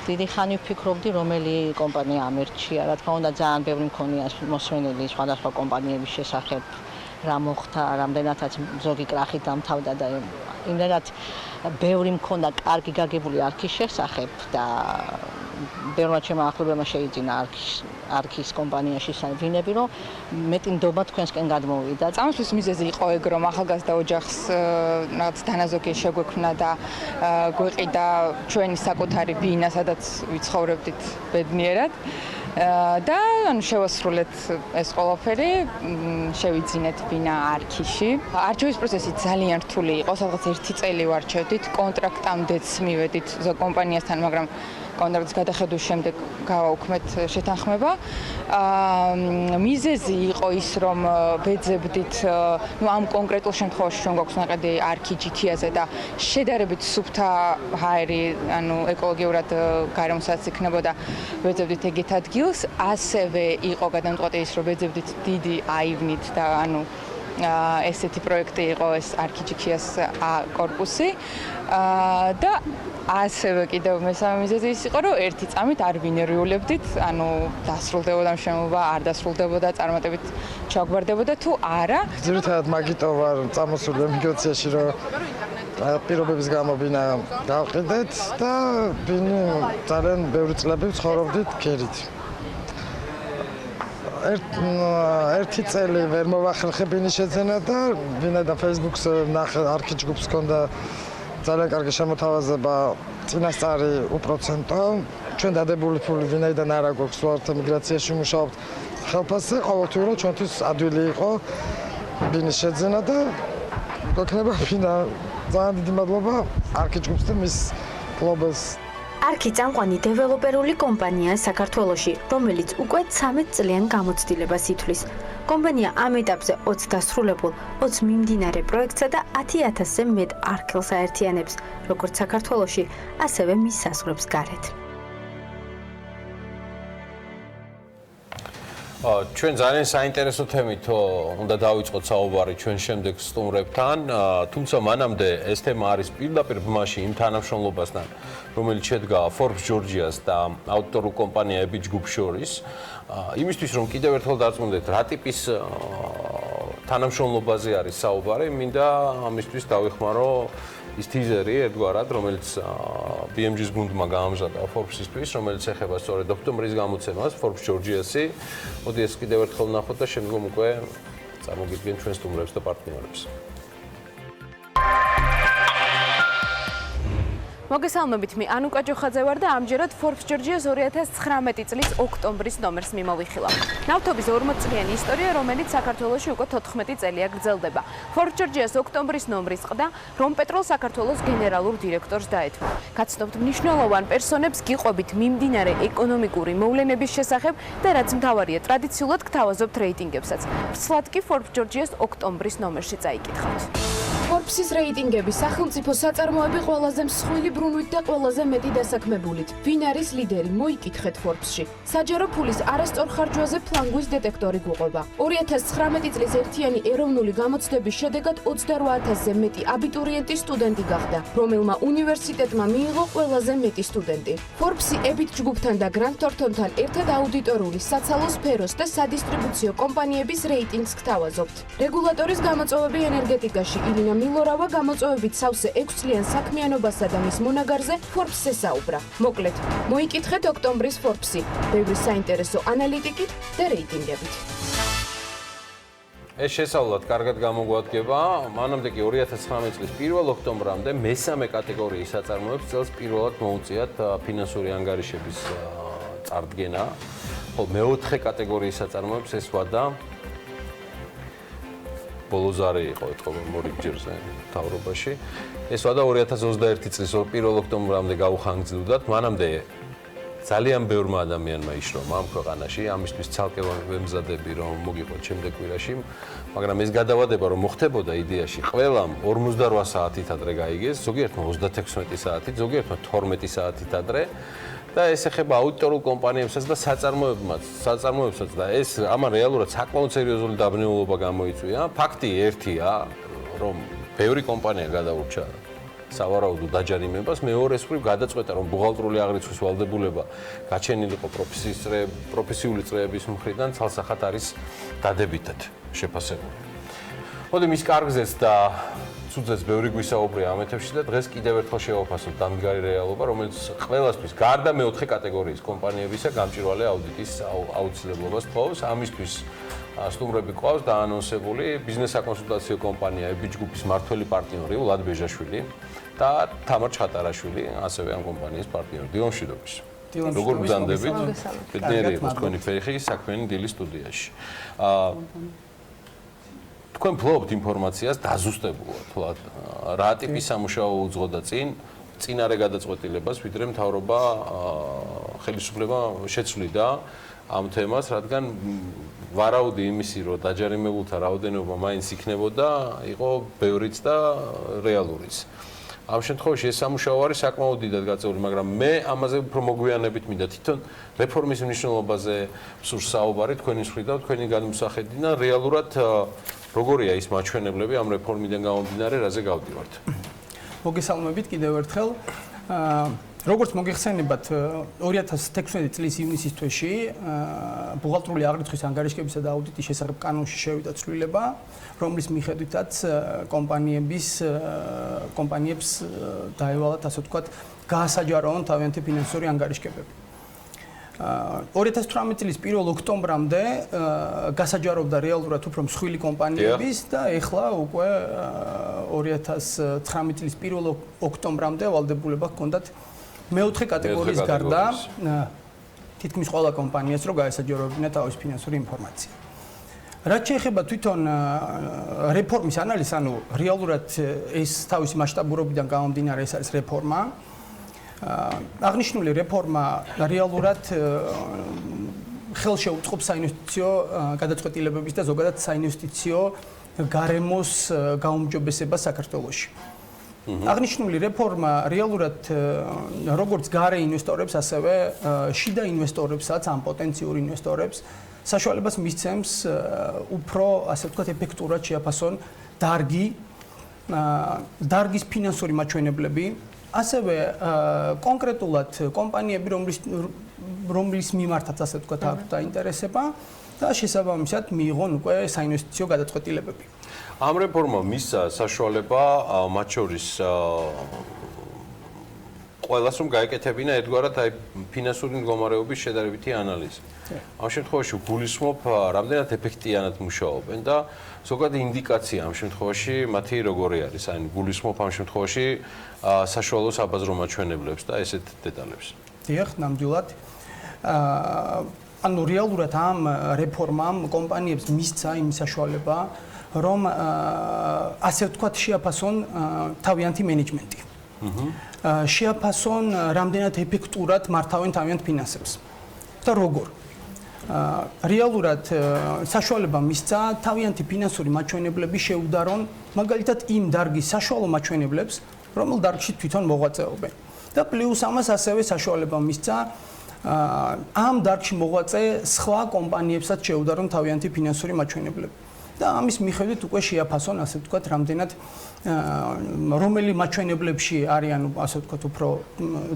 დიდი ხანი ვფიქრობდი, რომელი კომპანია ამერჩია. რა თქმა უნდა, ძალიან ბევრი მქონია მოსმენელი სხვადასხვა კომპანიების შესახებ, რა მოხდა, რამდენადაც ზოგი კრახით დამთავრდა და იმდენად ბევრი მქონდა კარგი გაგებული არქის შესახებ და ბევრმა ჩემმა ახლობლებმა შეიძინა არქის კომპანიაში ვინები, რომ მეტი ნდობა თქვენსკენ გადმოვიდა. წამოსვლის მიზეზი იყო ეგ, რომ ახალგაზრდა ოჯახს რაღაც დანაზოგი შეგვექმნა და გვეყიდა ჩვენი საკუთარი ბინა, სადაც ვიცხოვრებდით ბედნიერად. და ანუ შევასრულეთ ეს ყველაფერი, შევიძინეთ ბინა არქიში. არჩევის პროცესი ძალიან რთული იყო, სადღაც 1 წელი ვარჩევდით, კონტრაქტამდეც მივედით ზოგ კომპანიასთან, მაგრამ კონტრაქტის გადახედვის შემდეგ გავაუქმეთ შეთანხმება. მიზეზი იყო ის, რომ ვეძებდით, ამ კონკრეტულ შემთხვევაში ჩვენ გვაქვს ნაყედი არქი ჯიქიაზე და შედარებით სუფთა ჰაერი, ანუ ეკოლოგიურად გარემოსაც იქნებოდა, ვეძებდით ეგეთ ადგილს. ასევე იყო გადამწყვეტი ის, რომ ვეძებდით დიდი აივნით და ანუ ესეთი პროექტი იყო ეს არქი ჯიქიას კორპუსი და ასევე კიდევ მესამე მიზეზი ის იყო, რომ ერთი წამით არ ვინერიულებდით, ანუ დასრულდებოდა მშენებლობა, არ დასრულდებოდა, წარმატებით ჩაგვარდებოდა თუ არა. ძირითადად მაგიტო ვარ წამოსული ემიგრაციაში, რომ პირობების გამო ბინა გავყიდეთ და ბინი ძალიან ბევრი წლები ცხოვრობდით გერით. ერთი წელი ვერ მოვახერხე ბინის შეძენა და ბინა და Facebook-ს ნახე არქი ჯგუფს ჰქონდა ძალიან კარგი შემოთავაზება წინასწარი უპროცენტო. ჩვენ დადებული ფული ვინაიდან არა გვაქვს, ვართ ემიგრაციაში მუშაობთ ხელფასზე, ყოველთვიურად ჩვენთვის ადვილი იყო ბინის შეძენა და გვექნება ბინა. ძალიან დიდი მადლობა არქი ჯგუფს და მის გლობალს. არქი წამყვანი დეველოპერული კომპანია საქართველოში, რომელიც უკვე 13 წლიან გამოცდილებას ითვლის. კომპანია ამ ეტაპზე 20 დასრულებულ, 20 მიმდინარე პროექტსა და 10,000-ზე მეტ არქელს აერთიანებს, როგორც საქართველოში, ასევე მის საზღვრებს გარეთ. ჩვენ ძალიან საინტერესო თემითო უნდა დავიწყოთ საუბარი ჩვენ შემდეგ სტუმრებთან, თუმცა მანამდე ეს თემა არის პირდაპირ ბმაში იმ თანამშრომლობასთან, რომელიც შედგა Forbes Georgia-ს და აუდიტორულ კომპანია Ebitch Group შორის. იმისთვის რომ კიდევ ერთხელ დარწმუნდეთ, რა ტიპის თანამშრომლობაზე არის საუბარი, მინდა ამისთვის დავიხმარო ის ტიზერი ერთგვარად, რომელიც BMG-ს გუნდმა გაამზადა Forbes-ისთვის, რომელიც ეხება სწორედ ოქტომბრის გამოცემას, Forbes Georgia-ს. მოდი ეს კიდევ ერთხელ ვნახოთ და შემდგომ უკვე წარმოგიდგენ ჩვენ სტუმრებს და პარტნიორებს. მოგესალმებით, მე ანუკა ჯოხაძე ვარ და ამჯერად Forbes Georgia-ს 2019 წლის ოქტომბრის ნომერს მიმოვიხილავ. ნავთობის 40 წლიანი ისტორია, რომელიც საქართველოში უკვე 14 წელია გრძელდება. Forbes Georgia-ს ოქტომბრის ნომრის ყდა, რომ პეტროლ საქართველოს გენერალურ დირექტორს დაეთმო. გაცნობთ მნიშვნელოვან პერსონებს, გიყვებით მიმდინარე ეკონომიკური მოვლენების შესახებ და რაც მთავარია, ტრადიციულად გთავაზობთ რეიტინგებსაც. ვრცლად კი Forbes Georgia-ს ოქტომბრის ნომერში წაიკითხავთ. Forbes-ის რეიტინგები სახელმწიფო საწარმოები ყველაზე მსხვილი ბრუნვით და ყველაზე მეტი დასაქმებულით. ვინ არის ლიდერი? მოიკითხეთ Forbes-ში. საჯარო ფულის არასწორ ხარჯვაზე ფლანგვის დეტექტორი გვყვება. 2019 წლის ერთიანი ეროვნული გამოცდების შედეგად 28,000-ზე მეტი აბიტურიენტი სტუდენტი გახდა, რომელმა უნივერსიტეტმა მიიღო ყველაზე მეტი სტუდენტი. Forbes-ი EBIT ჯგუფთან და Grant Thornton-თან ერთად აუდიტორული, საცალო სფეროს და სადისტრიბუციო კომპანიების რეიტინგს გთავაზობთ. რეგულატორის გამოწვევები ენერგეტიკაში ილინა მილორავა გამოწვევებით სავსე 6 წლიან საქმიანობასა და მის მონაგარზე Forbes-ზე საუბრა. მოკლედ, მოიკითხეთ ოქტომბრის Forbes-ი, ბევრი საინტერესო ანალიტიკით და რეიტინგებით. ეს შესაძლოა კარგად გამოგვადგება. მანამდე კი 2019 წლის 1 ოქტომბრამდე მესამე კატეგორიის საწარმოებს წელს პირველად მოუწიათ ფინანსური ანგარიშების წარდგენა. ხოლო მეოთხე კატეგორიის საწარმოებს ეს ვადა ბოლოზარი იყო ეთქობა მორიგჯერზე თავრობაში. ეს ვადა 2021 წლის 1 ოქტომბრამდე გაუხანგრძლივდათ. მანამდე ძალიან ბევრმა ადამიანმა იშრომა ამ ქვეყანაში, ამისთვის ცალკე ვემზადები რომ მოგიყვეთ შემდეგ კვირაში, მაგრამ ეს გადავადება რომ მოხდებოდა იდეაში, ყველამ 48 საათით ადრე გაიგეს, ზოგიერთმა 36 საათით, ზოგიერთმა 12 საათით ადრე. და ეს ეხება აუდიტორულ კომპანიებსაც და საწარმოებსაც და ეს ამან რეალურად საკმაოდ სერიოზული დაბნეულობა გამოიწვია. ფაქტი ერთია, რომ ბევრი კომპანია გადაურჩა სავარაუდო დაჯარიმებას, მეორეს მხრივ გადაწყვეტა, რომ ბუღალტრული აღრიცხვის ვალდებულება გაჩენილიყო პროფესიული წრეების მხრიდან ცალსახად არის დადებითად შეფასებული. მოდი მის კარგზეც და ცუძეს ბევრი გვისაუბრია ამ ეთერში და დღეს კიდევ ერთხელ შევაფასოთ დამდგარი რეალობა, რომელიც ყველასთვის გარდა მეოთხე კატეგორიის კომპანიებისა გამჭვირვალე აუდიტის აუცილებლობას თხოვს. ამისთვის სტუმრები ყავს დაანონსებული ბიზნეს საკონსულტაციო კომპანია EBIT ჯგუფის მმართველი პარტნიორი ვლად ბეჟაშვილი და თამარ ჩხატარაშვილი, ასევე ამ კომპანიის პარტნიორი. დილო მშვიდობის. როგორ გძანდებით? ბედნიერი იყოს თქვენი ფეხი საქმიანი დილის სტუდიაში. თქვენ ფლობთ ინფორმაციას დაზუსტებულად, რა ტიპის სამუშაო უძღოდა წინარე გადაწყვეტილებას, ვიდრე მთავრობა ხელისუფლება შეცვლიდა ამ თემას, რადგან ვარაუდი იმისი, რომ დაჯარიმებულთა რაოდენობა მაინც იქნებოდა, იყო ბევრიც და რეალურიც. ამ შემთხვევაში ეს სამუშაო არის საკმაოდ დიდად გაწეული, მაგრამ მე ამაზე უფრო მოგვიანებით მინდა თვითონ რეფორმის მნიშვნელობაზე სურს საუბარი თქვენი მხრიდან, თქვენი განმსახედიდან, რეალურად როგორია ის მაჩვენებლები ამ რეფორმიდან გამომდინარე, რაზე გავდივართ? მოგესალმებით კიდევ ერთხელ. როგორც მოგეხსენებათ, 2016 წლის ივნისის თვეში ბუღალტრული აღრიცხვის ანგარიშებისა და აუდიტის შესახებ კანონში შევიდა ცვლილება, რომლის მიხედვითაც კომპანიებს დაევალათ, ასე ვთქვათ, გაასაჯაროონ თავიანთი ფინანსური ანგარიშებები. 2018 წლის 1 ოქტომბრამდე გასაჯაროვდა რეალურად უფრო მსხვილი კომპანიების და ეხლა უკვე 2019 წლის 1 ოქტომბრამდე ვალდებულება ჰქონდათ მეოთხე კატეგორიის გარდა თითქმის ყველა კომპანიას რო გაესაჯაროებინა თავისი ფინანსური ინფორმაცია. რაც შეეხება თვითონ რეფორმის ანალიზს, ანუ რეალურად ეს თავისი მასშტაბურობიდან გამომდინარე ეს არის რეფორმა. აღნიშნული რეფორმა რეალურად ხელშეუწყობს საინვესტიციო გადაწყვეტილებების და ზოგადად საინვესტიციო გარემოს გაუმჯობესებას საქართველოში. აღნიშნული რეფორმა რეალურად როგორც გარე ინვესტორებს, ასევე შიდა ინვესტორებსაც, ამ პოტენციურ ინვესტორებს საშუალებას მისცემს უფრო, ასე ვთქვათ, ეფექტურად შეაფასონ დარგის ფინანსური მაჩვენებლები, ასევე კონკრეტულად კომპანიები, რომლის მიმართაც, ასე ვთქვათ, აქვთ დაინტერესება და შესაბამისად მიიღონ უკვე საინვესტიციო გადაწყვეტილებები. ამ რეფორმამ მისცა საშუალება მათ შორის ყველას რომ გაეკეთებინა ერთგვარად აი ფინანსური მდგომარეობის შედარებითი ანალიზი. ამ შემთხვევაში გულისხმობ რამდენად ეფექტიანად მუშაობენ და ზოგადი ინდიკაცია ამ შემთხვევაში მათი როგორი არის, აი გულისხმობ ამ შემთხვევაში საშუალო საბაზრო მაჩვენებლებს და ესეთ დეტალებს. დიახ, ნამდვილად. ანუ რეალურად ამ რეფორმამ კომპანიებს მისცა იმის საშუალება, რომ ასე ვთქვათ, შეაფასონ თავიანთი მენეჯმენტი. შეაფასონ რამდენად ეფექტურად მართავენ თავიანთ ფინანსებს. და როგორ? რეალურად საშუალება მისცა თავიანთი ფინანსური მაჩვენებლები შეუდარონ მაგალითად იმ დარგის საშუალო მაჩვენებლებს, რომელ დარგში თვითონ მოღვაწეობენ. და პლუს ამას ასევე საშუალება მისცა ამ დარგში მოღვაწე სხვა კომპანიებსაც შეუდარონ თავიანთი ფინანსური მაჩვენებლები. და ამის მიხედვით უკვე შეაფასონ, ასე ვთქვათ, რამდენად რომელი მაჩვენებლებში არიან, ასე ვთქვათ, უფრო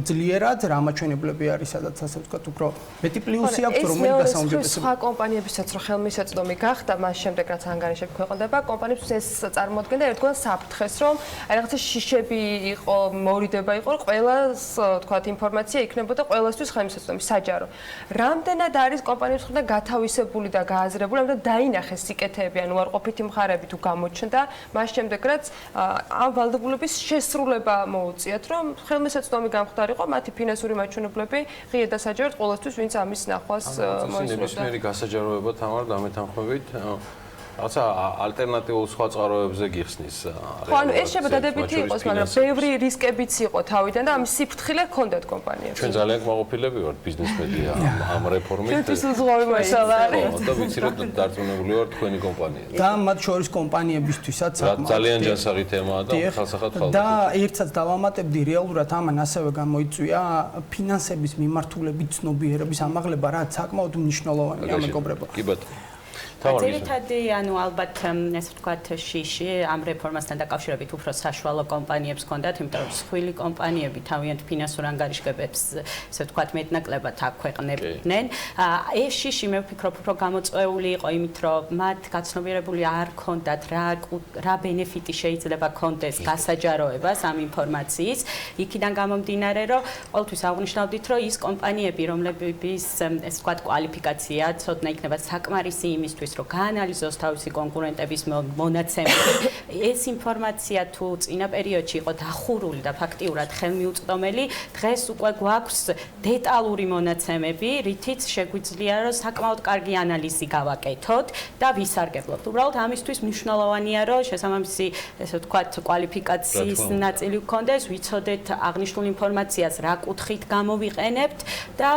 ძლიერად, რა მაჩვენებლები არის, სადაც ასე ვთქვათ, უფრო მეტი პლუსი აქვს, რომელი გასაუმჯობესება. სხვა კომპანიებისაც რო ხელმისაწვდომი გახდა, მას შემდეგ რაც ანგარიშები ქვეყნდება, კომპანიებს ეს წარმოადგენდა ერთგვარ საფრთხეს, რომ აი რაღაცა შიშები იყო, მორიდება იყო, ყველას, ვთქვათ, ინფორმაცია იქნებოდა ყველასთვის ხელმისაწვდომი, საჯარო. რამდენად არის კომპანიებს ხდა გათავისებული და გააზრებული, რამდენად დაინახეს სიკეთეები, ანუ უარყოფითი მხარეები თუ გამოჩნდა, მას შემდეგ რაც ამ ვალდებულების შესრულება მოუწიათ, რომ ხელმისაწვდომი გამხდარიყო მათი ფინანსური მაჩვენებლები ღია და საჯაროდ ყოველთვის, ვინც ამის ნახვას მოისურვებდა. ნებისმიერი გასაჯაროება თამარ დამეთანხმებით რაღაცა ალტერნატიულ სხვა წყაროებზე გიხსნის. ხო, ანუ ეს შეიძლება დადებითი იყოს, მაგრამ ბევრი რისკებიც იყო თავიდან და ამის სიფრთხილე ჰქონდათ კომპანიებს. ჩვენ ძალიან კმაყოფილები ვართ ბიზნესმენი ამ რეფორმით. ჩვენთვის უზღვარი მასალა არის. და ვიცი რომ დარწმუნებული ვარ თქვენი კომპანია. და მათ შორის კომპანიებისთვისაც ძალიან ჯანსაღი თემაა და ხალხსაც ხალხი. და ერთსაც დავამატებდი, რეალურად ამან ასევე გამოიწვია ფინანსების მიმართულებით ცნობიერების ამაღლება, რაც საკმაოდ მნიშვნელოვანია, მეგობრებო. კი ბატონო. ძირითადი, ანუ ალბათ ესე ვთქვათ, შიში ამ რეფორმასთან დაკავშირებით უფრო საშუალო კომპანიებს ჰქონდათ, იმიტომ რომ სხვილი კომპანიები თავიანთ ფინანსურ ანგარიშგებებს, ესე ვთქვათ, მეტნაკლებად აქვეყნებდნენ. ეს შიში მე ვფიქრობ, უფრო გამოწვეული იყო იმით, რომ მათ გაცნობიერებული არ ჰქონდათ რა ბენეფიტი შეიძლება ჰქონდეს გასაჯაროებას ამ ინფორმაციის. იქიდან გამომდინარე, რომ ყოველთვის აღნიშნავდით, რომ ის კომპანიები, რომლებიც ესე ვთქვათ, კვალიფიკაცია ცოდნა იქნება საკმარისი იმისთვის, რომ გაანალიზოს თავისი კონკურენტების მონაცემები. ეს ინფორმაცია თუ წინა პერიოდში იყო დახურული და ფაქტიურად ხელმიუწვდომელი, დღეს უკვე გვაქვს დეტალური მონაცემები, რითიც შეგვიძლია რომ საკმაოდ კარგი ანალიზი გავაკეთოთ და ვისარგებლოთ. უბრალოდ ამისთვის მნიშვნელოვანია, რომ შესაბამისი, ესე ვთქვათ, კვალიფიკაციის ნაწილი გქონდეს, ვიცოდეთ აღნიშნულ ინფორმაციას რა კუთხით გამოვიყენებთ და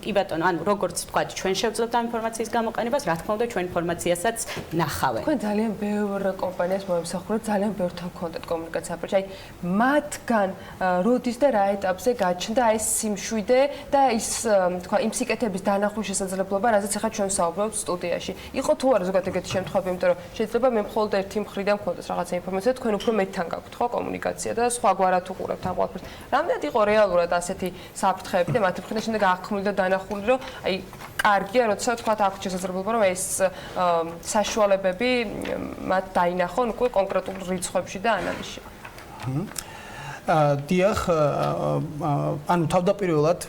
კი ბატონო, ანუ როგორც ვთქვათ, ჩვენ შევძლებთ ამ ინფორმაციის გამოყენებას, რა თქმა უნდა, ჩვენ ინფორმაციასაც ნახავენ. თქვენ ძალიან ბევრ კომპანიას მოემსახურეთ, ძალიან ბევრთან გქონდათ კომუნიკაცია, აბა აი მათგან როდის და რა ეტაპზე გაჩნდა ეს სიმშვიდე და ის თქვა იმ სიკეთების დანახვის შესაძლებლობა, რაზეც ახლა ჩვენ საუბრობთ სტუდიაში. იყო თუ არა ზოგადად ეგეთი შემთხვევები, იმიტომ რომ შეიძლება მე მხოლოდ ერთი მხრიდან მქონდეს რაღაცა ინფორმაცია, თქვენ უფრო მეტთან გაქვთ ხო კომუნიკაცია და სხვაგვარად უყურებთ ამ ყველაფერს. რამდენად იყო რეალურად ასეთი საფრთხეები და მათი მხრიდან შემდეგ აღქმული და დანახული, რომ აი კარგია, როცა თქვა აქვს შესაძლებლობა, რომ ეს საშუალებები მათ დაინახონ უკვე კონკრეტულ რიცხვებში და ანალიზში. დიახ, ანუ თავდაპირველად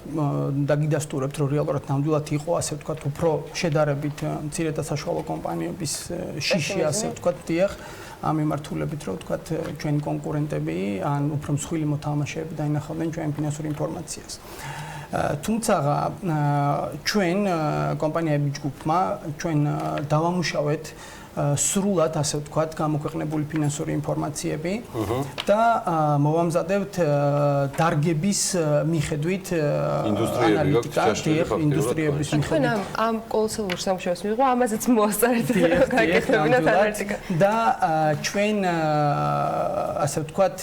დაგიდასტურებთ, რომ რეალურად ნამდვილად იყო, ასე ვთქვათ, უფრო შედარებით მცირე და საშუალო კომპანიების შიში, ასე ვთქვათ, დიახ, ამ მიმართულებით, რომ ვთქვათ, ჩვენი კონკურენტები ან უფრო მსხვილი მოთამაშეები დაინახავდნენ ჩვენ ფინანსურ ინფორმაციას. თუმცა ჩვენ კომპანიები ჯგუფმა ჩვენ დავამუშავეთ სრულად, ასე ვთქვათ, გამოქვეყნებული ფინანსური ინფორმაციები და მოვამზადებთ დარგების მიხედვით ანალიტიკა, ინდუსტრიების მიხედვით. ამ კოლოსალურ სამუშაოს მიიღო, ამაზეც მოასწარეთ გაკეთებინათ ანალიტიკა. და ჩვენ ასე ვთქვათ,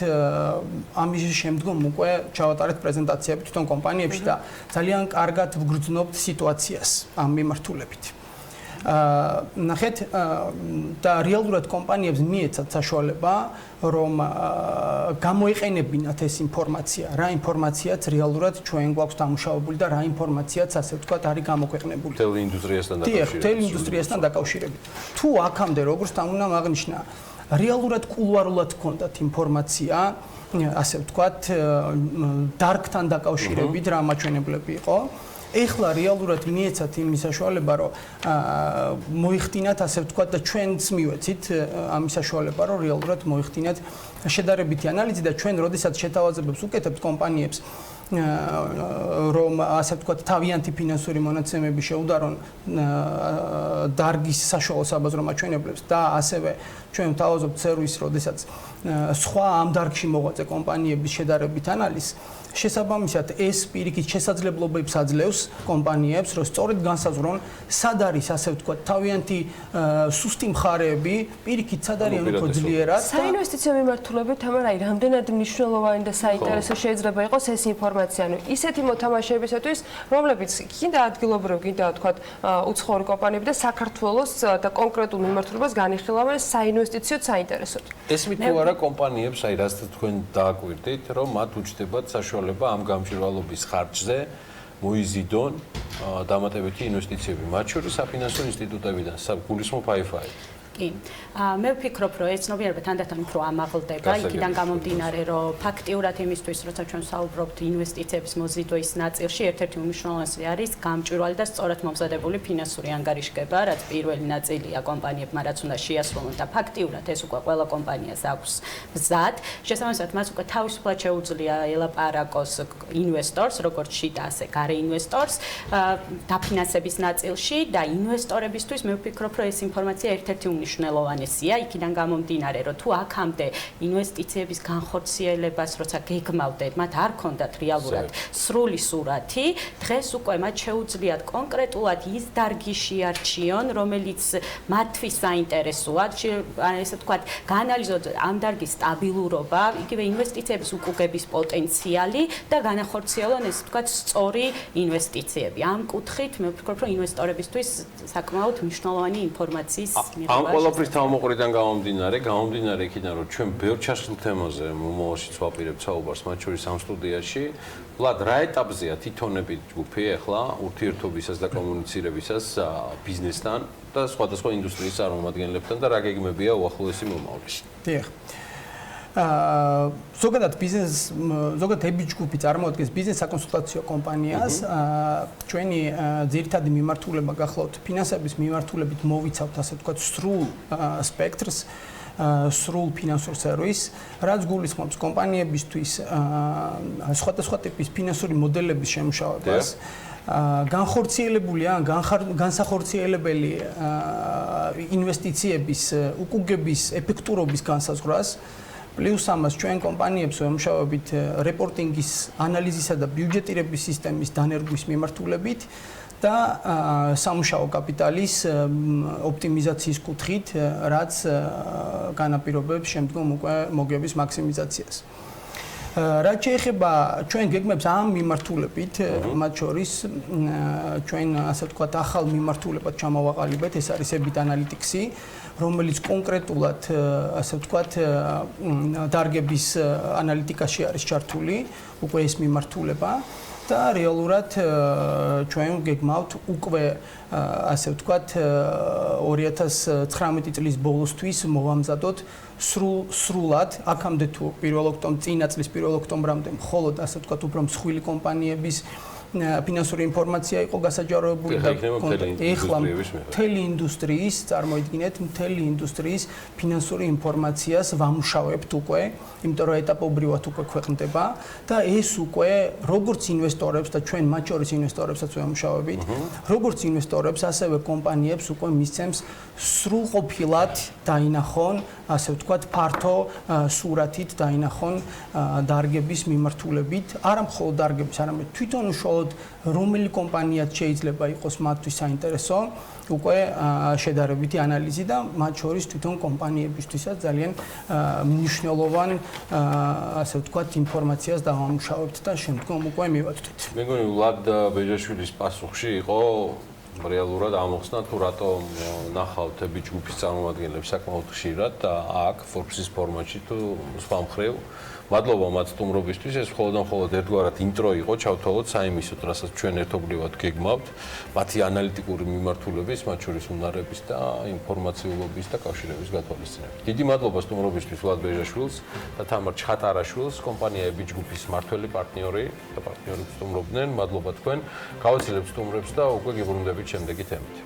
ამის შემდგომ უკვე ჩავატარეთ პრეზენტაციები თვითონ კომპანიებში და ძალიან კარგად ვგრძნობთ სიტუაციას ამ მიმართულებით. ნახეთ და რეალურად კომპანიებს მიეცათ საშუალება, რომ გამოიყენებინათ ეს ინფორმაცია, რა ინფორმაციაც რეალურად ჩვენ გვაქვს დამუშავებული და რა ინფორმაციაც, ასე ვთქვათ, არის გამოქვეყნებული. მთელი ინდუსტრიასთან დაკავშირებით. მთელი ინდუსტრიასთან დაკავშირებით. თუ აქამდე როგორც თან უნდა აღნიშნა, რეალურად კულუარულად ჰქონდათ ინფორმაცია, ასე ვთქვათ, დარგთან დაკავშირებით რა მაჩვენებლები იყო. ეხლა რეალურად მიეცათ იმის საშუალება, რომ მოიხდინათ, ასე ვთქვათ, და ჩვენც მივეცით ამის საშუალება, რომ რეალურად მოიხდინათ შედარებითი ანალიზი და ჩვენ, როდესაც შეთავაზებებს უკეთებთ კომპანიებს რომ ასე ვთქვათ თავიანთი ფინანსური მონაცემები შეუდარონ დარგის საშუალო საბაზრო მაჩვენებლებს და ასევე ჩვენ ვთავაზობთ სერვისს, როდესაც სხვა ამ დარგში მოღვაწე კომპანიების შედარებით ანალიზს შესაბამისად ეს პირიქით შესაძლებლობებს აძლევს კომპანიებს, რომ სწორედ განსაზღვრონ სად არის ასე ვთქვათ თავიანთი სუსტი მხარეები, პირიქით სად არის უფრო ძლიერად. საინვესტიციო მიმართულებით თამარ, რამდენად მნიშვნელოვანი და საინტერესო შეიძლება იყოს ეს ინფორმაცია, ანუ ისეთი მოთამაშეებისათვის, რომლებიც კიდე ადგილობრივ, კიდე ვთქვათ, უცხოური კომპანიები და საქართველოს და კონკრეტულ მიმართულებას განიხილავენ საინვესტიციო საინტერესოდ. ესმით თუ არა კომპანიებს, აი რაც თქვენ დააკვირდით, რომ მათ უჩნდებათ საშუალება ამ გამჭვირვალობის ხარჯზე მოიზიდონ დამატებითი ინვესტიციები, მათ შორის საფინანსო ინსტიტუტებიდან, გულისხმობ IFI. კი. მე ვფიქრობ, რომ ეს ცნობიერება თანდათან უფრო ამაღლდება, იქიდან გამომდინარე, რომ ფაქტიურად იმისთვის, როცა ჩვენ საუბრობთ ინვესტიციების მოზიდვის ნაწილში, ერთ-ერთი უმნიშვნელოვანესი არის გამჭვირვალე და სწორად მომზადებული ფინანსური ანგარიშგება, რაც პირველი ნაწილია კომპანიებმა, რაც უნდა შეასრულონ და ფაქტიურად ეს უკვე ყველა კომპანიას აქვს მზად. შესაბამისად, მას უკვე თავისუფლად შეუძლია ელაპარაკოს ინვესტორს, როგორც შიდა, ასე გარე ინვესტორს, დაფინანსების ნაწილში და ინვესტორებისთვის მე ვფიქრობ, რომ ეს ინფორმაცია ერთ-ერთი მნიშვნელოვანია, იქიდან გამომდინარე, რომ თუ აქამდე ინვესტიციების განხორციელებას, როცა გეგმავდეთ, მათ არ ქონდათ რეალურად სრული სურათი, დღეს უკვე მათ შეუძლიათ კონკრეტულად ის დარგი შეარჩიონ, რომელიც მათთვის საინტერესოა, ესე ვთქვათ, გაანალიზოთ ამ დარგის სტაბილურობა, იგივე ინვესტიციების უკუგების პოტენციალი და განახორციელონ, ესე ვთქვათ, სწორი ინვესტიციები. ამ კუთხით მე ვფიქრობ, რომ ინვესტორებისთვის საკმაოდ მნიშვნელოვანი ინფორმაციის მიღება. ამ ყველაფრის თავმოყრიდან გამომდინარე იქიდან, რომ ჩვენ ბევრ ჩაშლილ თემაზე მომავალშიც ვაპირებთ საუბარს, მათ შორის ამ სტუდიაში, ვლად რა ეტაპზეა თვითონები ჯგუფი ახლა ურთიერთობისას და კომუნიცირებისას ბიზნესთან და სხვადასხვა ინდუსტრიის წარმომადგენლებთან და რა გეგმებია უახლოესი მომავალში? დიახ. ზოგადად EBIT ჯგუფი წარმოადგენს ბიზნეს საკონსულტაციო კომპანიას. ჩვენი ძირითადი მიმართულება გახლავთ ფინანსების მიმართულებით მოვიცავთ ასე ვთქვათ სრულ სპექტრს, სრულ ფინანსურ სერვისს, რაც გულისხმობს კომპანიებისთვის სხვადასხვა ტიპის ფინანსური მოდელების შემუშავებას. განხორციელებული ან განსახორციელებელი ინვესტიციების უკუგების ეფექტურობის განსაზღვრას პლუს ამას ჩვენ კომპანიებს ვემუშავებით რეპორტინგის ანალიზისა და ბიუჯეტირების სისტემის დანერგვის მიმართულებით და სამუშაო კაპიტალის ოპტიმიზაციის კუთხით, რაც განაპირობებს შემდგომ უკვე მოგების მაქსიმიზაციას. რაც შეეხება ჩვენ გეგმებს ამ მიმართულებით, მათ შორის ჩვენ ასე ვთქვათ ახალ მიმართულებად ჩამოვაყალიბეთ, ეს არის EBIT Analytics-ი, რომელიც კონკრეტულად ასე ვთქვათ დარგების ანალიტიკაში არის ჩართული, უკვე ეს მიმართულება და რეალურად ჩვენ გეგმავთ უკვე ასე ვთქვათ 2019 წლის ბოლოსთვის მოვამზადოთ სრულად აქამდე თუ 1 წლის 1 ოქტომბრამდე მხოლოდ ასე ვთქვათ უფრო მსხვილი კომპანიების ფინანსური ინფორმაცია იყო გასაჯაროებული და ეხლა მთელი ინდუსტრიის წარმოიდგინეთ მთელი ინდუსტრიის ფინანსური ინფორმაციას ვამუშავებთ უკვე, იმიტომ რომ ეტაპობრივად უკვე ქვეყნდება და ეს უკვე როგორც ინვესტორებს და ჩვენ მათ შორის ინვესტორებსაც ვამუშავებით, როგორც ინვესტორებს, ასევე კომპანიებს უკვე მისცემს სრულყოფილად დაინახონ, ასე ვთქვათ, ფართო სურათით დაინახონ დარგების მიმართულებით, არა მხოლოდ დარგების, არამედ თვითონ უშუალოდ რომელი კომპანიაც შეიძლება იყოს მათთვის საინტერესო, უკვე შედარებითი ანალიზი და მათ შორის თვითონ კომპანიებისთვისაც ძალიან მნიშვნელოვან ასე ვთქვათ ინფორმაციას დავამუშავებთ და შემდგომ უკვე მივაწვდით. მე მგონი ვლად ბეჟაშვილის პასუხში იყო რეალურად ამოხსნა თუ რატომ ნახავთ EBIT ჯგუფის წარმომადგენლებს საკმაოდ ხშირად და აქ Forbes-ის ფორმატში თუ სხვა მხრივ. მადლობა მათ სტუმრობისთვის, ეს მხოლოდ ერთგვარად ინტრო იყო, ჩავთვალოთ საიმისოდ, რასაც ჩვენ ერთობლივად გეგმავთ, მათი ანალიტიკური მიმართულების, მათ შორის უნარების და ინფორმაციულობის და კავშირების გათვალისწინებით. დიდი მადლობა სტუმრობისთვის ვლად ბეჟაშვილს და თამარ ჩხატარაშვილს, კომპანია EBIT ჯგუფის მმართველი პარტნიორი და პარტნიორებს სტუმრობდნენ. მადლობა თქვენ. გავაცილებ სტუმრებს და უკვე გიბრუნდებით შემდეგი თემით.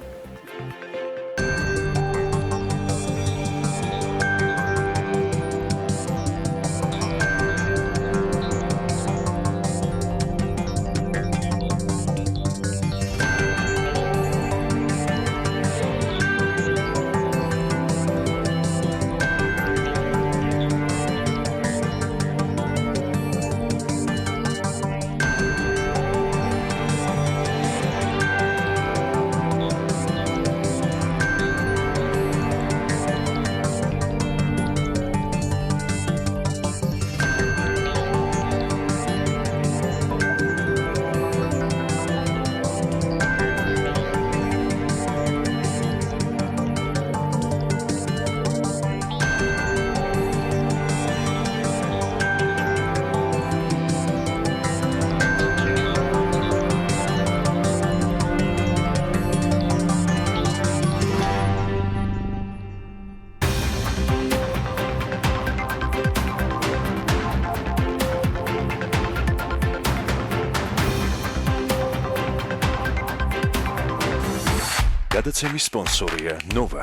გადაცემის სპონსორია Nova.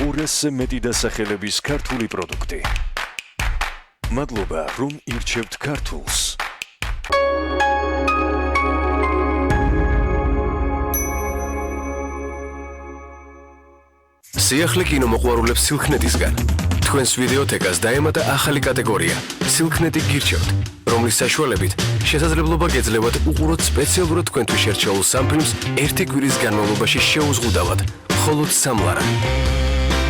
200-ზე მეტი დასახელების ქართული პროდუქტი. მადლობა, რომ ირჩევთ ქართულს. სიახლე კინომოყვარულებს სილქნეტისგან. თქვენს ვიდეოთეკას დაემატა ახალი კატეგორია სილქნეტი გირჩევთ, რომლის საშუალებით შესაძლებლობა გეძლევათ უყუროთ სპეციალურად თქვენთვის შერჩეულ სამ ფილმს ერთი კვირის განმავლობაში შეუზღუდავად, მხოლოდ 3 ლარად.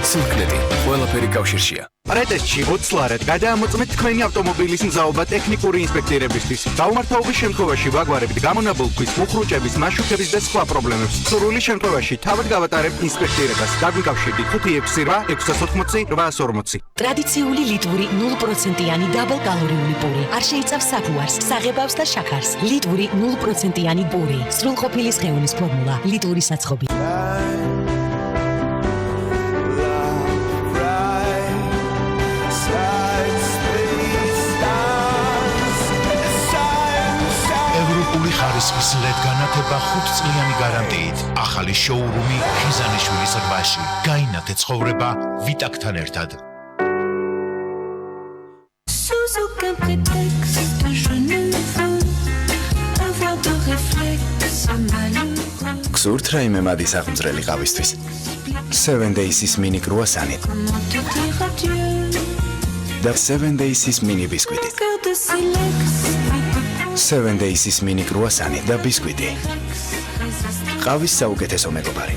სილქნეტი ყველაფერი კავშირშია. პრეტესტში 20 ლარად გადაამოწმეთ თქვენი ავტომობილის მზაობა ტექნიკური ინსპექტირებისთვის. დაუმართავობის შემთხვევაში ვაგვარებთ გამონაბოლქვის, უხრუჭების, მაშუქების და სხვა პრობლემებს. სურვილი შემთხვევაში თავად გავატარებთ ინსპექტირებას. დაგვიკავშირდით 568-840-840. ტრადიციული ლიტვური 0%-იანი დაბალკალორიული პური. არ შეიცავს საფუარს, საღებავს და შაქარს. ლიტვური 0%-იანი პური. სრულყოფილი სხეულის ფორმულა. ლიტვური საცხობი. ხარისხის LED განათება 5 წლიანი გარანტიით. ახალი შოურუმი ხიზანიშვილის 8-ში. გაინათე ცხოვრება ვიტაკთან ერთად. გსურთ რაიმე მადი აღმძრელი ყავისთვის? 7 Days-ის mini კრუასანი და 7 Days-ის mini ბისკვიტი. 7 Days-ის mini კრუასანი და ბისკვიტი. ყავის საუკეთესო მეგობარი.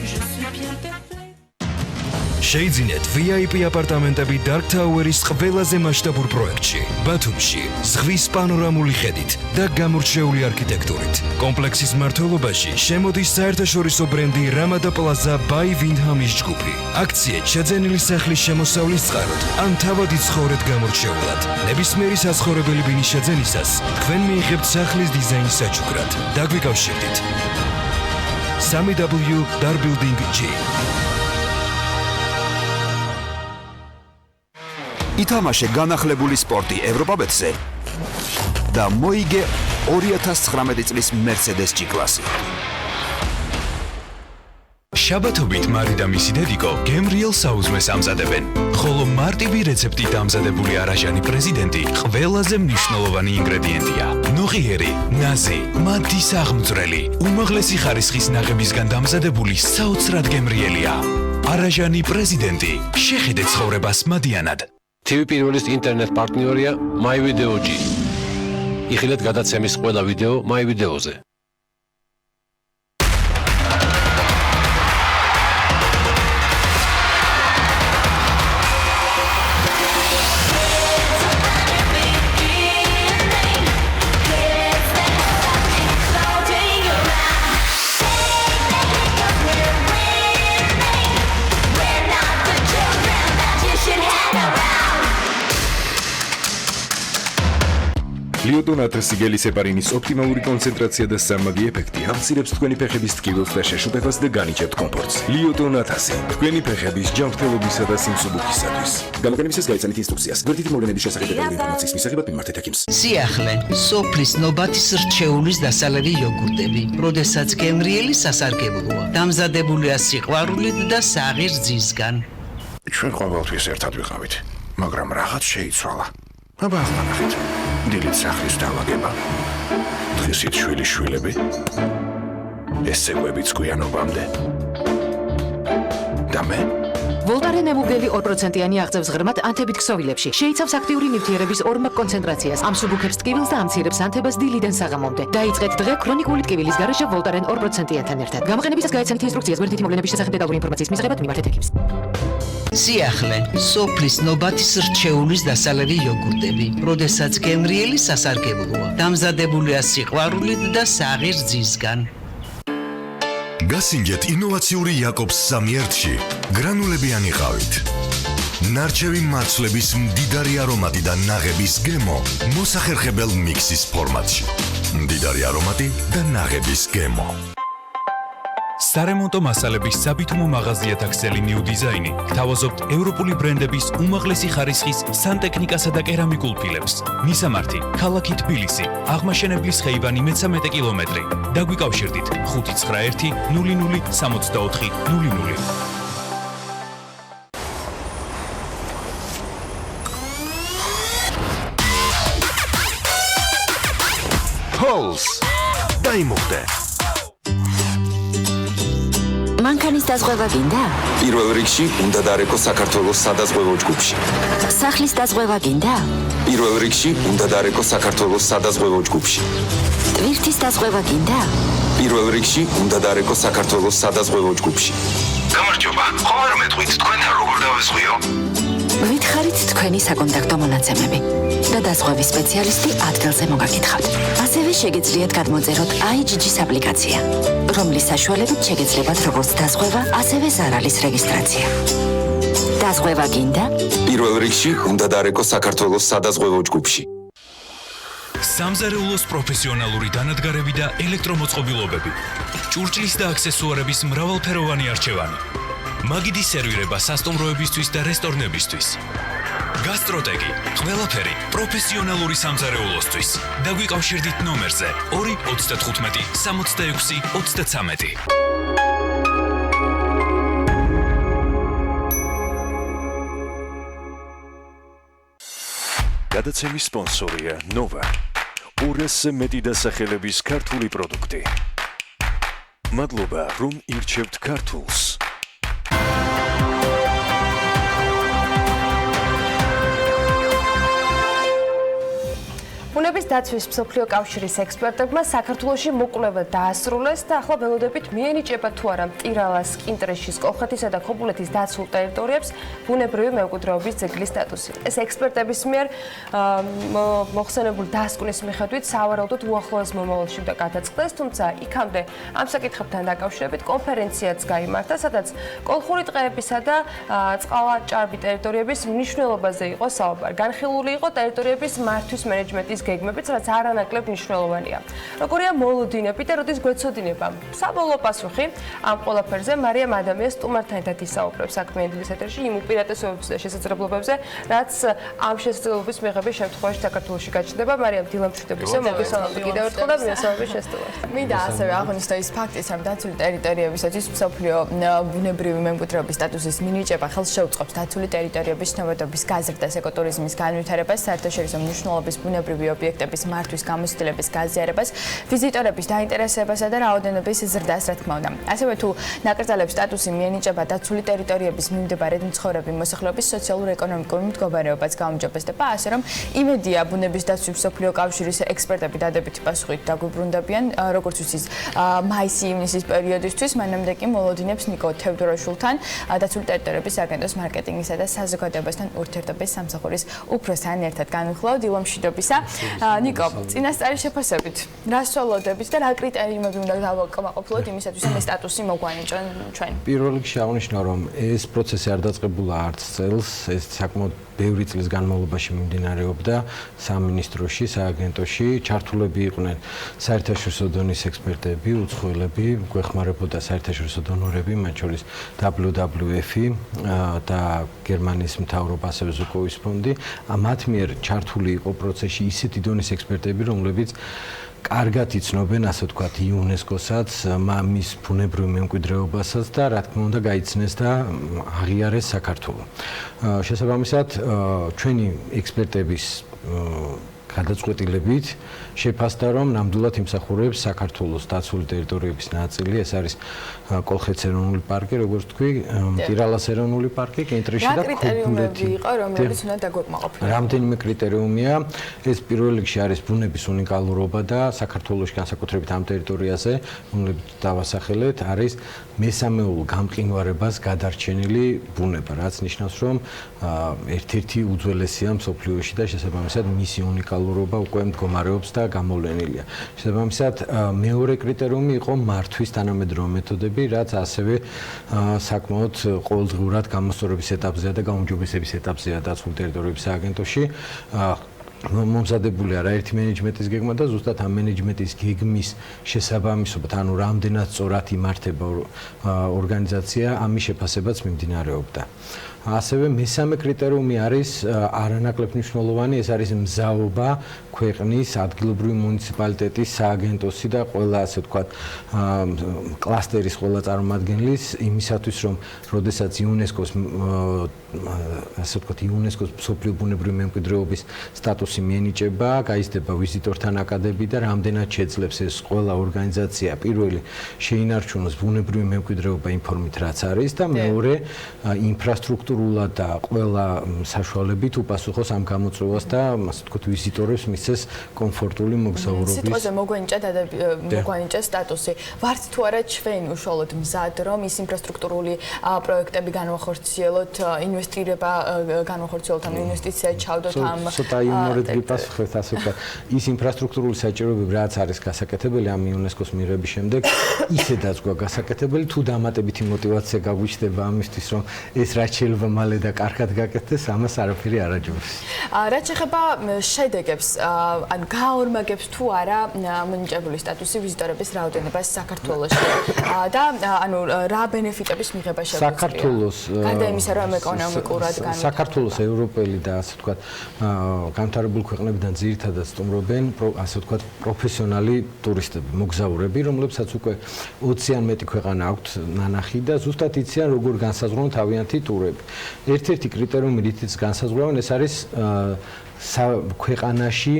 შეიძინეთ VIP აპარტამენტები Dark Tower-ის ყველაზე მასშტაბურ პროექტში, ბათუმში, ზღვის პანორამული ხედით და გამორჩეული არქიტექტურით. კომპლექსის მმართველობაში შემოდის საერთაშორისო ბრენდი Ramada Plaza by Windham-ის ჯგუფი. აქციეთ შეძენილი სახლის შემოსავლის წყაროდ, ან თავადი ცხოვრეთ გამორჩეულად. ნებისმიერი საცხოვრებელი ბინის შეძენისას თქვენ მიიღებთ სახლის დიზაინს საჩუქრად. დაგვიკავშირდით. 3W Dar Building G. ითამაშე განახლებული სპორტი ევროპაბეტზე და მოიგე 2019 წლის Mercedes G-კლასი. შაბათობით მარი და მისი დედიკო გემრიელ საუზმეს ამზადებენ, ხოლო მარტივი რეცეპტით ამზადებული არაჟანი პრეზიდენტი ყველაზე მნიშვნელოვანი ინგრედიენტია. ნოღიერი, ნაზი, მათი აღმძვრელი, უმაღლესი ხარისხის ნაღებისგან დამზადებული საოცრად გემრიელია. არაჟანი პრეზიდენტი, შეხედე ცხოვრებას მადიანად. TV პირველის ინტერნეტ პარტნიორია My Video G. იხილეთ გადაცემის ყველა ვიდეო My Video-ზე. ლიოტონატრ სიგელის ეპარინის ოპტიმალური კონცენტრაცია და სამმაგი ეფექტი ამცირებს თქვენი ფეხების ტკივილს და შეშუპებას და განიჭებთ კომფორტს. ლიოტონატრ თქვენი ფეხების ჯანმრთელობისა და სიმსუბუქისათვის. გამოყენებისას გაიცანით ინსტრუქციას. გვერდითი მოვლენების შესახებ ინფორმაციის მისაღებად მიმართეთ ექიმს. სიახლე, სოფლის ნობათის რჩეულის დასალევი იოგურტები, როდესაც გემრიელი სასარგებლოა, დამზადებულია სიყვარულით და საღირძისგან. ჩვენ ყოველთვის ერთად ვიყავით, მაგრამ რაღაც შეიცვალა. აბა ახლა ნახეთ. დილით სახლის დაალაგება. დღისით შვილიშვილები. ესეგვებიც გვიანობამდე. და მე? ვოლტარენ ემუგელი 2%-იანი აღწევს ღრმად ანთებით ქსოვილებში. შეიცავს აქტიური ნივთიერების ორმაგ კონცენტრაციას, ამსუბუქებს ტკივილს და ამცირებს ანთებას დილიდან საღამომდე. დაიწყეთ დღე ქრონიკული ტკივილის გარეშე ვოლტარენ 2%-იანთან ერთად. გამოყენებისას გაიცანით ინსტრუქციას გვერდითი მოვლენების შესახებ დეტალური ინფორმაციის მისაღებად მიმართეთ ექიმს. სიახლე, სოფლის ნობათის რჩეულის დასალევი იოგურტები, როდესაც გემრიელი სასარგებლოა, დამზადებულია სიყვარულით და საღირძისგან. გასინჯეთ ინოვაციური იაკობს 3-ში გრანულებიანი ყავით. ნარჩევი მარცვლების მდიდარი არომატი და ნაღების გემო მოსახერხებელ მიქსის ფორმატში. მდიდარი არომატი და ნაღების გემო. სარემონტო მასალების საბითუმო მაღაზიათა ქსელი New Design-ი გთავაზობთ ევროპული ბრენდების უმაღლესი ხარისხის სანტექნიკასა და კერამიკულ ფილებს. მისამართი: ქალაქი თბილისი, აღმაშენებლის ხეივანი მე-13 კილომეტრი. დაგვიკავშირდით 591 00 64 00. Pulse. დაიმუხდე. მანქანის დაზღვევა გინდა? პირველ რიგში უნდა დარეკო საქართველოს სადაზღვევო ჯგუფში. სახლის დაზღვევა გინდა? პირველ რიგში უნდა დარეკო საქართველოს სადაზღვევო ჯგუფში. ტვირთის დაზღვევა გინდა? პირველ რიგში უნდა დარეკო საქართველოს სადაზღვევო ჯგუფში. გამარჯობა. ხომ არ მეტყვით თქვენთან როგორ დავესხვიო? ვითხარით თქვენი საკონტაქტო მონაცემები და დაზღვევის სპეციალისტი ადგილზე მოგაკითხავთ. ასევე შეგიძლიათ გადმოწეროთ IGG-ს აპლიკაცია, რომლის საშუალებით შეგეძლებათ როგორც დაზღვევა, ასევე ზარალის რეგისტრაცია. დაზღვევა გინდა? პირველ რიგში უნდა დარეკო საქართველოს სადაზღვევო ჯგუფში. სამზარეულოს პროფესიონალური დანადგარები და ელექტრომოწყობილობები. ჭურჭლის და აქსესუარების მრავალფეროვანი არჩევანი. მაგიდის სერვირება სასტუმროებისთვის და რესტორნებისთვის. გასტროტეკი, ყველაფერი პროფესიონალური სამზარეულოსთვის. დაგვიკავშირდით ნომერზე 295 66 33. გადაცემის სპონსორია Nova. 200-ზე მეტი დასახელების ქართული პროდუქტი. მადლობა, რომ ირჩევთ ქართულს. ბუნების დაცვის მსოფლიო კავშირის ექსპერტებმა საქართველოში მოკვლევა დაასრულეს და ახლა ველოდებით მიენიჭება თუ არა მტირალას, კინტრეშის, კოლხეთისა და ხობულეთის დაცულ ტერიტორიებს ბუნებრივი მემკვიდრეობის ძეგლის სტატუსი. ეს ექსპერტების მიერ მოხსენებული დასკვნის მიხედვით სავარაუდოდ უახლოეს მომავალში უნდა გადაწყდეს, თუმცა იქამდე ამ საკითხებთან დაკავშირებით კონფერენციაც გაიმართა, სადაც კოლხური ტყეებისა და წყალაჭარბი ტერიტორიების მნიშვნელობაზე იყო საუბარი. განხილული იყო ტერიტორიების მართვის მენეჯმენტის გეგმებიც, რაც არანაკლებ მნიშვნელოვანია. როგორია მოლოდინები და როდის გვეცოდინება? საბოლოო პასუხი ამ ყველაფერზე მარიამ ადამიანს სტუმართან ერთად ისაუბრებს საქმიანი დილის ეთერში იმ უპირატესობებზე და შესაძლებლობებზე, რაც ამ შესაძლებლობის მიღების შემთხვევაში საქართველოში გაჩნდება. მარიამ, დილამშვიდობისა, მოგესალმებით კიდევ ერთხელ და მიესალმებით შესწავლას. მინდა ასევე აღვნიშნო ის ფაქტიც, რომ დაცული ტერიტორიებისათვის მსოფლიო ბუნებრივი მემკვიდრეობის სტატუსის მინიჭება ხელს შეუწყობს დაცული ტერიტორიების ცნობადობის გაზრდას, ეკოტურიზმის განვითარებას, საერთაშორისო მნიშვნელობის ბუნებრივი ობიექტების მართვის გამოცდილების გაზიარებას, ვიზიტორების დაინტერესებასა და რაოდენობის ზრდას, რა თქმა უნდა. ასევე თუ ნაკრძალების სტატუსი მიენიჭება დაცული ტერიტორიების მიმდებარე მცხოვრები მოსახლეობის სოციალურ-ეკონომიკური მდგომარეობაც გაუმჯობესდება, ასე რომ იმედია ბუნების დაცვის მსოფლიო კავშირის ექსპერტები დადებითი პასუხით დაგვიბრუნდებიან, როგორც ვიცით, მაისი-ივნისის პერიოდისთვის, მანამდე კი მოლოდინებს ნიკო თევდორაშვილთან, დაცული ტერიტორიების აგენტოს მარკეტინგისა და საზოგადოებასთან ურთიერთობის სამსახურის უფროსთან ერთად განვიხილავთ. დილამშვიდობისა. ნიკო, წინასწარი შეფასებით, რა სვალოდებით და რა კრიტერიუმები უნდა დავაკმაყოფილოთ იმისათვის, რომ ეს სტატუსი მოგვანიჭონ ჩვენ? პირველ რიგში აღნიშნო, რომ ეს პროცესი არ დაწყებულა არც წელს, ეს საკმაოდ ბევრი წლის განმავლობაში მიმდინარეობდა სამინისტროში, სააგენტოში, ჩართულები იყვნენ საერთაშორისო დონის ექსპერტები, უცხოელები, გვეხმარებოდა საერთაშორისო დონორები, მათ შორის WWF-ი და გერმანიის მთავრობა, ასევე ზუკოვის ფონდი. მათ მიერ ჩართული იყო პროცესში ისეთი დონის ექსპერტები, რომლებიც კარგად იცნობენ, ასე ვთქვათ, იუნესკოსაც, მის ბუნებრივ მემკვიდრეობასაც და რა თქმა უნდა გაიცნეს და აღიარეს საქართველოს. შესაბამისად, ჩვენი ექსპერტების გადაწყვეტილებით შეფასდა, რომ ნამდვილად იმსახურებს საქართველოს დაცული ტერიტორიების ნაწილი, ეს არის კოლხეთის ეროვნული პარკი, როგორც თქვი, მტირალას ეროვნული პარკი, კინტრეში და ხობულეთი. იყო, რომელიც უნდა დაგვეკმაყოფილოს. რამდენიმე კრიტერიუმია. ეს პირველ რიგში არის ბუნების უნიკალურობა და საქართველოში განსაკუთრებით ამ ტერიტორიაზე, რომლებიც დავასახელეთ, არის მესამეულ გამყინვარებას გადარჩენილი ბუნება, რაც ნიშნავს, რომ ერთ-ერთი უძველესია მსოფლიოში და შესაბამისად მისი უნიკალურობა უკვე მდგომარეობს და გამოვლენილია. შესაბამისად, მეორე კრიტერიუმი იყო მართვის თანამედროვე მეთოდები, რაც ასევე საკმაოდ ყოველდღიურად გამოსწორების ეტაპზეა და გაუმჯობესების ეტაპზეა დაცული ტერიტორიების სააგენტოში. მომზადებული არა ერთი მენეჯმენტის გეგმა და ზუსტად ამ მენეჯმენტის გეგმის შესაბამისობით, ანუ რამდენად სწორად იმართება ორგანიზაცია, ამის შეფასებაც მიმდინარეობდა. ასევე მესამე კრიტერიუმი არის არანაკლებ მნიშვნელოვანი, ეს არის მზაობა ქვეყნის ადგილობრივი მუნიციპალიტეტის სააგენტოსი და ყველა ასე ვთქვათ კლასტერის ყველა წარმომადგენლის იმისათვის, რომ როდესაც იუნესკოს ასე ვთქვათ იუნესკოს მსოფლიო ბუნებრივი მემკვიდრეობის სტატუსი მიენიჭება, გაიზრდება ვიზიტორთა ნაკადები და რამდენად შეძლებს ეს ყველა ორგანიზაცია პირველი შეინარჩუნოს ბუნებრივი მემკვიდრეობა იმ ფორმით, რაც არის და მეორე ინფრასტრუქტურულად და ყველა საშუალებით უპასუხოს ამ გამოწვევას და ასე ვთქვათ ვიზიტორებს მისცეს კომფორტული მოგზაურობის. სიტყვაზე მოგვენიჭა სტატუსი. ვართ თუ არა ჩვენ უშუალოდ მზად, რომ ის ინფრასტრუქტურული პროექტები განვახორციელოთ, ინვესტირება განვახორციელოთ, ამ ინვესტიცია ჩავდოთ ამ ცოტა იუმორით გიპასუხეთ, ასე ვთქვათ, ის ინფრასტრუქტურული საჭიროებები რაც არის გასაკეთებელი ამ იუნესკოს მიღების შემდეგ, ისედაც გვაქვს გასაკეთებელი, თუ დამატებითი мотиваცია გაგვიჩნდება ამისთვის, რომ ეს რაც შეიძლება მალე და კარგად გაკეთდეს, ამას არაფერი არ აჯობს. რაც შეეხება შედეგებს, ან გაორმაგებს თუ არა მინიჭებული სტატუსი ვიზიტორების რაოდენობას საქართველოში და ანუ რა ბენეფიტების მიღება შეგვიძლია? საქართველოს გარდა იმისა, რომ ეკონომიკურად საქართველოს ევროპელი და ასე ვთქვათ განვითარებული ქვეყნებიდან ძირითადად სტუმრობენ ასე ვთქვათ პროფესიონალი ტურისტები, მოგზაურები, რომლებსაც უკვე 20-ან მეტი ქვეყანა აქვთ ნანახი და ზუსტად იციან როგორ განსაზღვრავენ თავიანთი ტურები. ერთ-ერთი კრიტერიუმი, რითიც განსაზღვრავენ, ეს არის ქვეყანაში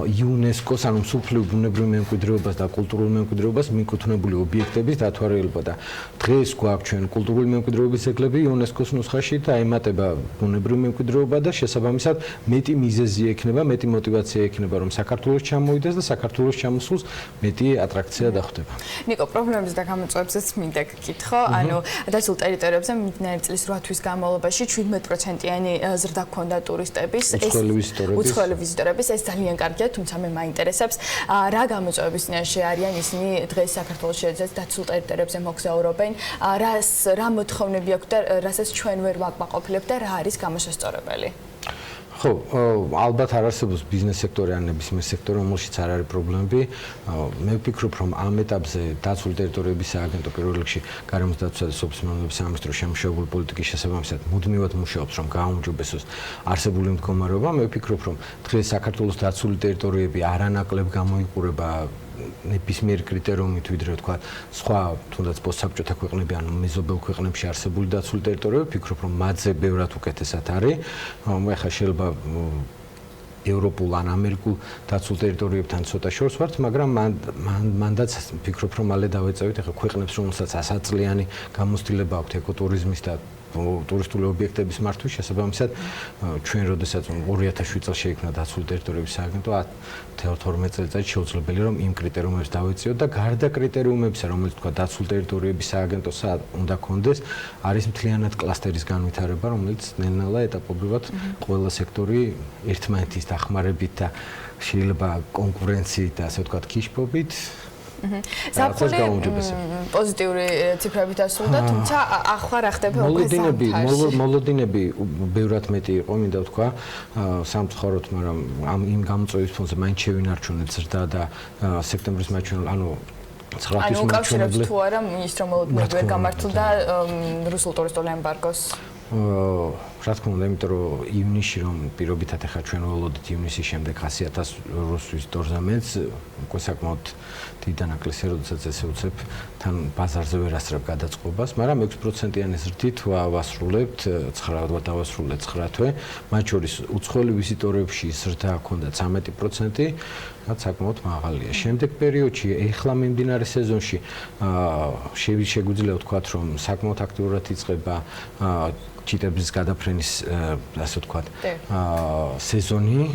იუნესკოს, ანუ მსოფლიო ბუნებრივ მემკვიდრეობას და კულტურულ მემკვიდრეობას მიკუთვნებული ობიექტების დათვალიერება და დღეს გვაქვს ჩვენ კულტურული მემკვიდრეობის ძეგლები იუნესკოს ნუსხაში და ემატება ბუნებრივ მემკვიდრეობა და შესაბამისად მეტი მიზეზი ექნება, მეტი мотиваცია ექნება, რომ საქართველოს ჩამოვიდეს და საქართველოს ჩამოსულს მეტი ატრაქცია დახვდება. ნიკო, პრობლემებს და გამოწვევებსაც მინდა გკითხო, ანუ დაცულ ტერიტორიებზე მიმდინარე წლის 8 თვის განმავლობაში 17%-იანი ზრდა ჰქონდა ტურისტების, უცხოელი ვიზიტორების, ეს ძალიან კარგია, თუმცა მე მაინტერესებს, რა გამოწვევების წინაშე არიან ისინი დღეს საქართველოს შეძაც დაცულ ტერიტორიებზე მოგზაურობენ, რა მოთხოვნები აქვს და რასაც ჩვენ ვერ ვაკმაყოფილებთ და რა არის გამოსასწორებელი? ხო, ალბათ არ არსებობს ბიზნეს სექტორი ან ნებისმიერ სექტორი, რომელშიც არ არის პრობლემები. მე ვფიქრობ, რომ ამ ეტაპზე დაცული ტერიტორიების სააგენტო პირველ რიგში გარემოს დაცვისა და სოფლის მეურნეობის სამინისტროს შემუშავებული პოლიტიკის შესაბამისად მუდმივად მუშაობს, რომ გააუმჯობესოს არსებული მდგომარეობა. მე ვფიქრობ, რომ დღეს საქართველოს დაცული ტერიტორიები არანაკლებ გამოიყურება ნებისმიერ კრიტერიუმით, ვიდრე ვთქვათ, სხვა თუნდაც პოსტსაბჭოთა ქვეყნები ან მეზობელ ქვეყნებში არსებული დაცული ტერიტორიები, ვფიქრობ, რომ მათზე ბევრად უკეთესად არის. ეხლა შეიძლება ევროპულ ან ამერიკულ დაცულ ტერიტორიებთან ცოტა შორს ვართ, მაგრამ მანდაც ვფიქრობ, რომ მალე დავეწევით ეხლა ქვეყნებს, რომელსაც 100 წლიანი გამოცდილება აქვთ ეკოტურიზმის და ტურისტული ობიექტების მართვის შესაბამისად ჩვენ როდესაც 2007 წელს შეიქმნა დაცული ტერიტორიების სააგენტო 12 წელიწადში შეუძლებელი რომ იმ კრიტერიუმებს დავეწიოთ და გარდა კრიტერიუმებისა რომელიც თქვა დაცული ტერიტორიების სააგენტოს უნდა კონდეს არის მთლიანად კლასტერის განვითარება რომელიც ნელ-ნელა ეტაპობრივად ყველა სექტორი ერთმანეთის დახმარებით და შეიძლება კონკურენციით და ასე ვთქვათ კიშპობით ზაფხული პოზიტიური ციფრებით ასრულდა, თუმცა ახლა რა ხდება უკვე ზამთარში. მოლოდინები ბევრად მეტი იყო, მინდა ვთქვა, სამწუხაროდ, მაგრამ იმ გამოწვევის ფონზე მაინც შევინარჩუნეთ ზრდა და სექტემბრის მაჩვენებლად, ანუ 9 თვის მაჩვენებლად თუ არა ის რომ მოლოდინები ვერ გამართლდა რუსულ ტურისტულ ემბარგოს რა თქმა უნდა, იმიტომ რომ ივნისში რომ პირობითად ახლა ჩვენ ველოდით ივნისის შემდეგ 100,000 რუს ვიზიტორზე მეც უკვე საკმაოდ დიდი დანაკლისია, როდესაც ესე უცებ თან ბაზარზე ვერ ასწრებ გადაწყობას, მაგრამ 6%-იანი ზრდით ვასრულებთ 9 დავასრულეთ 9 თვე, მათ შორის უცხოელი ვიზიტორებში ზრდა ჰქონდა 13%, რაც საკმაოდ მაღალია. შემდეგ პერიოდში, ეხლა მიმდინარე სეზონში შეგვიძლია ვთქვათ, რომ საკმაოდ აქტიურად იწყება ჩიტების გადაფრენის ასე ვთქვათ სეზონი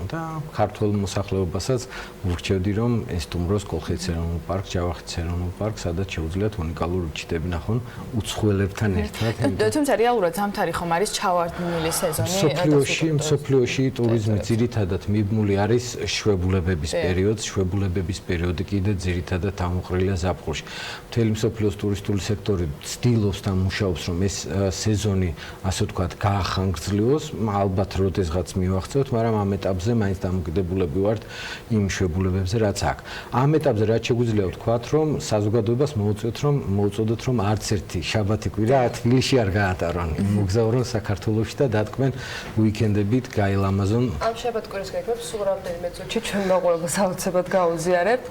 და ქართულ მოსახლეობასაც ვურჩევდი რომ ესტუმროს კოლხეთის ეროვნულ პარკს, ჯავახეთის ეროვნულ პარკს, სადაც შეუძლიათ უნიკალური ჩიტები ნახონ უცხოელებთან ერთად. თუმცა რეალურად ზამთარი ხომ არის ჩავარდნილი სეზონი? მსოფლიოში ტურიზმი ძირითადად მიბმული არის შვებულებების პერიოდს, შვებულებების პერიოდი კიდე ძირითადად ამოყრილია ზაფხულში. მთელი მსოფლიოს ტურისტული სექტორი ცდილობს და მუშაობს რომ ეს სეზონი ასე ვთქვათ გაახანგრძლივოს, ალბათ როდესღაც მივახცევთ, მაგრამ ამ ეტაპზე მაინც დამოკიდებულები ვართ იმ შვებულებებზე, რაც აქვს. ამ ეტაპზე რაც შეგვიძლია ვთქვათ, რომ საზოგადოებას მოუწოდოთ, რომ არც ერთი შაბათი კვირა თბილისში არ გაატარონ. მოგზაურონ საქართველოში და დათქმენ უიკენდებით გაილამაზონ. ამ შაბათ-კვირის გეგმებს სულ რამდენიმე წუთში ჩვენ მაყურებელს აუცილებლად გაუზიარებთ.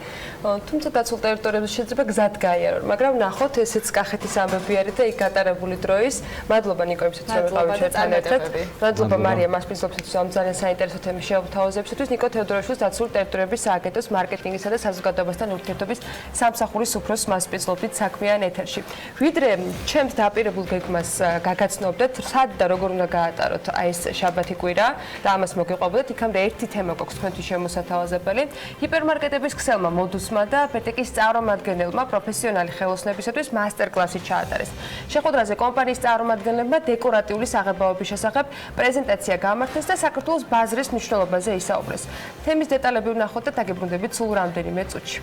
თუმცა დაცულ ტერიტორიებზე შეიძლება გზად გაიარონ, მაგრამ ნახოთ ესეც კახეთის ამბები არის და იქ გატარებული დროის. მადლობა ნიკო იმისთვის რომ ვიყავით ერთად ერთად. მადლობა მარია მასპინძლობისთვის ამ ძალიან საინტერესო თემის შეუთავაზებისთვის. ნიკო თეოდორაშვილის დაცული ტერიტორიების სააგენტოს მარკეტინგისა და საზოგადოებასთან ურთიერთობის სამსახურის უფროს მასპინძლობით საქმიან ეთერში. ვიდრე ჩემს დაპირებულ გეგმას გაგაცნობდეთ, სად და როგორ უნდა გაატაროთ აი ეს შაბათი კვირა და ამას მოგიყვებოდეთ, იქამდე ერთი თემა გვაქვს თქვენთვის შემოსათავაზებელი. ჰიპერმარკეტების ქსელმა მოდუსმა და ბეტეკის წარმომადგენელმა პროფესიონალი ხელოსნებისათვის მასტერკლასი ჩაატარეს. შეხვედრაზე კომპანიის წარმომადგენლებმა დეკორატიული საღებავების შესახებ პრეზენტაცია გამართეს და საქართველოს ბაზრის მნიშვნელობაზე ისაუბრეს. თემის დეტალები ვნახოთ და დაგებრუნდებით სულ რამდენიმე წუთში.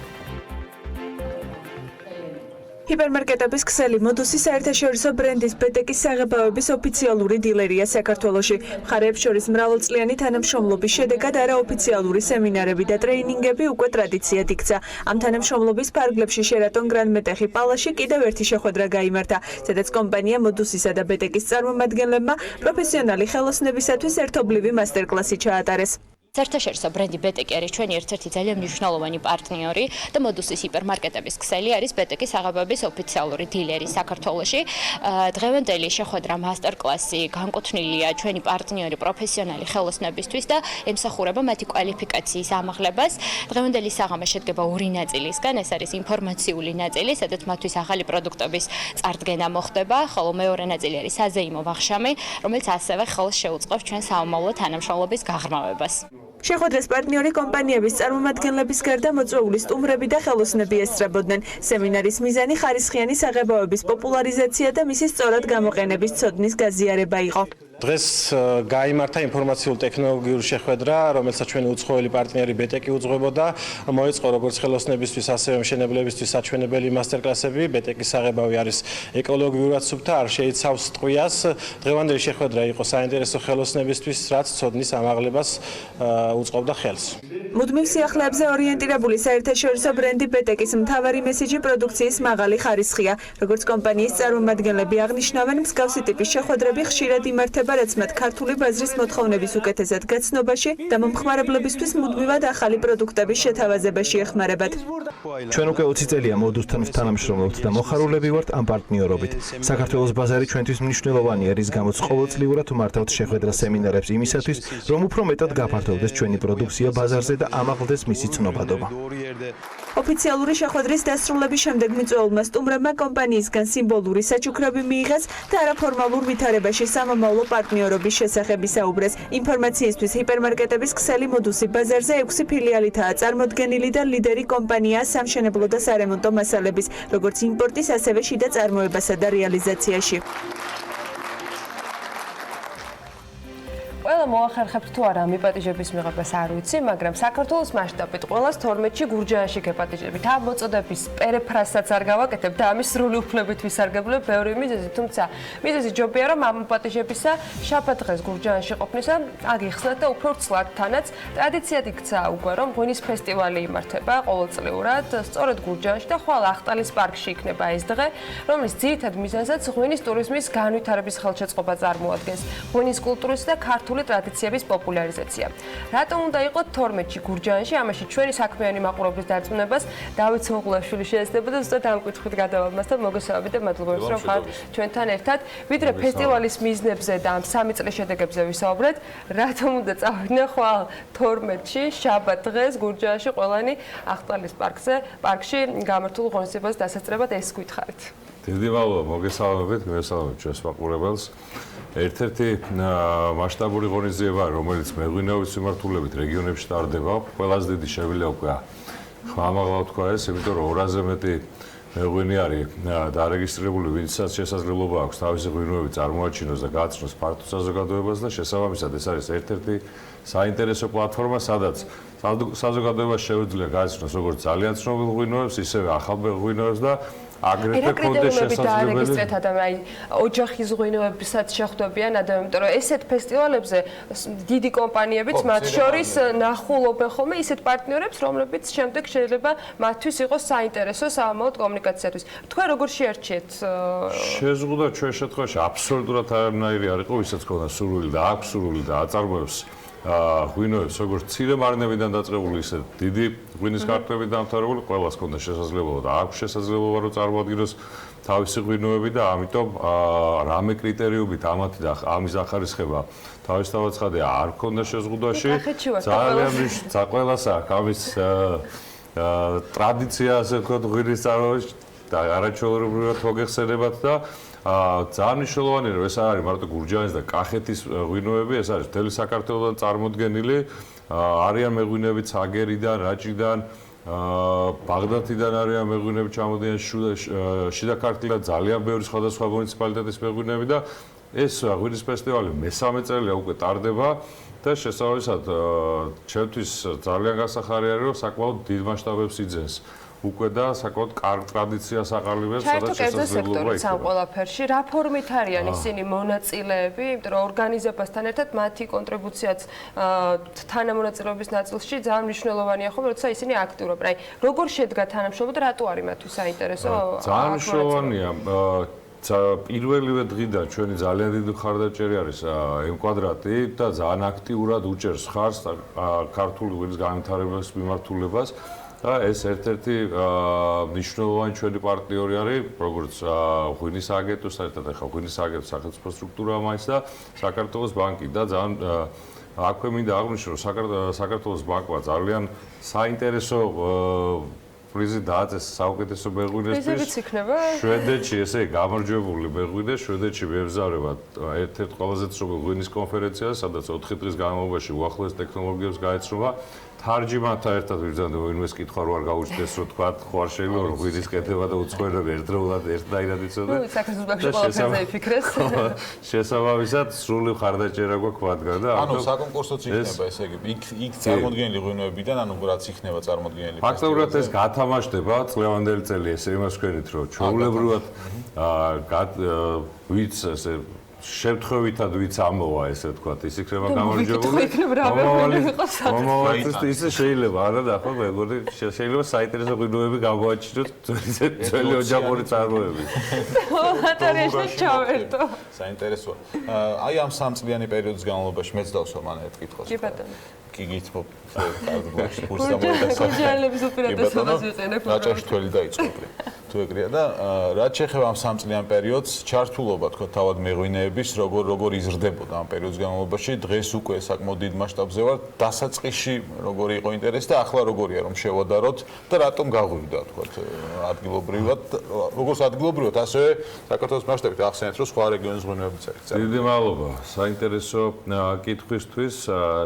ჰიპერმარკეტების ქსელი მოდუსი საერთაშორისო ბრენდის ბეტეკის საღებავების ოფიციალური დილერია საქართველოში. მხარეებს შორის მრავალწლიანი თანამშრომლობის შედეგად არაოფიციალური სემინარები და ტრეინინგები უკვე ტრადიციად იქცა. ამ თანამშრომლობის ფარგლებში შერატონ გრანდ-მეტეხი პალაში კიდევ ერთი შეხვედრა გაიმართა, სადაც კომპანია მოდუსისა და ბეტეკის წარმომადგენლებმა პროფესიონალი ხელოსნებისათვის ერთობლივი მასტერკლასი ჩაატარეს. საერთაშორისო ბრენდი ბეტეკი არის ჩვენი ერთ-ერთი ძალიან მნიშვნელოვანი პარტნიორი და მოდუსის ჰიპერმარკეტების ქსელი არის ბეტეკის საღებავების ოფიციალური დილერი საქართველოში. დღევანდელი შეხვედრა მასტერკლასი განკუთვნილია ჩვენი პარტნიორი პროფესიონალი ხელოსნებისთვის და ემსახურება მათი კვალიფიკაციის ამაღლებას. დღევანდელი საღამო შედგება ორი ნაწილისგან, ეს არის ინფორმაციული ნაწილი, სადაც მათთვის ახალი პროდუქტების წარდგენა მოხდება, ხოლო მეორე ნაწილი არის საზეიმო ვახშამი, რომელიც ასევე ხელს შეუწყობს ჩვენ საომავლო თანამშრომლობის გაღრმავებას. შეხვედრას პარტნიორი კომპანიების წარმომადგენლების გარდა მოწვეული სტუმრები და ხელოსნები ესწრებოდნენ. სემინარის მიზანი ხარისხიანი საღებავების პოპულარიზაცია და მისი სწორად გამოყენების ცოდნის გაზიარება იყო. დღეს გაიმართა ინფორმაციულ ტექნოლოგიურ შეხვედრა, რომელსაც ჩვენი უცხოელი პარტნიორი ბეტეკი უძღვებოდა. მოეწყო როგორც ხელოსნებისთვის, ასევე მშენებლებისთვის საჩვენებელი მასტერკლასები. ბეტეკის საღებავი არის ეკოლოგიურად სუფთა, არ შეიცავს ტყვიას. დღევანდელი შეხვედრა იყო საინტერესო ხელოსნებისთვის, რაც ცოდნის ამაღლებას უწყობდა ხელს. მუდმივ სიახლეებზე ორიენტირებული საერთაშორისო ბრენდი ბეტეკის მთავარი მესიჯი პროდუქციის მაღალი ხარისხია. როგორც კომპანიის წარმომადგენლები აღნიშნავენ, მსგავსი ტიპის შეხვედრები ხშირად იმართება, რაც მათ ქართული ბაზრის მოთხოვნების უკეთესად გაცნობაში და მომხმარებლებისთვის მუდმივად ახალი პროდუქტების შეთავაზებაში ეხმარებათ. ჩვენ უკვე 20 წელია მოდუსთან თანამშრომლობთ და მოხარულები ვართ ამ პარტნიორობით. საქართველოს ბაზარი ჩვენთვის მნიშვნელოვანია, რის გამოც ყოველწლიურად მართავთ შეხვედრა სემინარებს იმისათვის, რომ უფრო მეტად გაფართოვდეს ჩვენი პროდუქცია ბაზარზე და ამაღლდეს მისი ცნობადობა. ოფიციალური შეხვედრის დასრულების შემდეგ მიწვეულმა სტუმრებმა კომპანიისგან სიმბოლური საჩუქრები მიიღეს და არაფორმალურ ვითარებაში სამომავლო პარტნიორობის შესახებ ისაუბრეს. ინფორმაციისთვის ჰიპერმარკეტების ქსელი მოდუსი ბაზარზე 6 ფილიალითაა წარმოდგენილი და ლიდერი კომპანიაა სამშენებლო და სარემონტო მასალების, როგორც იმპორტის, ასევე შიდა წარმოებასა და რეალიზაციაში. ყველა მოახერხებთ თუ არა მიპატიჟების მიღებას არ ვიცი, მაგრამ საქართველოს მასშტაბით ყველას 12-ში გურჯაანში გეპატიჟებით. ამ მოწოდების პერეფრაზსაც არ გავაკეთებ და ამის სრული უფლებით ვისარგებლებ ბევრი მიზეზი, თუმცა მიზეზი ჯობია რომ ამ მოპატიჟებისა შაბათ დღეს გურჯაანში ყოფნისა აგიხსნათ და უფრო ვრცლად თანაც ტრადიციად იქცა უკვე რომ ღვინის ფესტივალი იმართება ყოველწლიურად სწორედ გურჯაანში და ხვალ ახტალის პარკში იქნება ეს დღე, რომლის ძირითად მიზანსაც ღვინის ტურიზმის განვითარების ხელშეწყობა წარმოადგენს. ღვინის კულტურის და ქართული ტრადიციების პოპულარიზაცია. რატომ უნდა იყოს 12-ში გურჯაანში? ამაში ჩვენი საქმიანი მაყურებლის დარწმუნებას დავით სმოღლაშვილი შეეცდება და ზუსტად ამ კითხვით გადავამას და მოგესალმებით და მადლობა რომ ხართ ჩვენთან ერთად. ვიდრე ფესტივალის მიზნებზე და ამ 3 წლის შედეგებზე ვისაუბრეთ, რატომ უნდა წავიდნენ ხვალ 12-ში შაბათ დღეს გურჯაანში ყველანი ახტალის პარკში გამართულ ღონისძიებას დასაწყებად ეს გითხარით. დიდი მადლობა, მოგესალმებით, მოგესალმებით ჩვენს მაყურებელს. ერთ-ერთი მასშტაბური ღონისძიება, რომელიც მეღვინეობის მიმართულებით რეგიონებში ტარდება, ყველაზე დიდი შეგვიძლია უკვე ამაღლა ვთქვა ეს, იმიტომ რომ 200-ზე მეტი მეღვინე არის დარეგისტრირებული, ვინცაც შესაძლებლობა აქვს თავისი ღვინოები წარმოაჩინოს და გააცნოს ფართო საზოგადოებას და შესაბამისად ეს არის ერთ-ერთი საინტერესო პლატფორმა, სადაც საზოგადოებას შეუძლია გააცნოს როგორც ძალიან ცნობილ ღვინოებს, ისევე ახალ ღვინოებს და აგრეთვე კონდეს შესაძლებელი დაარეგისტრეთ ადამიანი ოჯახის ღვინოებისაც შეხვდებიან ადამიანები, იმიტომ რომ ესეთ ფესტივალებზე დიდი კომპანიებიც მათ შორის ნახულობენ ხოლმე ისეთ პარტნიორებს, რომლებიც შემდეგ შეიძლება მათთვის იყოს საინტერესო სამომავლოდ კომუნიკაციისთვის. თქვენ როგორ შეერჩიეთ? შეზღუდვა ჩვენ შემთხვევაში აბსოლუტურად არანაირი არ იყო, ვისაც ქონდა სურვილი და აქვს სურვილი და აწარმოებს ღვინოებს, როგორც მცირე მარნებიდან დაწყებული, ისე დიდი ღვინის კარტები დამთავრებული, ყველას ქონდა შესაძლებლობა და აქვს შესაძლებლობა რომ წარმოადგინოს თავისი ღვინოები და ამიტომ რამე კრიტერიუმით ამის ახარისხება თავისთავად ცხადია არ ქონდა შეზღუდვაში. ძალიან ყველას აქვს ამის ტრადიცია, ასე ვქოთ, ღვინის წარმოებაში და არაჩვეულებრივად მოგეხსენებათ და ძალიან მნიშვნელოვანია რომ ეს არის მარტო გურჯაანის და კახეთის ღვინოები, ეს არის მთელი საქართველოსთან წარმოდგენილი, არიან მეღვინეები ცაგერიდან, რაჭიდან, ბაღდათიდან არიან მეღვინეები ჩამოდიან, შიდა ქართლიდან ძალიან ბევრი სხვადასხვა მუნიციპალიტეტის მეღვინეები და ეს ღვინის ფესტივალი მესამე წელია უკვე ტარდება და შესაბამისად ჩემთვის ძალიან გასახარი არის რომ საკმაოდ დიდ მასშტაბებს იძენს. უკვე და საკმაოდ კარგ ტრადიციას აყალიბებს, სადაც შესაძლებლობა იქნება. ამ ყველაფერში რა ფორმით არიან ისინი მონაწილეები, იმიტომ რომ ორგანიზებასთან ერთად მათი კონტრიბუციაც თანამონაწილეობის ნაწილში ძალიან მნიშვნელოვანია ხოლმე, როცა ისინი აქტიურობენ. აი, როგორ შედგა თანამშრომლობა და რატო არის მათთვის საინტერესო? ძალიან მნიშვნელოვანია. პირველივე დღიდან ჩვენი ძალიან დიდი მხარდაჭერი არის M-კვადრატი და ძალიან აქტიურად უჭერს ხარს ქართული ღვინის განვითარების მიმართულებას. და ეს ერთ-ერთი მნიშვნელოვანი ჩვენი პარტნიორი არის, როგორც ღვინის აგენტო, საერთოდ ახლა ღვინის აგენტო სახელმწიფო სტრუქტურაა მაინც და საქართველოს ბანკი და ძალიან აქვე მინდა აღვნიშნო, რომ საქართველოს ბანკმა ძალიან საინტერესო პრიზი დააწეს საუკეთესო მეღვინესთვის. შვედეთში ესე გამარჯვებული მეღვინე, შვედეთში მიემგზავრება ერთ-ერთ ყველაზე ცნობილ ღვინის კონფერენციას, სადაც 4 დღის განმავლობაში უახლოეს ტექნოლოგიებს გაეცნობა. თარჯიმანთან ერთად ვიძანდი ვინმეს კითხვა რო არ გაუჩნდეს რომ თქვა ხო არ შეიძლება რომ ღვინის კეთება და უცხოელები ერთდროულად ერთნაირად იცოდნენ. საქართველოს ბანკში ყველაფერზე იფიქრეს. შესაბამისად სრული მხარდაჭერა გვაქვს მათგან და ანუ საკონკურსოც იქნება ესე იგი იქ წარმოდგენილი ღვინოებიდან ანუ რაც იქნება წარმოდგენილი. ფაქტობრივად ეს გათამაშდება წლევანდელი წელი ესე იმას ვქენით რომ ჩვეულებრივად ვიც ესე შემთხვევითად ვიც ამოვა ესე ვთქვათ ის იქნება გამარჯვებული მომავალ ისე შეიძლება არა და ხო მეგონი შეიძლება საინტერესო ღვინოები გამოაჩინოთ ძველი ოჯახური წარმოების ლატარიაში ჩავერთო საინტერესოა აი ამ სამწლიანი პერიოდის განმავლობაში მეც დავსვა მან ერთ კითხვას კი ბატონო კი გითხრობ კურსს გურჯაანების ოპერატორობას ვიყენებ რაჭაში თველი დაიწყო თუ ეგრეა და რაც შეეხება ამ სამწლიან პერიოდს ჩართულობა თქო თავად მეღვინეების როგორ იზრდებოდა ამ პერიოდის განმავლობაში დღეს უკვე საკმაოდ დიდ მასშტაბზე ვარ დასაწყისში როგორი იყო ინტერესი და ახლა როგორია რომ შევადაროთ და რატომ გაღვივდა თქო ადგილობრივად როგორც ადგილობრივად ასევე საქართველოს მასშტაბით ახსენეთ რომ სხვა რეგიონის ღვინოებიც არის დიდი მადლობა საინტერესო კითხვისთვის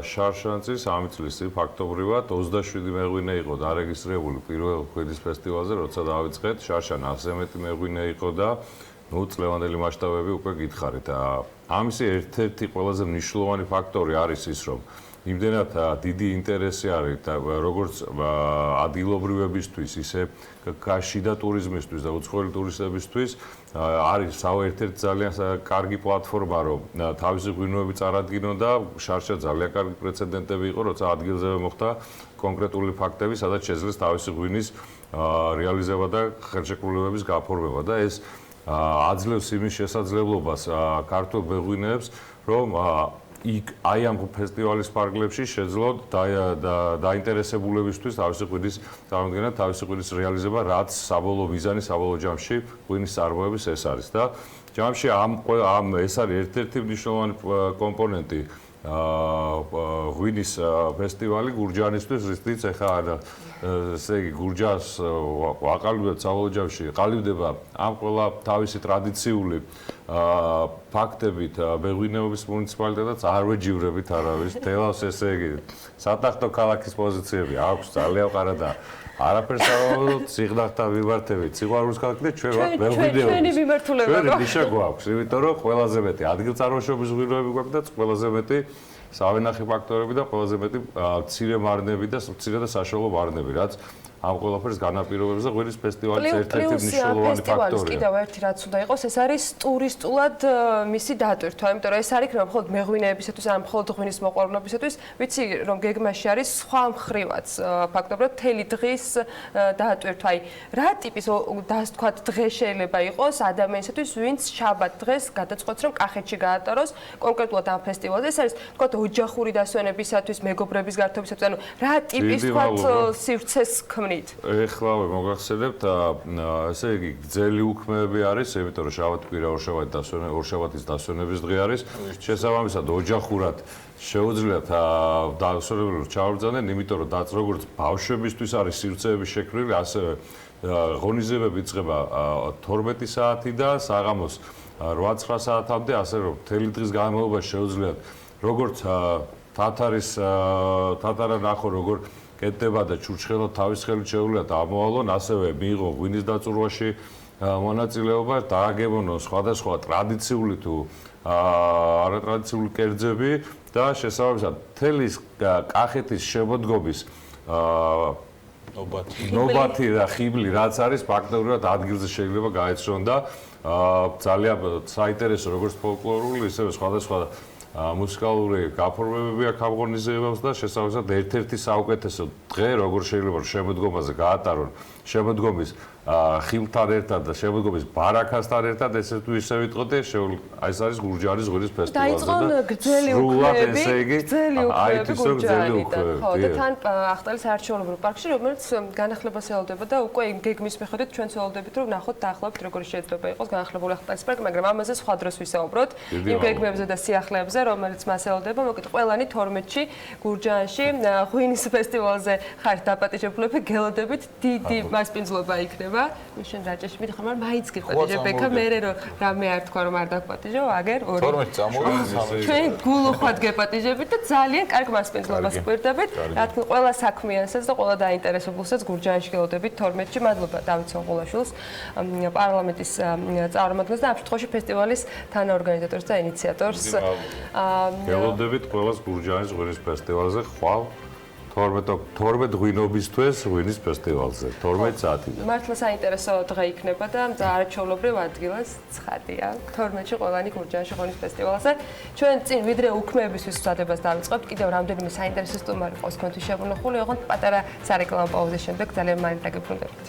შარშანცის ამ წლის ფაქტობრივად 27 მეღვინე იყო დარეგისტრირებული პირველ ღვინის ფესტივალზე როცა დავიწყეთ შარშან 100-ზე მეტი მეღვინე იყო და ნუ წლევანდელი მასშტაბები უკვე გითხარით. ამისი ერთ-ერთი ყველაზე მნიშვნელოვანი ფაქტორი არის ის, რომ იმდენად დიდი ინტერესი არის და როგორც ადგილობრივებისთვის, ისე შიდა ტურიზმისთვის და უცხოელი ტურისტებისთვის არის ერთ-ერთი ძალიან კარგი პლატფორმა, რომ თავისი ღვინოები წარადგინონ და შარშა ძალიან კარგი პრეცედენტები იყო, როცა ადგილზე მოხდა კონკრეტული ფაქტები, სადაც შეძლეს თავისი ღვინის რეალიზება და ხელშეკრულებების გაფორმება და ეს აძლევს იმის შესაძლებლობას ქართულ მეღვინეებს, რომ იქ აი ამ ფესტივალის პარკლებში შეძლოთ დაინტერესებულებისთვის თავისი ღვინის წარმოდგენა, თავისი ღვინის რეალიზება, რაც საბოლოო მიზანი, საბოლოო ჯამში ღვინის წარმოების ეს არის და ჯამში ამ ეს არის ერთ-ერთი მნიშვნელოვანი კომპონენტი ღვინის ფესტივალი გურჯაანისთვის, რითიც ახლა ესე იგი გურჯაანს აყალიბებთ საბოლოო ჯამში, ყალიბდება ამ ყველა თავისი ტრადიციული ფაქტებით მეღვინეობის მუნიციპალიტეტად არ ვეჯივრებით არავის, თელავს ესე იგი სატახტო ქალაქის პოზიციები აქვს ძალიან ყარა და არაფერს ავავდოთ სიღნაღთან მიმართებით, სიყვარულს გავაკეთეთ ჩვენ ვართ მეღვინეობის. ჩვენი მიმართულება. ჩვენი ნიშა გვაქვს, იმიტომ რომ ყველაზე მეტი ადგილწარმოშობის ღვინოები გვაქვს და ყველაზე მეტი სავენახი ფაქტორები და ყველაზე მეტი მცირე მარნები და მცირე და საშუალო მარნები, რაც ამ ყველაფერს განაპირობებს და ღვინის ფესტივალის ერთ-ერთი პლუს მნიშვნელოვანი ფესტივალის ფაქტორია. კიდევ ერთი რაც უნდა იყოს, ეს არის ტურისტულად მისი დატვირთვა, იმიტომ რომ ეს არ იქნება მხოლოდ მეღვინეებისათვის, ან მხოლოდ ღვინის მოყვარულებისათვის, ვიცი რომ გეგმაში არის სხვა მხრივაც ფაქტობრივად მთელი დღის დატვირთვა. აი, რა ტიპის თქვათ დღე შეიძლება იყოს ადამიანისათვის, ვინც შაბათ დღეს გადაწყვეტს რომ კახეთში გაატაროს კონკრეტულად ამ ფესტივალზე. ეს არის თქვათ ოჯახური დასვენებისათვის, მეგობრების გართობისათვის, ანუ რა ტიპის თქვათ სივრცეს ქმნით? ეხლავე მოგახსენებთ, ესე იგი გრძელი უქმეები არის, იმიტომ რომ შაბათ-კვირა ორშაბათის დასვენების დღე არის. შესაბამისად ოჯახურად შეუძლიათ დასვენებელს ჩავარძანენ, იმიტომ რომ დაც როგორც ბავშვებისთვის არის სივრცეების შექმნილი, ასევე ღონისძიებები იწყება 12 საათიდან საღამოს 8-9 საათამდე, ასე რომ მთელი დღის განმავლობაში შეუძლიათ როგორც თათარა ნახო, როგორ კეთდება და ჩურჩხელად თავის ხელით შეუძლიათ ამოვალონ, ასევე მიიღო ღვინის დაწურვაში მონაწილეობა, დააგებონონ სხვადასხვა ტრადიციული თუ არატრადიციული კერძები და შესაბამისად მთელი კახეთის შემოდგომის ნობათი და ხიბლი რაც არის ფაქტობრივად ადგილზე შეიძლება გაეცნონ და ძალიან საინტერესო როგორც ფოლკლორული, ისევე სხვადასხვა მუსიკალური გაფორმებები აქვს ამ ღონისძიებებს და შესაბამისად ერთ-ერთი საუკეთესო დღე როგორ შეიძლება შემოდგომაზე გაატარონ შემოდგომის ხილთან ერთად და შემოდგომის ბარაქასთან ერთად, ესე თუ ისე ვიტყოდე, ეს არის გურჯაანის ღვინის ფესტივალზე და გრძელი უქმეები გურჯაანიდან. ხო, და თან ახტალის საერთაშორისო პარკში, რომელიც განახლებას ელოდება და უკვე იმ გეგმის მიხედვით ჩვენც ველოდებით რომ ნახოთ დაახლოებით როგორი შეიძლება იყოს განახლებული ახტალის პარკი, მაგრამ ამაზე სხვა დროს ვისაუბროთ, იმ გეგმებზე და სიახლეებზე, რომელიც მას ელოდება. მოკეთ ყველანი 12-ში გურჯაანში ღვინის ფესტივალზე ხართ დაპატიჟებულები, გელოდებით დიდი მასპინძლობა იქნება. მიშენ რაჭაში მითხარ, მაგრამ მაინც გიპატიჟებ ეკა, მე რომ რამე არ თქვა რომ არ დაგპატიჟო, აგერ 12 წამოვიდა. ჩვენ გულუხვად გეპატიჟებით და ძალიან კარგ მასპინძლობას გვერდებით. რა თქმა უნდა, ყველა საქმიანსაც და ყველა დაინტერესებულსაც გურჯაანში გელოდებით 12-ში. მადლობა დავით სონღულაშვილს, პარლამენტის წარმომადგენელს და ამ შემთხვევაში ფესტივალის თანაორგანიზატორს და ინიციატორს. გელოდებით ყველას გურჯაანის ღვინის ფესტივალზე ხვალ 12 ღვინობისთვის ღვინის ფესტივალზე 12 საათი. მართლა საინტერესო დღე იქნება და არაჩვეულებრივ ადგილას ცხადია. 12-ში ყველანი გურჯაანში ღვინის ფესტივალზე. ჩვენ წინ ვიდრე უქმეებისთვის ვსადებას დავიწყებთ, კიდევ რამდენიმე საინტერესო სტუმარი ყავს თქვენთვის შემონახული, ოღონდ პატარა სარეკლამო პაუზის შემდეგ ძალიან მალე დაგებრუნდებით.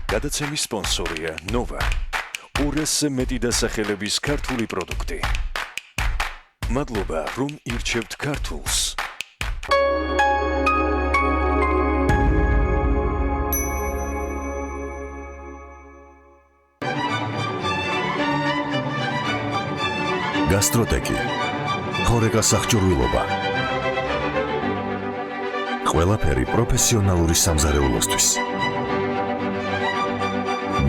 გადაცემის სპონსორია ნოვა. 200-ზე მეტი დასახელების ქართული პროდუქტი. მადლობა, რომ ირჩევთ ქართულს. გასტროტეკი. ხორეკა სახჭურვილობა. ყველაფერი პროფესიონალური სამზარეულოსთვის.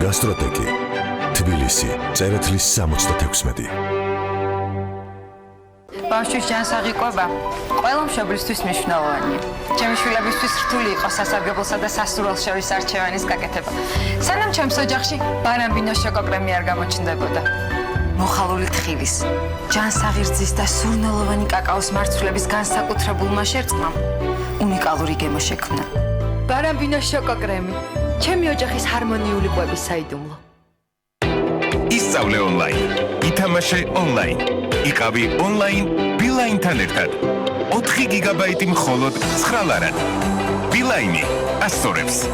გასტროტეკი. თბილისი, წერეთლის 66. ბავშვის ჯანსაღი კვება ყველა მშობლისთვის მნიშვნელოვანია. ჩემი შვილებისთვის რთული იყო სასარგებლოსა და სასურველს შორის არჩევანის გაკეთება. სანამ ჩემს ოჯახში ბარამბინოს შოკოკრემი არ გამოჩნდებოდა. მოხალული თხილის, ჯანსაღი რძის და სურნელოვანი კაკაოს მარცვლების განსაკუთრებულმა შერწყმამ უნიკალური გემო შექმნა. ბარამბინოს შოკოკრემი. ჩემი ოჯახის ჰარმონიული კვების საიდუმლო. ისწავლე ონლაინ. ითამაშე ონლაინ. იყავი ონლაინ ბილაინთან ერთად. 4 გიგაბაიტი მხოლოდ 9 ლარად. ბილაინი ასწორებს.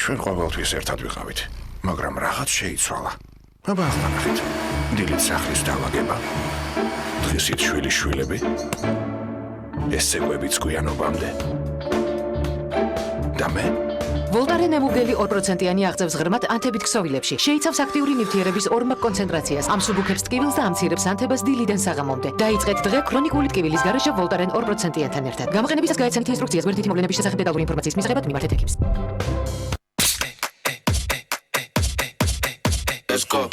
ჩვენ ყოველთვის ერთად ვიყავით, მაგრამ რაღაც შეიცვალა. აბა ახლა ნახეთ. დილით სახლის დავაგება. დღისით შვილები. ეს ცეკვებიც გვიანობამდე. და მე? ვოლტარენ ემუგელი 2%-იანი აღწევს ღრმად ანთებით ქსოვილებში. შეიცავს აქტიური ნივთიერების ორმაგ კონცენტრაციას, ამსუბუქებს ტკივილს და ამცირებს ანთებას დილიდან საღამომდე. დაიწყეთ დღე ქრონიკული ტკივილის გარეშე ვოლტარენ 2%-იანთან ერთად. გამოყენებისას გაეცემთ ინსტრუქციას გვერდითი მოვლენების შესახებ დეტალური ინფორმაციის მისაღებად მიმართეთ ექიმს. Let's go.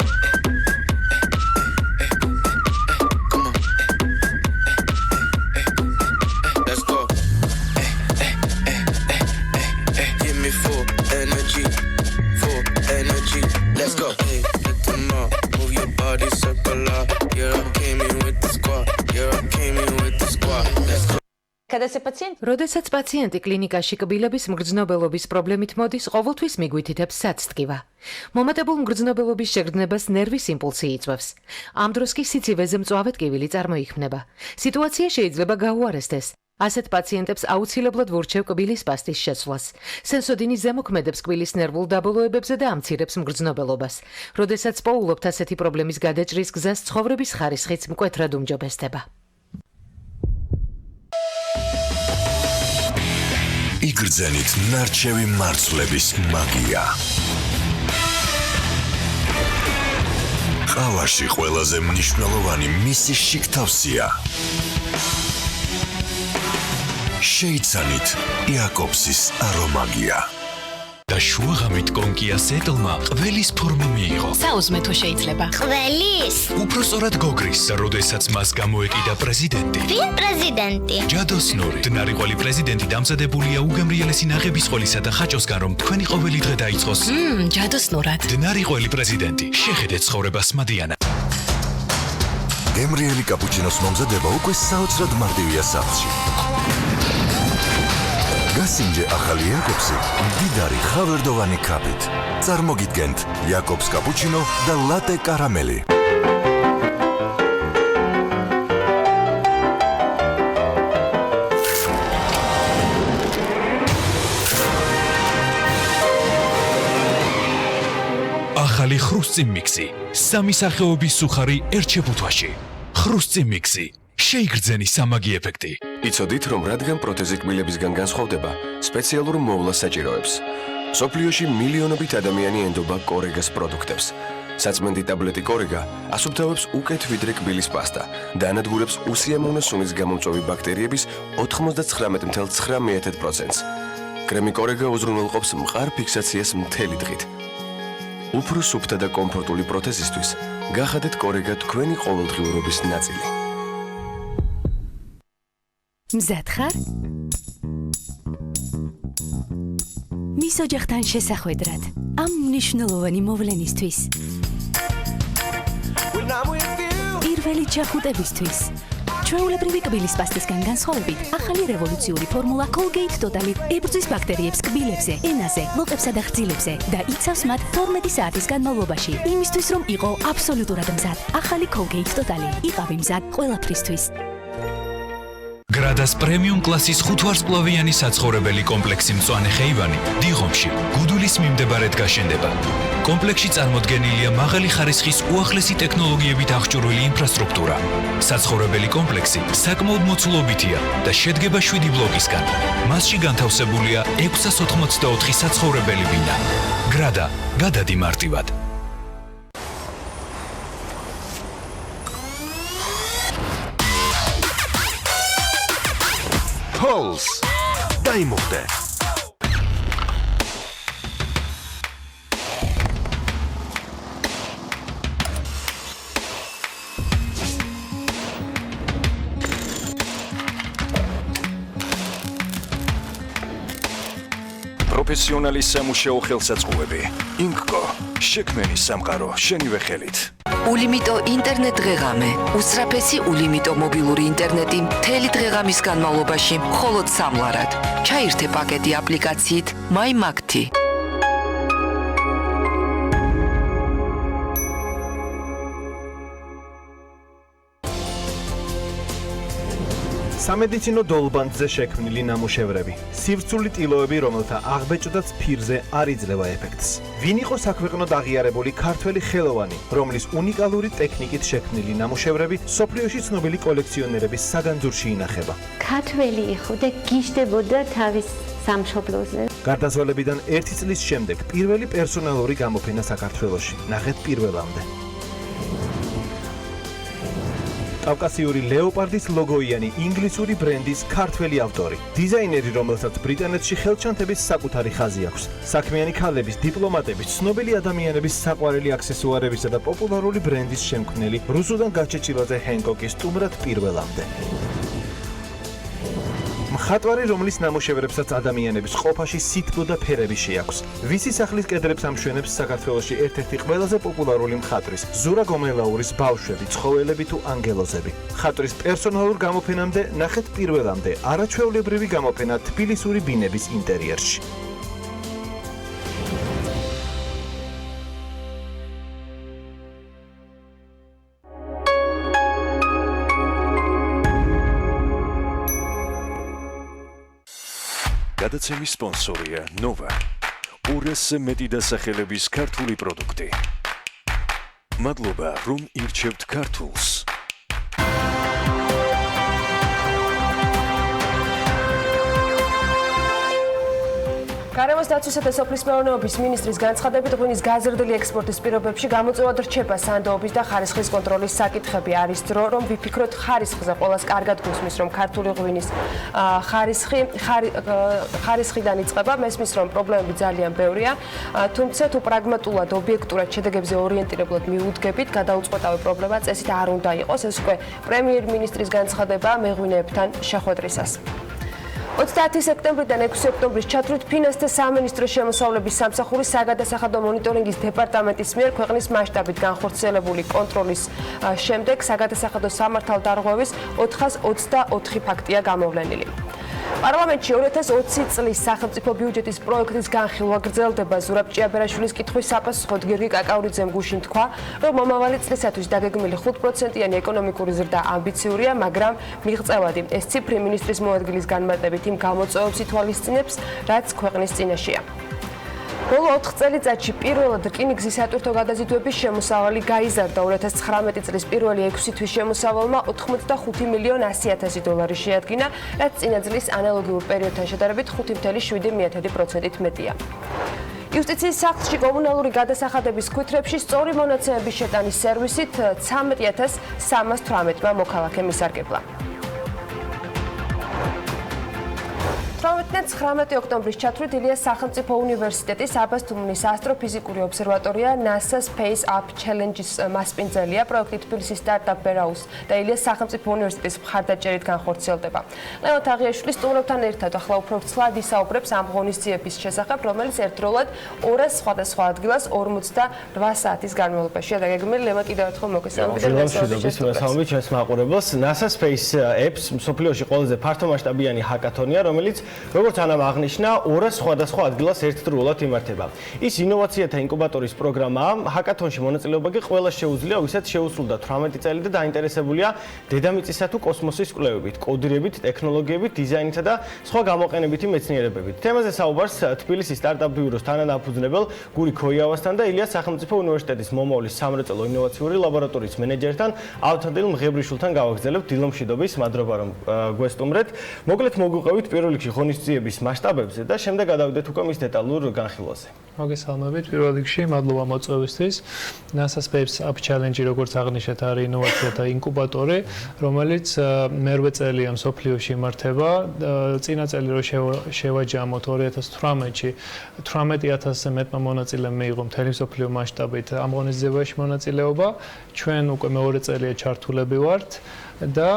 როდესაც პაციენტი კლინიკაში კბილების მგრძნობელობის პრობლემით მოდის, ყოველთვის მიგვითითებს საცტკივა. მომატებულ მგრძნობელობის შეგრძნებას ნერვის იმპულსი იწვევს. ამ დროს კი სიცივეზე მწვავე ტკივილი წარმოიქმნება. სიტუაცია შეიძლება გაუარესდეს. ასეთ პაციენტებს აუცილებლად ვურჩევ კბილის პასტის შეცვლას. სენსოდინი ზემოქმედებს კბილის ნერვულ დაბოლოებებზე და ამცირებს მგრძნობელობას. როდესაც პოულობთ ასეთი პრობლემის გადაჭრის გზას, ცხოვრების ხარისხიც მკვეთრად უმჯობესდება. იგრძენით ნარჩევი მარცვლების მაგია. ყავაში ყველაზე მნიშვნელოვანი მისი შიგთავსია. შეიცანით იაკობსის არომაგია. და შუაღამით კონკია სეტლმა ყველის ფორმა მიიღო. საუზმეთო შეიძლება. ყველის? უფრო სწორად გოგრის, როდესაც მას გამოეკიდა პრეზიდენტი. ვინ პრეზიდენტი? ჯადოსნური, დნარიყველი პრეზიდენტი დამზადებულია უგემრიელესი ნაღების ყოლისა და ხაჭოსგან, რომ თქვენი ყოველი დღე დაიწყოს. ჯადოსნურად. დნარიყველი პრეზიდენტი, შეხედეთ ცხოვრებას მადიანა. გემრიელი კაპუჩინოს მომზადება უკვე საოცრად მარტივია სახლში. გასინჯე ახალი იაკობსი მდიდარი ხავერდოვანი ქაფით. წარმოგიდგენთ იაკობს კაპუჩინო და ლატე კარამელი. ახალი ხრუსწი მიქსი. სამი სახეობის სუხარი ერთ შეფუთვაში. ხრუსწი მიქსი. შეიგრძენი სამაგი ეფექტი. იცოდით, რომ რადგან პროთეზი კბილებისგან განსხვავდება, სპეციალურ მოვლას საჭიროებს. სოფლიოში მილიონობით ადამიანი ენდობა კორეგას პროდუქტებს. საწმენდი ტაბლეტი კორეგა ასუფთავებს უკეთ ვიდრე კბილის პასტა და ანადგურებს უსიამოვნო სუნის გამომწვევი ბაქტერიების 99.9%-ს. კრემი კორეგა უზრუნველყოფს მყარ ფიქსაციას მთელი დღით. უფრო სუფთა და კომფორტული პროთეზისთვის გახადეთ კორეგა თქვენი ყოველდღიურობის ნაწილი. მზად ხარ? მის ოჯახთან შესახვედრად ამ მნიშვნელოვანი მოვლენისთვის. პირველი ჩახუტებისთვის. ჩვეულებრივი კბილის პასტისგან განსხვავებით, ახალი რევოლუციური ფორმულა Colgate Total ებრძვის ბაქტერიებს კბილებზე, ენაზე, ლოყებსა და ხრძილებზე და იცავს მათ 12 საათის განმავლობაში, იმისთვის რომ იყო აბსოლუტურად მზად. ახალი Colgate Total იყავი მზად ყველაფრისთვის. გრადას პრემიუმ კლასის 5 ვარსკვლავიანი საცხოვრებელი კომპლექსი მწვანე ხეივანი დიღომში გუდულის მიმდებარედ გაშენდება. კომპლექსში წარმოდგენილია მაღალი ხარისხის უახლესი ტექნოლოგიებით აღჭურვილი ინფრასტრუქტურა. საცხოვრებელი კომპლექსი საკმაოდ მოცულობითია და შედგება 7 ბლოკისგან. მასში განთავსებულია 684 საცხოვრებელი ბინა. გრადა, გადადი მარტივად. Pulse. დაიმოხდე. პროფესიონალის სამუშაო ხელსაწყოები. ინკკო. შექმენი სამყარო შენივე ხელით. ულიმიტო ინტერნეტ დღეღამე. უსწრაფესი ულიმიტო მობილური ინტერნეტი მთელი დღეღამის განმავლობაში მხოლოდ სამლარად. ჩაირთე პაკეტი აპლიკაციით MyMakti. სამედიცინო დოლბანძზე შექმნილი ნამუშევრები. სივრცული ტილოები, რომელთა აღბეჭდაც ფირზე არ იძლევა ეფექტს. ვინ იყო საქვეყნოდ აღიარებული ქართველი ხელოვანი, რომლის უნიკალური ტექნიკით შექმნილი ნამუშევრები სოფლიოში ცნობილი კოლექციონერების საგანძურში ინახება. ქართველი იყო და გიждდებოდა თავის სამშობლოზე. გარდაცვალებიდან 1 წლის შემდეგ პირველი პერსონალური გამოფენა საქართველოში. ნახეთ პირველამდე. კავკასიური ლეოპარდის ლოგოიანი ინგლისური ბრენდის ქართველი ავტორი. დიზაინერი, რომელსაც ბრიტანეთში ხელჩანთების საკუთარი ხაზი აქვს. საქმიანი ქალების, დიპლომატების, ცნობილი ადამიანების საყვარელი აქსესუარებისა და პოპულარული ბრენდის შემქმნელი რუსუდან გაჩეჩილაძე ჰენკოკის სტუმრად პირველამდე. ხატვარი, რომლის ნამუშევრებსაც ადამიანების ყოფაში სითბო და ფერები შეაქვს. ვისი სახლის კედლებს ამშვენებს საქართველოში ერთ-ერთი ყველაზე პოპულარული მხატვრის ზურა გომელაურის ბავშვები, ცხოველები თუ ანგელოზები. ხატვრის პერსონალურ გამოფენამდე ნახეთ პირველამდე არაჩვეულებრივი გამოფენა თბილისური ბინების ინტერიერში. გადაცემის სპონსორია ნოვა. 200-ზე მეტი დასახელების ქართული პროდუქტი. მადლობა, რომ ირჩევთ ქართულს. გარემოს დაცვისა და სოფლის მეურნეობის მინისტრის განცხადებით, ღვინის გაზრდილი ექსპორტის პირობებში გამოწვევად რჩება სანდოობის და ხარისხის კონტროლის საკითხები. არის დრო, რომ ვიფიქროთ ხარისხზე. ყველას კარგად გусმის, რომ ქართული ღვინის ხარისხიდან იწყება. მესმის, რომ პრობლემები ძალიან ბევრია. თუმცა თუ პრაგმატულად, ობიექტურად შედეგებზე ორიენტირებულად მიუდგებით, გადაუწყვეტავი პრობლემა წესით არ უნდა იყოს. ეს უკვე პრემიერ-მინისტრის განცხადება მეღვინეებთან შეხვედრისას. 30 სექტემბრიდან 6 ოქტომბრის ჩათვლით ფინანსთა სამინისტროს შემოსავლების სამსახურის საგადასახადო მონიტორინგის დეპარტამენტის მიერ ქვეყნის მასშტაბით განხორციელებული კონტროლის შემდეგ საგადასახადო სამართალდარღვევის 424 ფაქტია გამოვლენილი. პარლამენტში 2020 წლის სახელმწიფო ბიუჯეტის პროექტის განხილვა გრძელდება. ზურაბ ჭიაბერაშვილის კითხვის საპასუხოდ გიორგი კაკაურიძემ გუშინ თქვა, რომ მომავალი წლისათვის დაგეგმილი 5%-იანი ეკონომიკური ზრდა ამბიციურია, მაგრამ მიღწევადი. ეს ციფრი მინისტრის მოადგილის განმარტებით იმ გამოწვევებს ითვალისწინებს, რაც ქვეყნის წინაშეა. ბოლო 4 წელიწადში პირველად რკინიგზის სატვირთო გადაზიდვების შემოსავალი გაიზარდა. 2019 წლის პირველი 6 თვის შემოსავალმა 85.100.000 დოლარი შეადგინა, რაც წინა წლის ანალოგიურ პერიოდთან შედარებით 5.7%-ით მეტია. იუსტიციის სახლში კომუნალური გადასახადების ქვითრებში სწორი მონაცემების შეტანის სერვისით 13,318-მა მოქალაქემ ისარგებლა. 19 ოქტომბრის ჩათვლით ილიას სახელმწიფო უნივერსიტეტის აბასთუმნის ასტროფიზიკური ობსერვატორია NASA Space Up Challenge-ის მასპინძელია. პროექტი თბილისის სტარტაპ ბერაუს და ილიას სახელმწიფო უნივერსიტეტის მხარდაჭერით განხორციელდება. ლევან თაღიაშვილი სტუმრებთან ერთად ახლა უფრო ცვლად ისაუბრებს ამ ღონისძიების შესახებ, რომელიც ერთდროულად 200 სხვადასხვა ადგილას 48 საათის განმავლობაში დაგეგმილი. ლევან კიდევ ერთხელ მოგესალმებით. მოგესალმებით ჩვენს მაყურებელს. NASA Space Apps მსოფლიოში ყველაზე ფართომასშტაბიანი ჰაკათონია, რომელიც როგორც ანამ აღნიშნა, 200 სხვადასხვა ადგილას ერთდროულად იმართება. ის ინოვაციათა ინკუბატორის პროგრამაა. ჰაკათონში მონაწილეობა კი ყველას შეუძლია, ვისაც შეუსრულდა 18 წელი და დაინტერესებულია დედამიწისა თუ კოსმოსის კვლევებით, კოდირებით, ტექნოლოგიებით, დიზაინითა და სხვა გამოყენებითი მეცნიერებებით. თემაზე საუბარს თბილისის სტარტაპ ბიუროს თანადამფუძნებელ გური ქოიავასთან და ილიას სახელმწიფო უნივერსიტეტის მომავლის სამრეწველო ინოვაციური ლაბორატორიის მენეჯერთან ავთანდილ მღებრიშვილთან გავაგრძელებთ დილომშვიდობის. მადლობა რომ გვესტუმრეთ. მოკლედ მოგვიყევით პირველ რიგში ღონისძიების მასშტაბებზე და შემდეგ გადავიდეთ უკვე მის დეტალურ განხილვაზე. მოგესალმებით. პირველ რიგში მადლობა მოწვევისთვის. NASA Space Up Challenge, როგორც აღნიშნეთ, არის ინოვაციათა ინკუბატორი, რომელიც მერვე წელია მსოფლიოში იმართება. წინა წელი რო შევაჯამოთ 2018-ში 18,000-ზე მეტმა მონაწილემ მიიღო მთელი მსოფლიო მასშტაბით ამ ღონისძიებაში მონაწილეობა. ჩვენ უკვე მეორე წელია ჩართულები ვართ და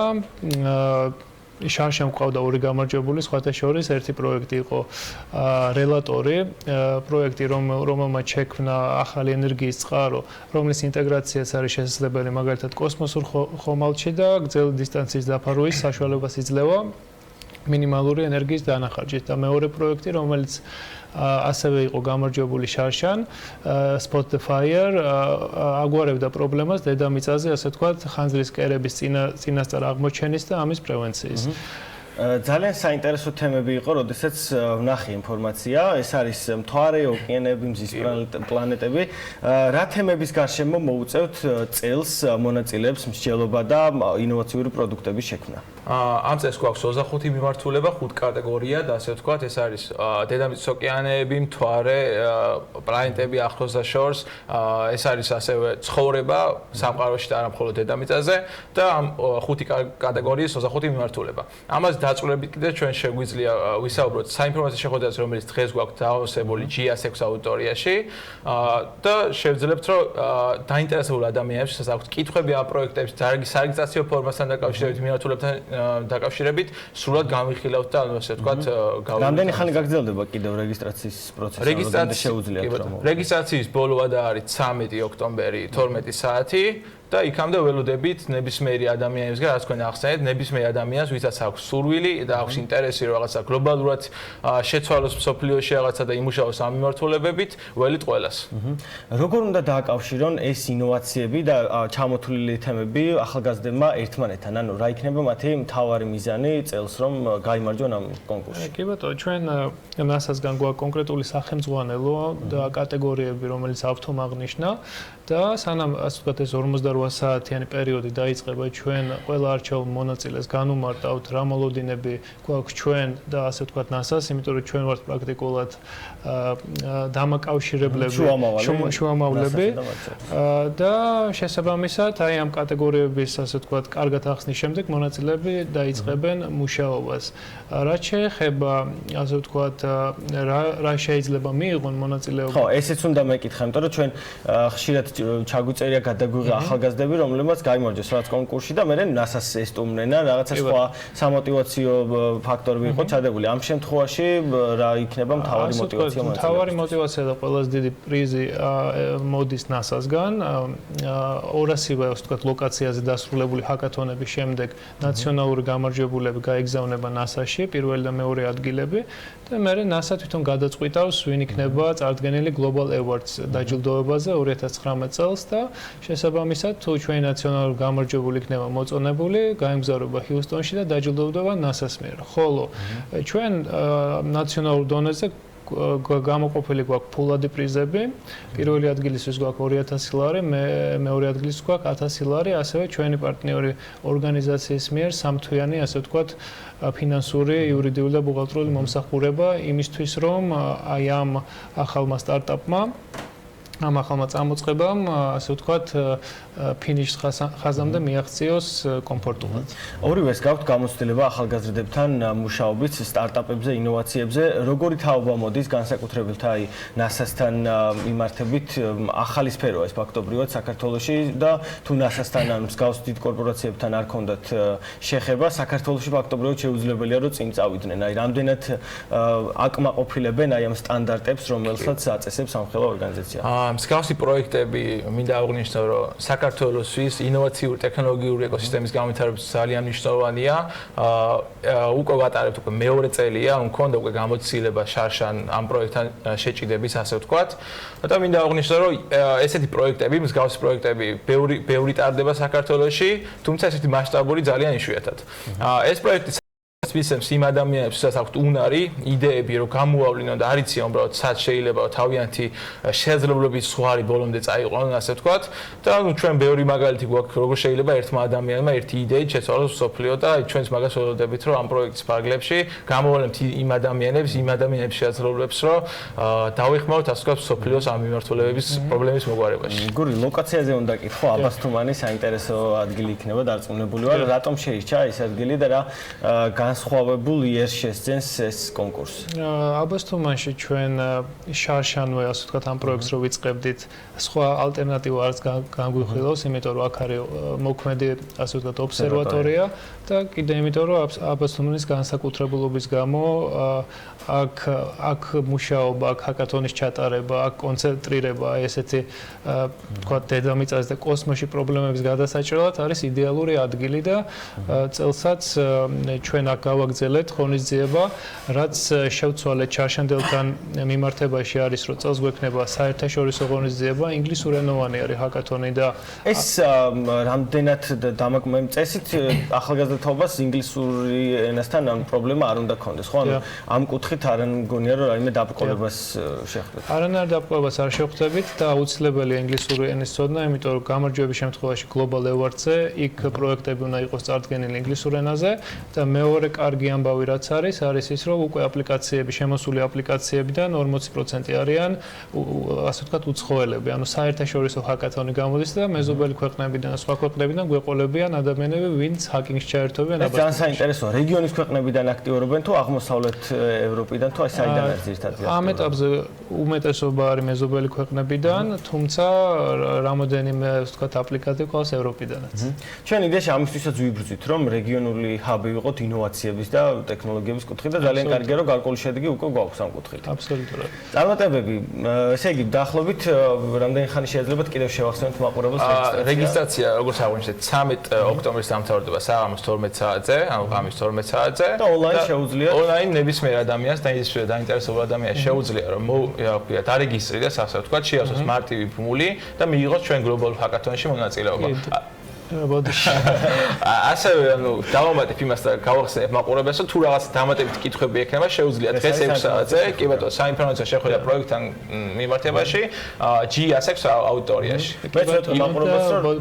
შარშან ყავდა ორი გამარჯვებული, სხვათა შორის ერთი პროექტი იყო რელატორი, პროექტი რომელმაც შექმნა ახალი ენერგიის წყარო, რომლის ინტეგრაციაც არის შესაძლებელი მაგალითად კოსმოსურ ხომალდში და გრძელი დისტანციის დაფარვის საშუალებას იძლევა მინიმალური ენერგიის დანახარჯით. და მეორე პროექტი, რომელიც ასევე იყო გამარჯვებული შარშან, Spot the Fire, აგვარებდა პრობლემას დედამიწაზე, ასე ვთქვათ, ხანძრის კერების წინასწარ აღმოჩენის და ამის პრევენციის. ძალიან საინტერესო თემები იყო, როდესაც ვნახე ინფორმაცია, ეს არის მთვარე, ოკეანეები, მზის პლანეტები. რა თემების გარშემო მოუწევთ წელს მონაწილეებს მსჯელობა და ინოვაციური პროდუქტების შექმნა? ამ წელს გვაქვს 25 მიმართულება, 5 კატეგორია და ასე ვთქვათ, ეს არის დედამიწის ოკეანეები, მთვარე, პლანეტები ახლოს და შორს, ეს არის ასევე ცხოვრება სამყაროში და არა მხოლოდ დედამიწაზე და ამ 5 კატეგორიის 25 მიმართულება. ამას დაწვრილებით კიდე ჩვენ შეგვიძლია ვისაუბროთ საინფორმაციო შეხვედრაზე, რომელიც დღეს გვაქვს დაავსებული GS6 აუდიტორიაში და შევძლებთ, რომ დაინტერესებულ ადამიანებს, სადაც აქვთ კითხვები ამ პროექტების სარეგისტრაციო ფორმასთან დაკავშირებით, მიმართულებთან დაკავშირებით, სრულად გამიხილავთ და ასე ვთქვათ, რამდენი ხანი გაგრძელდება კიდევ რეგისტრაციის პროცესი? რეგისტრაციის ბოლო ვადა არის 13 ოქტომბერი 12 საათი. და იქამდე ველოდებით ნებისმიერი ადამიანისგან, რაც თქვენ ახსენეთ, ნებისმიერ ადამიანს, ვისაც აქვს სურვილი და აქვს ინტერესი, რომ რაღაცა გლობალურად შეცვალოს მსოფლიოში რაღაცა და იმუშაოს ამ მიმართულებებით, ველით ყველას. როგორ უნდა დააკავშირონ ეს ინოვაციები და ჩამოთვლილი თემები ახალგაზრდებმა ერთმანეთთან? ანუ რა იქნება მათი მთავარი მიზანი წელს, რომ გაიმარჯვონ ამ კონკურსში? კი ბატონო, ჩვენ NASA-სგან გვაქვს კონკრეტული სახელმძღვანელო და კატეგორიები, რომელიც ავთომ აღნიშნა და სანამ ასე ვთქვათ ეს 48 საათიანი პერიოდი დაიწყება, ჩვენ ყველა არჩეულ მონაწილეს განუმარტავთ რა მოლოდინები გვაქვს ჩვენ და ასე ვთქვათ NASA-ს, იმიტომ რომ ჩვენ ვართ პრაქტიკულად დამაკავშირებლები, შუამავლები და შესაბამისად აი ამ კატეგორიების ასე ვთქვათ კარგად ახსნის შემდეგ მონაწილეები დაიწყებენ მუშაობას. რაც შეეხება ასე ვთქვათ რა შეიძლება მიიღონ მონაწილეობა. ხო, ესეც უნდა მეკითხა, იმიტომ რომ ჩვენ ხშირად ჩაგვიწერია გადაგვიღა ახალგაზრდები, რომლებმაც გაიმარჯვეს რაღაც კონკურსში და მერე NASA-ს ესტუმრნენ ან რაღაცა სხვა სამოტივაციო ფაქტორები იყო ჩადებული. ამ შემთხვევაში რა იქნება მთავარი мотиваცია? მთავარი мотиваცია და ყველაზე დიდი პრიზი მოდის NASA-სგან. 200-ივე ასე ვთქვათ ლოკაციაზე დასრულებული ჰაკათონების შემდეგ ნაციონალური გამარჯვებულები გაიგზავნება NASA-ში, პირველი და მეორე ადგილები და მერე NASA თვითონ გადაწყვიტავს, ვინ იქნება წარდგენილი Global Awards დაჯილდოებაზე 2019 წელს და შესაბამისად თუ ჩვენი ნაციონალური გამარჯვებული იქნება მოწონებული, გაემგზავრება ჰიუსტონში და დაჯილდოვდება NASA-ს მიერ. ხოლო ჩვენ ნაციონალურ დონეზე გამოყოფილი გვაქვს ფულადი პრიზები. პირველი ადგილისთვის გვაქვს 2000 ლარი, მეორე ადგილისთვის გვაქვს 1000 ლარი, ასევე ჩვენი პარტნიორი ორგანიზაციის მიერ სამთვიანი, ასე ვთქვათ, ფინანსური, იურიდიული და ბუღალტრიული მომსახურება იმისთვის, რომ აი ამ ახალმა სტარტაპმა ამ ახალმა წამოწყებამ, ასე ვთქვათ, ფინიშის ხაზამდე მიაღწიოს კომფორტულად. ორივეს გაქვთ გამოცდილება ახალგაზრდებთან მუშაობით, სტარტაპებზე, ინოვაციებზე. როგორი თაობა მოდის განსაკუთრებით აი NASA-სთან მიმართებით? ახალი სფეროა ეს ფაქტობრივად საქართველოში და თუ NASA-სთან ან მსგავს დიდ კორპორაციებთან არ ქონდათ შეხება, საქართველოში ფაქტობრივად შეუძლებელია რომ წინ წავიდნენ. აი რამდენად აკმაყოფილებენ აი ამ სტანდარტებს, რომელსაც აწესებს სამხედრო ორგანიზაცია? მსგავსი პროექტები მინდა აღვნიშნო, რომ საქართველოსთვის ინოვაციური ტექნოლოგიური ეკოსისტემის განვითარება ძალიან მნიშვნელოვანია. უკვე ვატარებთ უკვე მეორე წელია, მქონდა უკვე გამოცდილება შარშან ამ პროექტთან შეჭიდების, ასე ვთქვათ. და მინდა აღვნიშნო, რომ ესეთი პროექტები, მსგავსი პროექტები ბევრი ტარდება საქართველოში, თუმცა ესეთი მასშტაბური ძალიან იშვიათად. ეს პროექტი ვისემს იმ ადამიანებს, ვისაც აქვთ უნარი, იდეები, რომ გამოავლინონ და არიციან უბრალოდ სად შეიძლება თავიანთი შესაძლებლობების ზღვარი ბოლომდე წაიყვანონ, ასე ვთქვათ. და ჩვენ ბევრი მაგალითი გვაქვს, როგორ შეიძლება ერთმა ადამიანმა ერთი იდეით შეცვალოს მსოფლიო და ჩვენც მაგას ველოდებით, რომ ამ პროექტის ფარგლებში გამოვალებთ იმ ადამიანების შესაძლებლობებს, რომ დავეხმაროთ, ასე ვთქვათ, მსოფლიოს ამ მიმართულებების პრობლემის მოგვარებაში. გური, ლოკაციაზე უნდა კითხო, აბასთუმანი საინტერესო ადგილი იქნება დარწმუნებული ვარ, რატომ შეირჩა ეს ადგილი და რა განსხვავებულ იერს შესძენს ეს კონკურსი? აბასთუმანში ჩვენ შარშანვე, ასე ვთქვათ, ამ პროექტს რო ვიწყებდით, სხვა ალტერნატივა არც განგვიხილავს, იმიტომ რომ აქ არის მოქმედი, ასე ვთქვათ, ობსერვატორია და კიდე იმიტომ რომ აბასთუმანის განსაკუთრებულობის გამო აქ მუშაობა, აქ ჰაკათონის ჩატარება, აქ კონცენტრირება, ესეთი ვთქვათ, დედამიწაზე და კოსმოსში პრობლემების გადასაჭრელად არის იდეალური ადგილი და წელსაც ჩვენ აქ გავაგრძელეთ ღონისძიება, რაც შევცვალეთ ჩარშანდელთან მიმართებაში არის, რომ წელს გვექნება საერთაშორისო ღონისძიება, ინგლისურენოვანი არის ჰაკათონი და ეს რამდენად დამაკმაყოფილებელი წესით ახალგაზრდათაობას ინგლისური ენასთან ამ პრობლემა არ უნდა ქონდეს, ხო? ანუ ამ კუთხით არ მგონია რომ რაიმე დაბრკოლებას შეხვდეთ. არანაირ დაბრკოლებას არ შეხვდებით და აუცილებელია ინგლისური ენის ცოდნა, იმიტომ რომ გამარჯვების შემთხვევაში Global Awards-ზე იქ პროექტები უნდა იყოს წარდგენილი ინგლისურ ენაზე და მეორე კარგი ამბავი რაც არის ის რომ უკვე აპლიკაციები შემოსული აპლიკაციებიდან 40% არიან ასე ვთქვათ უცხოელები ანუ საერთაშორისო ჰაკათონი გამოდის და მეზობელი ქვეყნებიდან და სხვა ქვეყნებიდან გვეყოლებიან ადამიანები ვინც ჰაკინგს ჩაერთვებიან აბა ძალიან საინტერესოა რეგიონის ქვეყნებიდან აქტიურობენ თუ აღმოსავლეთ ევროპიდან თუ აი საიდან არის ძირითადად ამ ეტაპზე უმეტესობა არის მეზობელი ქვეყნებიდან თუმცა რამოდენიმე ვთქვათ აპლიკაცია ყავს ევროპიდანაც ჩვენ იდეაში ამისთვისაც ვიბრძვით რომ რეგიონული ჰაბი ვიყოთ ინოვაციების და ტექნოლოგიების კუთხით და ძალიან კარგია რომ გარკვეული შედეგი უკვე გვაქვს ამ კუთხით აბსოლუტურად წარმატებები ესე იგი დაახლოებით რამდენი ხანი შეიძლება კიდევ შევახსენოთ მაყურებელს რეგისტრაცია როგორც აღვნიშნეთ 13 ოქტომბრის დამთავრდება საღამოს 12 საათზე ანუ ღამის 12 საათზე და ონლაინ შეუძლიათ ონლაინ ნებისმიერ ადამიანს დაინტერესებულ ადამიანს შეუძლია რომ დარეგისტრირდეს ასე ვთქვათ შეავსოს მარტივი ფული და მიიღოს ჩვენ გლობალურ ჰაკათონში მონაწილეობა ასევე ანუ დავამატებ იმას და გავახსენებ მაყურებელს რომ თუ რაღაც დამატებითი კითხვები ექნება შეუძლია დღეს 6 საათზე კი ბატონო საინფორმაციო შეხვედრა პროექტთან მიმართებაში G106 აუდიტორიაში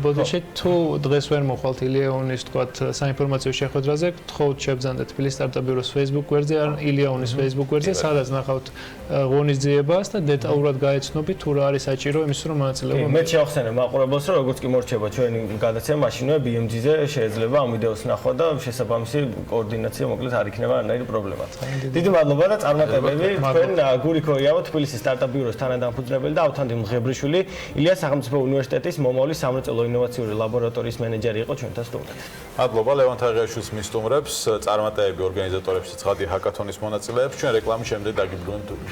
ბოდიში თუ დღეს ვერ მოხვალთ ილიაონის თქვათ საინფორმაციო შეხვედრაზე გთხოვთ შევბრძანდეთ თბილისის სტარტაპ ბიუროს Facebook გვერდზე ან ილიაონის Facebook გვერდზე სადაც ნახავთ ღონისძიებას და დეტალურად გაეცნობით თუ რა არის საჭირო იმის რომ მონაწილეობა მე შევახსენებ მაყურებელს რომ როგორც კი მორჩება ჩვენი გადაცემა მაშინვე BMG-ზე შეიძლება ამ ვიდეოს ნახვა და შესაბამისი კოორდინაცია მოკლედ არ იქნება არანაირი პრობლემა. დიდი მადლობა და წარმატებები თქვენ გურიქოიავო თბილისის სტარტაპ ბიუროს თანადამფუძნებელი და ავთანდილ მღებრიშვილი ილიას სახელმწიფო უნივერსიტეტის მომავლის სამრეწველო ინოვაციური ლაბორატორიის მენეჯერი იყო ჩვენთან სტუმრად. მადლობა ლევან თაღიაშვილს მისტუმრებს წარმატებები ორგანიზატორებს ცხადი ჰაკათონის მონაწილეებს ჩვენ რეკლამის შემდეგ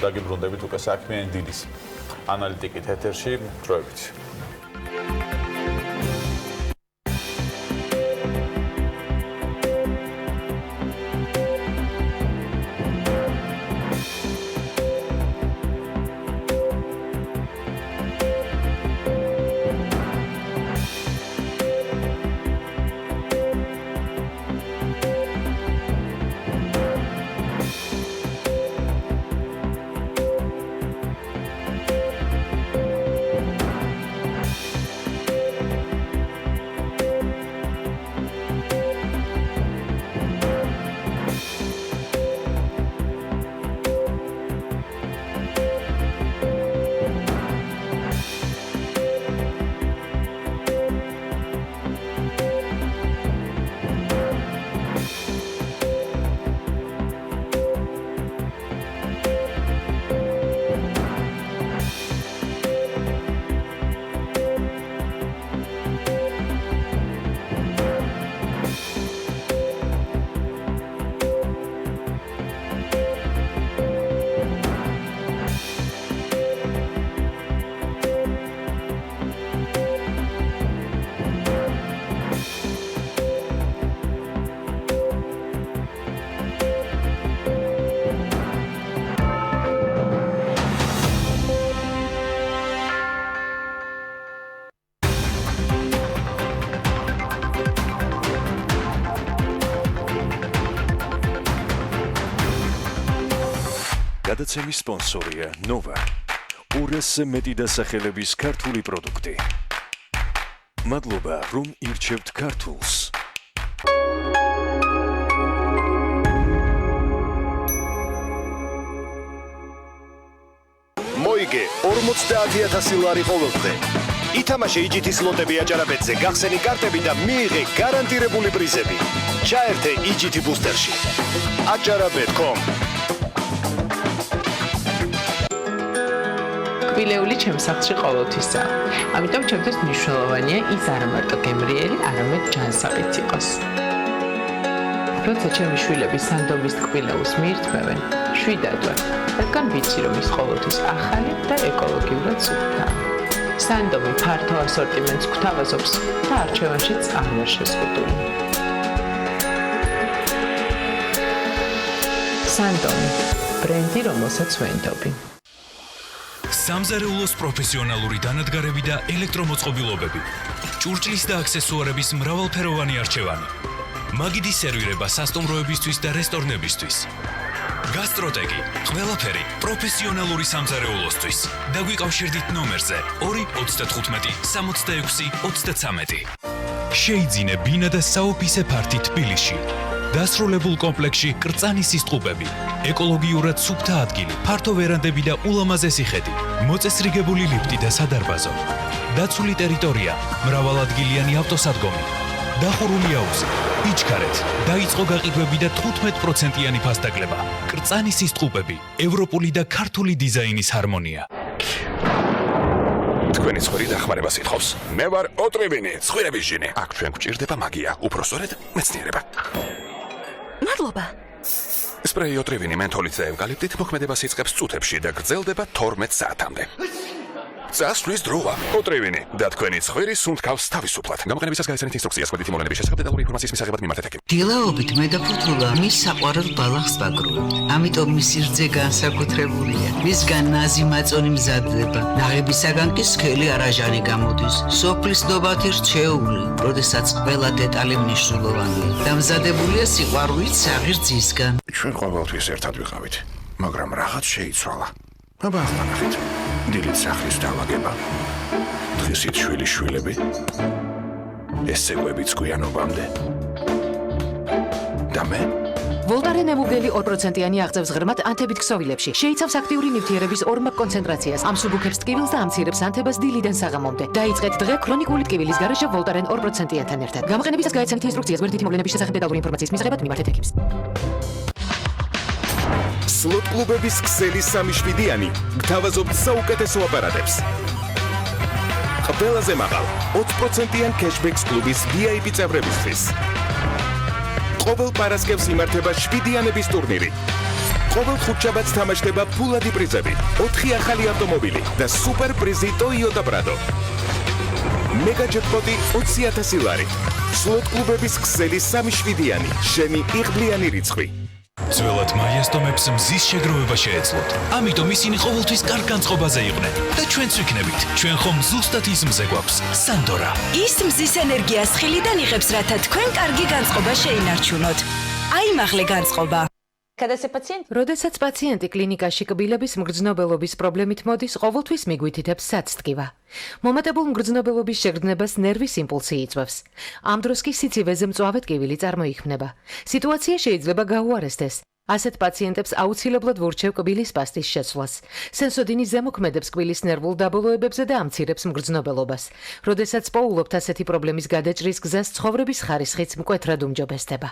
დაგიბრუნდებით უკვე საქმიანი დილის ანალიტიკით ეთერში დროებით. გადაცემის სპონსორია Nova. 200-ზე მეტი დასახელების ქართული პროდუქტი. მადლობა, რომ ირჩევთ ქართულს. მოიგე 50,000 ლარი ყოველდღე. ითამაშე EGT სლოტები აჯარაბეთზე, გახსენი კარტები და მიიღე გარანტირებული პრიზები. ჩაერთე EGT ბუსტერში. აჯარაბეთ.com კბილეული ჩემს სახლში ყოველთვისაა. ამიტომ ჩემთვის მნიშვნელოვანია ის არა მარტო გემრიელი, არამედ ჯანსაღიც იყოს. როცა ჩემი შვილები სანდომის კბილეულს მიირთმევენ, შვიდად ვარ, რადგან ვიცი რომ ის ყოველთვის ახალი და ეკოლოგიურად სუფთაა. სანდომი ფართო ასორტიმენტს გვთავაზობს და არჩევანშიც არ ვარ შეზღუდული. სანდომი ბრენდი, რომელსაც ვენდობი. სამზარეულოს პროფესიონალური დანადგარები და ელექტრომოწყობილობები. ჭურჭლის და აქსესუარების მრავალფეროვანი არჩევანი. მაგიდის სერვირება სასტუმროებისთვის და რესტორნებისთვის. გასტროტეკი, ყველაფერი პროფესიონალური სამზარეულოსთვის. დაგვიკავშირდით ნომერზე 295 66 33. შეიძინე ბინა და საოფისე ფართი თბილისში. დასრულებულ კომპლექსში კრწანის სისტყუპები, ეკოლოგიურად სუფთა ადგილი, ფართო ვერანდები და ულამაზესი ხედი, მოწესრიგებული ლიფტი და სადარბაზო, დაცული ტერიტორია, მრავალადგილიანი ავტოსადგომი, დახურული აუზი, იჩქარეთ, დაიწყო გაყიდვები და 15%-იანი ფასდაკლება. კრწანის სისტყუპები, ევროპული და ქართული დიზაინის ჰარმონია. თქვენი ცხვრი დახმარებას ითხოვს. მე ვარ ოტრევინი, ცხვრების ჟინი. აქ ჩვენ გვჭირდება მაგია, უფრო სწორედ მეცნიერება. მადლობა. სპრეი ოტრევინი მენთოლით და ევკალიპტით მოქმედებას იწყებს წუთებში და გრძელდება 12 საათამდე. წასვლის დროა. ოტრევინი და თქვენი ცხვრი სუნთქავს თავისუფლად. გამოყენებისას გაიცანით ინსტრუქციას კვედითი მოვლენების შესახებ დეტალური ინფორმაციის მისაღებად მიმართეთ ექიმს. დილაობით მე და ფუთულა მის საყვარელ ბალახს ვაგროვებთ. ამიტომ მისი რძე განსაკუთრებულია. მისგან ნაზი მაწონი მზადდება. ნაღებისაგან კი სქელი არაჟანი გამოდის. სოფლის ნობათი რჩეული, როდესაც ყველა დეტალი მნიშვნელოვანია. დამზადებულია სიყვარულით საღირძისგან. ჩვენ ყოველთვის ერთად ვიყავით, მაგრამ რაღაც შეიცვალა. აბა ახლა ნახეთ. დილით სახლის დავაგება. დღისით შვილები. ეს ცეკვებიც გვიანობამდე. და მე ვოლტარენ ემუგელი 2%-იანი აღწევს ღრმად ანთებით ქსოვილებში. შეიცავს აქტიური ნივთიერების ორმაგ კონცენტრაციას, ამსუბუქებს ტკივილს და ამცირებს ანთებას დილიდან საღამომდე. დაიწყეთ დღე ქრონიკული ტკივილის გარეშე ვოლტარენ 2%-იან ერთად. გამოყენებისას გაიცანით ინსტრუქციას გვერდითი მოვლენების შესახებ დეტალური ინფორმაციის მისაღებად მიმართეთ ექიმს. სლოტ კლუბების ქსელი 3-7-იანი გთავაზობთ საუკეთესო აპარატებს. ყველაზე მაღალ 20%-იან cashback კლუბის VIP წევრებისთვის. ყოველ პარასკევს იმართება 7-იანების ტურნირი. ყოველ ხუთშაბათს თამაშდება ფულადი პრიზები, 4 ახალი ავტომობილი და სუპერ პრიზი Toyota Prado. მეგა ჯეკპოტი 20,000 ლარი. სლოტ კლუბების ქსელი 3-7-იანი, შენი იღბლიანი რიცხვი. ძველად მაიასტომებს მზის შეგროვება შეეძლოთ. ამიტომ ისინი ყოველთვის კარგ განწყობაზე იყვნენ და ჩვენც ვიქნებით. ჩვენ ხომ ზუსტად ის მზე გვაქვს. სანდორა. ის მზის ენერგიას ხილიდან იღებს, რათა თქვენ კარგი განწყობა შეინარჩუნოთ. აიმაღლე განწყობა. როდესაც პაციენტი კლინიკაში კბილების მგრძნობელობის პრობლემით მოდის, ყოველთვის მიგვითითებს საცტკივა. მომატებულ მგრძნობელობის შეგრძნებას ნერვის იმპულსი იწვევს. ამ დროს კი სიცივეზე მწვავე ტკივილი წარმოიქმნება. სიტუაცია შეიძლება გაუარესდეს. ასეთ პაციენტებს აუცილებლად ვურჩევ კბილის პასტის შეცვლას. სენსოდინი ზემოქმედებს კბილის ნერვულ დაბოლოებებზე და ამცირებს მგრძნობელობას. როდესაც პოულობთ ასეთი პრობლემის გადაჭრის გზას, ცხოვრების ხარისხიც მკვეთრად უმჯობესდება.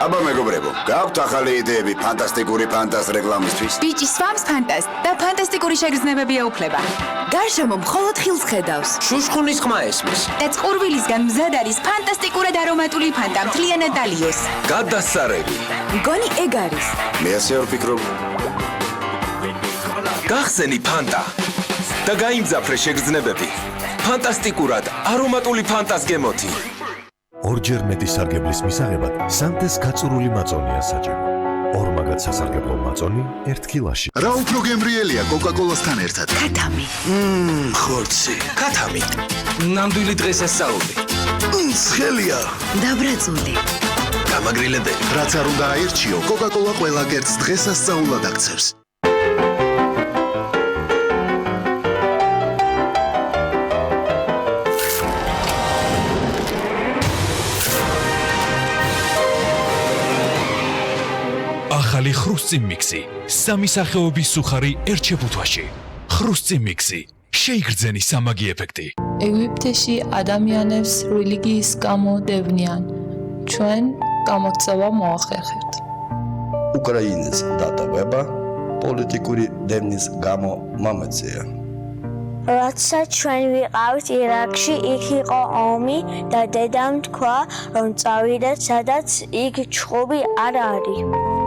აბა მეგობრებო, გაქვთ ახალი იდეები ფანტასტიკური ფანტას რეკლამისთვის? ბიჭი სვამს ფანტას და ფანტასტიკური შეგრძნებები ეუფლება. გარშემო მხოლოდ ხილს ხედავს. შუშხუნის ხმა ესმის. და წყურვილისგან მზად არის ფანტასტიკურად არომატული ფანტა მთლიანად დალიოს. გადასარევი. მგონი ეგ არის. მე ასე არ ვფიქრობ. გახსენი ფანტა და გაიმძაფრე შეგრძნებები. ფანტასტიკურად არომატული ფანტას გემოთი. ორჯერ მეტი სარგებლის მისაღებად სანტეს გაწურული მაწონია საჭირო. ორმაგად სასარგებლო მაწონი 1 კილოში. რა უფრო გემრიელია კოკა-კოლასთან ერთად? ქათამი. ხორცი. ქათამი. ნამდვილი დღესასწაული. ცხელია. დაბრაწული. გამაგრილებელი. რაც არ უნდა აირჩიო, კოკა-კოლა ყველა კერძს დღესასწაულად აქცევს. ახალი ხრუსწინ მიქსი. 3 სახეობის სუხარი ერთ შეფუთვაში. ხრუსწინ მიქსი. შეიგრძენი სამაგი ეფექტი. ეგვიპტეში ადამიანებს რელიგიის გამო დევნიან. ჩვენ გამოწვევა მოახერხეთ. უკრაინის დატოვება პოლიტიკური დევნის გამო მომეწია. როცა ჩვენ ვიყავით ირაკში, იქ იყო ომი და დედამ თქვა, რომ წავიდეთ, სადაც იქ ჩხუბი არ არის.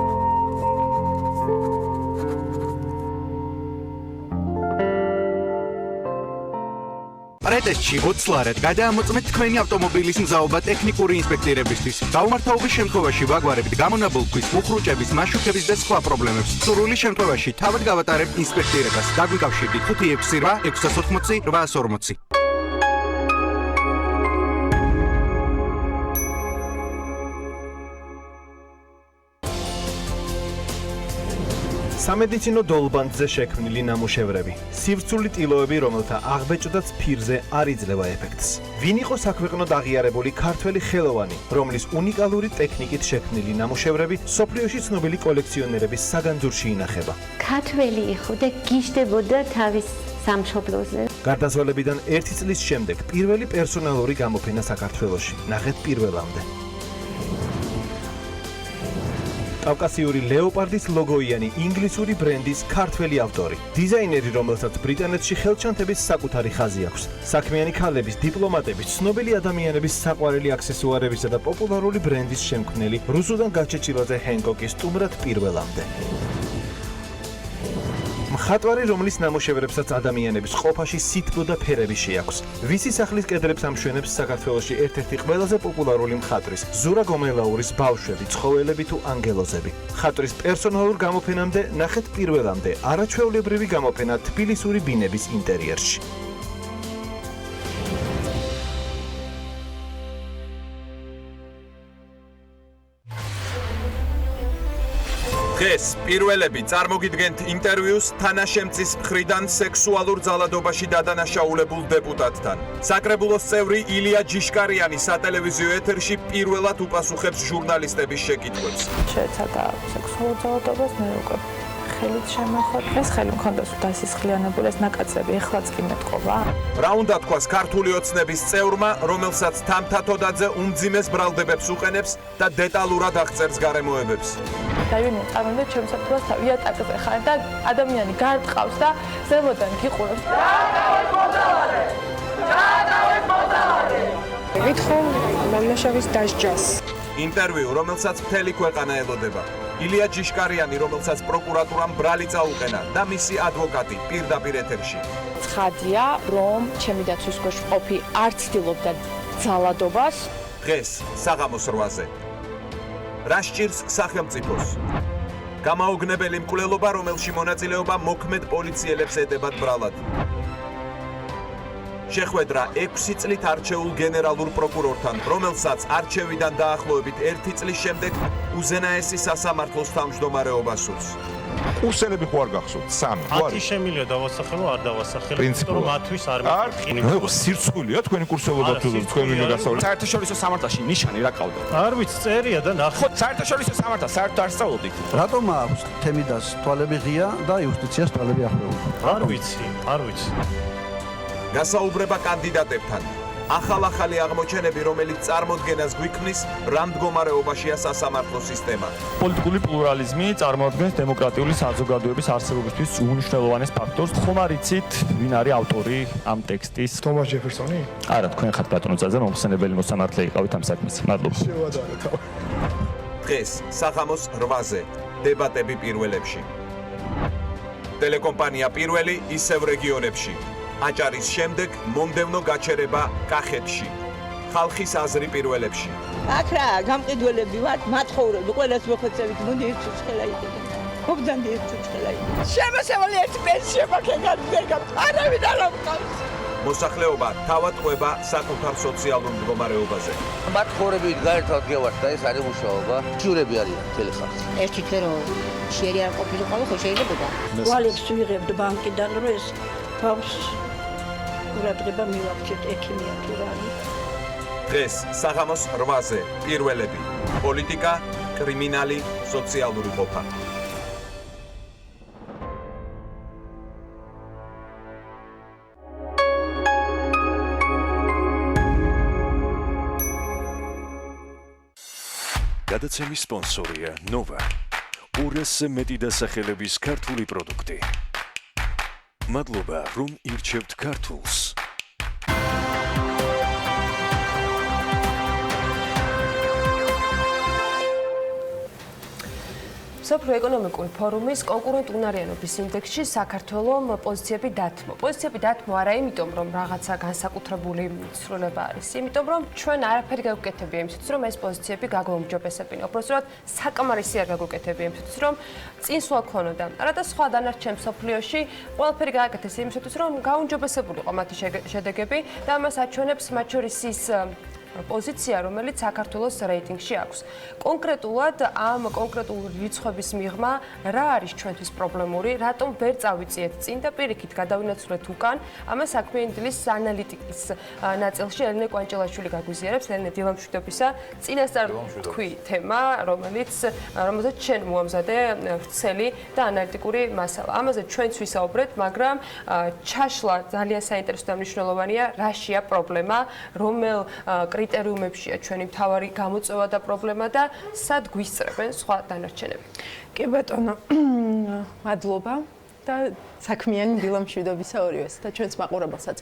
პრეტესტში ოცლარად გადაამოწმეთ თქვენი ავტომობილის მზაობა ტექნიკური ინსპექტირებისთვის. დაუმართავობის შემთხვევაში ვაგვარებთ გამონაბოლქვის, უხრუჭების, მაშუქების და სხვა პრობლემებს. სრული შემთხვევაში თავად გავატარებთ ინსპექტირებას. დაგვიკავშირდით 568 680 840. სამედიცინო დოლბანდზე შექმნილი ნამუშევრები, სივრცული ტილოები, რომელთა აღბეჭდაც ფირზე არ იძლევა ეფექტს. ვინ იყო საქვეყნოდ აღიარებული ქართველი ხელოვანი, რომლის უნიკალური ტექნიკით შექმნილი ნამუშევრები სოფლიოში ცნობილი კოლექციონერების საგანძურში ინახება. ქართველი იყო და გიждდებოდა თავის სამშობლოზე. გარდაცვალებიდან 1 წლის შემდეგ პირველი პერსონალური გამოფენა საქართველოში, ნახეთ პირველამდე. კავკასიური ლეოპარდის ლოგოიანი ინგლისური ბრენდის ქართველი ავტორი. დიზაინერი, რომელსაც ბრიტანეთში ხელჩანთების საკუთარი ხაზი აქვს. საქმიანი ქალების, დიპლომატების, ცნობილი ადამიანების საყვარელი აქსესუარებისა და პოპულარული ბრენდის შემქმნელი რუსუდან გაჩეჩილაძე ჰენკოკის სტუმრად პირველამდე. მხატვარი, რომლის ნამუშევრებსაც ადამიანების ყოფაში სითბო და ფერები შეაქვს. ვისი სახლის კედლებს ამშვენებს საქართველოში ერთ-ერთი ყველაზე პოპულარული მხატვრის, ზურა გომელაურის ბავშვები, ცხოველები თუ ანგელოზები. მხატვრის პერსონალურ გამოფენამდე ნახეთ პირველამდე არაჩვეულებრივი გამოფენა თბილისური ბინების ინტერიერში. დღეს პირველები წარმოგიდგენთ ინტერვიუს თანაშემწის მხრიდან სექსუალურ ძალადობაში დადანაშაულებულ დეპუტატთან. საკრებულოს წევრი ილია ჯიშკარიანი სატელევიზიო ეთერში პირველად უპასუხებს ჟურნალისტების შეკითხვებს. შეეცადა სექსუალურ ძალადობას, მე უკვე ხელით შემახვა. ეს ხელი მქონდას დასისხლიანებული ეს ნაკაცები ეხლაც კი მეტყობა? რა უნდა თქვას ქართული ოცნების წევრმა, რომელსაც თამთათოდაძე უმძიმეს ბრალდებებს უყენებს და დეტალურად აღწერს გარემოებებს. დაივინე წარმოვიდგინეთ ჩემს საფრთხეს იატაკზე ხარ და ადამიანი გარტყავს და ზემოდან გიყურებს. ვითხოვ მამაშავის დასჯას. ინტერვიუ, რომელსაც მთელი ქვეყანა ელოდება. ილია ჯიშკარიანი, რომელსაც პროკურატურამ ბრალი წაუყენა და მისი ადვოკატი პირდაპირ ეთერში. ცხადია, რომ ჩემი დაცვის ქვეშ მყოფი არ ცდილობდა ძალადობას. დღეს საღამოს 8-ზე. რა სჭირს სახელმწიფოს? გამაოგნებელი მკვლელობა, რომელში მონაწილეობა მოქმედ პოლიციელებს ეტებათ ბრალად. შეხვედრა 6 წლით არჩეულ გენერალურ პროკურორთან, რომელსაც არჩევიდან დაახლოებით 1 წლის შემდეგ უზენაესი სასამართლოს თავმჯდომარეობა სურს. კურსელები ხო არ გახსოვთ? 3. 10 შემილია დავასახელო, არ დავასახელო, იმიტომ რომ მათთვის არ მეკითხი. ნუ სირცხვილია თქვენი კურსელობა თუ თქვენ ვინმე გასწავლეთ? საერთაშორისო სამართალში ნიშანი რა ყავდა? არ ვიცი, წერია და ნახე. ხო, საერთაშორისო სამართალს საერთოდ არ სწავლობდით. რატომ აქვს თემიდას თვალები ღია და იუსტიციას თვალები ახლოვდება? არ ვიცი. გასაუბრება კანდიდატებთან. ახალ-ახალი აღმოჩენები, რომელიც წარმოდგენას გვიქმნის, რა მდგომარეობაშია სასამართლო სისტემა. პოლიტიკური პლურალიზმი წარმოადგენს დემოკრატიული საზოგადოების არსებობისთვის უმნიშვნელოვანეს ფაქტორს. ხომ არ იცით, ვინ არის ავტორი ამ ტექსტის? თომას ჯეფერსონი? არა, თქვენ ხართ ბატონო ძაძე, მომხსენებელი მოსამართლე იყავით ამ საქმეს. მადლობა. შევადარეთ. დღეს საღამოს 8-ზე დებატები პირველებში. ტელეკომპანია პირველი ისევ რეგიონებში. აჭარის შემდეგ მომდევნო გაჩერება კახეთში. ხალხის აზრი პირველებში. აქ რა, გამყიდველები ვართ, მათხოვრები, ყველას მოხეცებით, მოდი ერთ ცუცხელა იყიდე. გოგდანდი ერთ ცუცხელა იყიდე. შემოსევალი ერთ პენსია მაქეგან ვერგა, არავინ არ ამყავს. მოსახლეობა თავად ყვება საკუთარ სოციალურ მდგომარეობაზე. მათხოვრებით გაერთოდ გევართ და ეს არის მუშაობა. ჯურები არიან მთელი ხალხი. ერთი თვე რომ შეერი არ ყოფილიყო, ხო შეიძლებოდა. ვალებს ვიღებთ ბანკიდან, რომ ეს ბავშვს ყურადღება მივაქცევთ ექიმია თუ რა არის. დღეს საღამოს 8-ზე პირველები. პოლიტიკა, კრიმინალი, სოციალური ყოფა. გადაცემის სპონსორია ნოვა. 200-ზე მეტი დასახელების ქართული პროდუქტი. მადლობა, რომ ირჩევთ ქართულს. მსოფლიო ეკონომიკური ფორუმის კონკურენტუნარიანობის ინდექსში საქართველოს პოზიციები დათმო. პოზიციები დათმო არა იმიტომ, რომ რაღაცა განსაკუთრებული ცვლილება არის, იმიტომ რომ ჩვენ არაფერი გაგვკეთებია იმისთვის, რომ ეს პოზიციები გაგვაუმჯობესებინა. უბრალოდ საკმარისი არ გაგვკეთებია იმისთვის, რომ წინსვლა ქონოდა. არა და სხვა დანარჩენ მსოფლიოში ყველაფერი გააკეთეს იმისთვის, რომ გაუმჯობესებულიყო მათი შედეგები და ამას აჩვენებს მათ შორის ის პოზიცია, რომელიც საქართველოს რეიტინგში აქვს. კონკრეტულად ამ კონკრეტული რიცხვების მიღმა რა არის ჩვენთვის პრობლემური, რატომ ვერ წავიწიეთ წინ და პირიქით გადავინაცვლეთ უკან, ამას საქმიანი დილის ანალიტიკის ნაწილში ელენე კვანჭელაშვილი გაგვიზიარებს. ელენე, დილამშვიდობისა. წინასწარ თქვი თემა, რომელზეც შენ მოამზადე ვრცელი და ანალიტიკური მასალა. ამაზე ჩვენც ვისაუბრეთ, მაგრამ ჩაშლა ძალიან საინტერესო და მნიშვნელოვანია, რაშია პრობლემა, რომელ კრიტერიუმებშია ჩვენი მთავარი გამოწვევა და პრობლემა და სად გვისწრებენ სხვა დანარჩენები. კი ბატონო, მადლობა და საქმიანი დილამშვიდობისა ორივეს და ჩვენს მაყურებელსაც.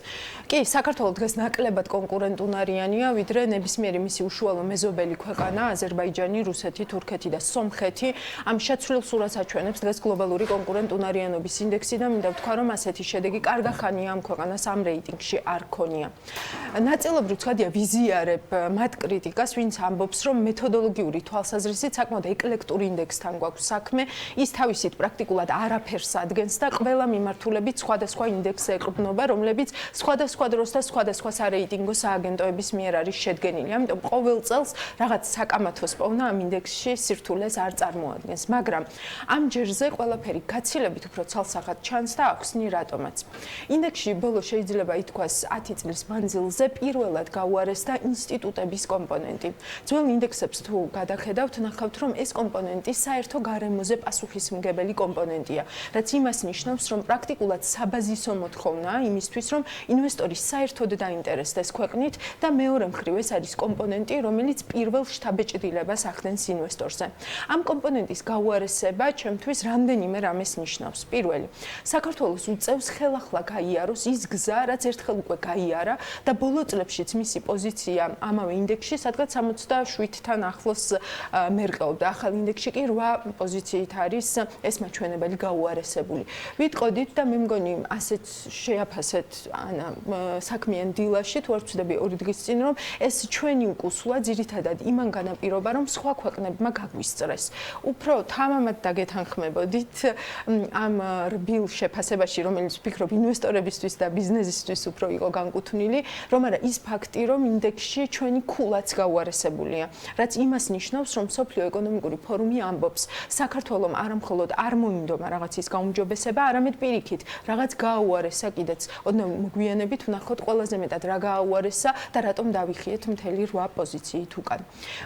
კი, საქართველოს დღეს ნაკლებად კონკურენტუნარიანია, ვიდრე ნებისმიერი მისი უშუალო მეზობელი ქვეყანა, აზერბაიჯანი, რუსეთი, თურქეთი და სომხეთი. ამ შეცვლილ სურათს აჩვენებს დღეს გლობალური კონკურენტუნარიანობის ინდექსი და მინდა ვთქვა, რომ ასეთი შედეგი კარგახანია ამ ქვეყანას ამ რეიტინგში არ ქონია. ნაწილობრივ ცხადია ვიზიარებ მათ კრიტიკას, ვინც ამბობს, რომ მეთოდოლოგიური თვალსაზრისით საკმაოდ ეკლექტურ ინდექსთან გვაქვს საქმე, ის თავისით პრაქტიკულად არაფერს ადგენს და ყველა მიმართულებით სხვადასხვა ინდექსზე ეყრდნობა, რომლებიც სხვადასხვა დროს და სხვადასხვა სარეიტინგო სააგენტოების მიერ არის შედგენილი. ამიტომ ყოველ წელს რაღაც საკამათოს პოვნა ამ ინდექსში სირთულეს არ წარმოადგენს, მაგრამ ამ ჯერზე ყველაფერი გაცილებით უფრო ცალსახად ჩანს და ახსნი რატომაც. ინდექსში ბოლო შეიძლება ითქვას 10 წლის მანძილზე პირველად გაუარესდა ინსტიტუტების კომპონენტი. ძველ ინდექსებს თუ გადახედავთ, ნახავთ, რომ ეს კომპონენტი საერთო გარემოზე პასუხისმგებელი კომპონენტია, რაც იმას ნიშნავს, რომ პრაქტიკულად საბაზისო მოთხოვნაა იმისთვის, რომ ინვესტორი საერთოდ დაინტერესდეს ქვეყნით და მეორე მხრივ ეს არის კომპონენტი, რომელიც პირველ შთაბეჭდილებას ახდენს ინვესტორზე. ამ კომპონენტის გაუარესება ჩემთვის რამდენიმე რამეს ნიშნავს. პირველი, საქართველოს უწევს ხელახლა გაიაროს ის გზა, რაც ერთხელ უკვე გაიარა და ბოლო წლებშიც მისი პოზიცია ამავე ინდექსში, სადღაც 67-თან ახლოს მერყეობდა. ახალ ინდექსში კი 8 პოზიციით არის ეს მაჩვენებელი გაუარესებული. ვიტყოდით და მე მგონი ასეც შეაფასეთ ანა საქმიან დილაში თუ არ ვწდები 2 დღის წინ რომ ეს ჩვენი უკუსვლა ძირითადად იმან განაპირობა რომ სხვა ქვეყნებმა გაგვისწრეს. უფრო თამამად დაგეთანხმებოდით ამ რბილ შეფასებაში, რომელიც ვფიქრობ ინვესტორებისთვის და ბიზნესისთვის უფრო იყო განკუთვნილი, რომ არა ის ფაქტი, რომ ინდექსში ჩვენი ქულაც გაუარესებულია, რაც იმას ნიშნავს, რომ სოფლიო ეკონომიკური ფორუმი ამბობს, საქართველოს არა მხოლოდ არ მოინდომა რაღაცის გაუმჯობესება, არამედ პირიქით, რაღაც გააუარესა კიდეც. ოდნავ მოგვიანებით ვნახოთ ყველაზე მეტად რა გააუარესა და რატომ დავიხიეთ მთელი 8 პოზიციით უკან.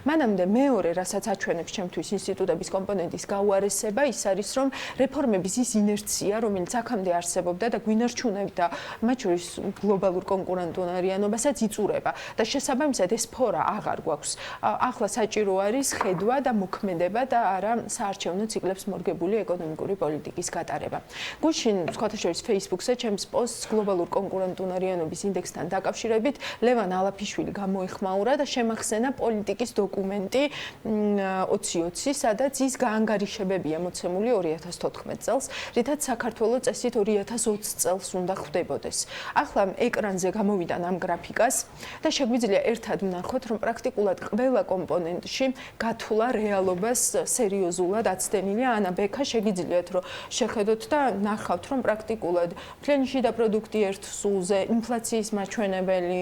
მანამდე მეორე, რასაც აჩვენებს ჩემთვის ინსტიტუტების კომპონენტის გაუარესება, ის არის, რომ რეფორმების ის ინერცია, რომელიც აქამდე არსებობდა და გვინარჩუნებდა, მათ შორის გლობალურ კონკურენტუნარიანობასაც იწურება და შესაბამისად ეს ფორა აღარ გვაქვს. ახლა საჭირო არის ხედვა და მოქმედება და არა საარჩევნო ციკლებს მორგებული ეკონომიკური პოლიტიკის გატარება. გუშინ სხვათა შორის Facebook-ზე ჩემს პოსტს გლობალურ კონკურენტუნარიანობის ინდექსთან დაკავშირებით ლევან ალაფიშვილი გამოეხმაურა და შემახსენა პოლიტიკის დოკუმენტი 2020, სადაც ის გაანგარიშებებია მოცემული 2014 წელს, რითაც საქართველოს წესით 2020 წელს უნდა ხვდებოდეს. ახლა ეკრანზე გამოვიდან ამ გრაფიკას და შეგვიძლია ერთად ვნახოთ, რომ პრაქტიკულად ყველა კომპონენტში გათვლა რეალობას სერიოზულად აცდენილია. ანა ბექა შეგიძლიათ რომ შეხედოთ და ნახავთ, რომ პრაქტიკულად მთლიანი შიდა პროდუქტი ერთ სულზე, ინფლაციის მაჩვენებელი,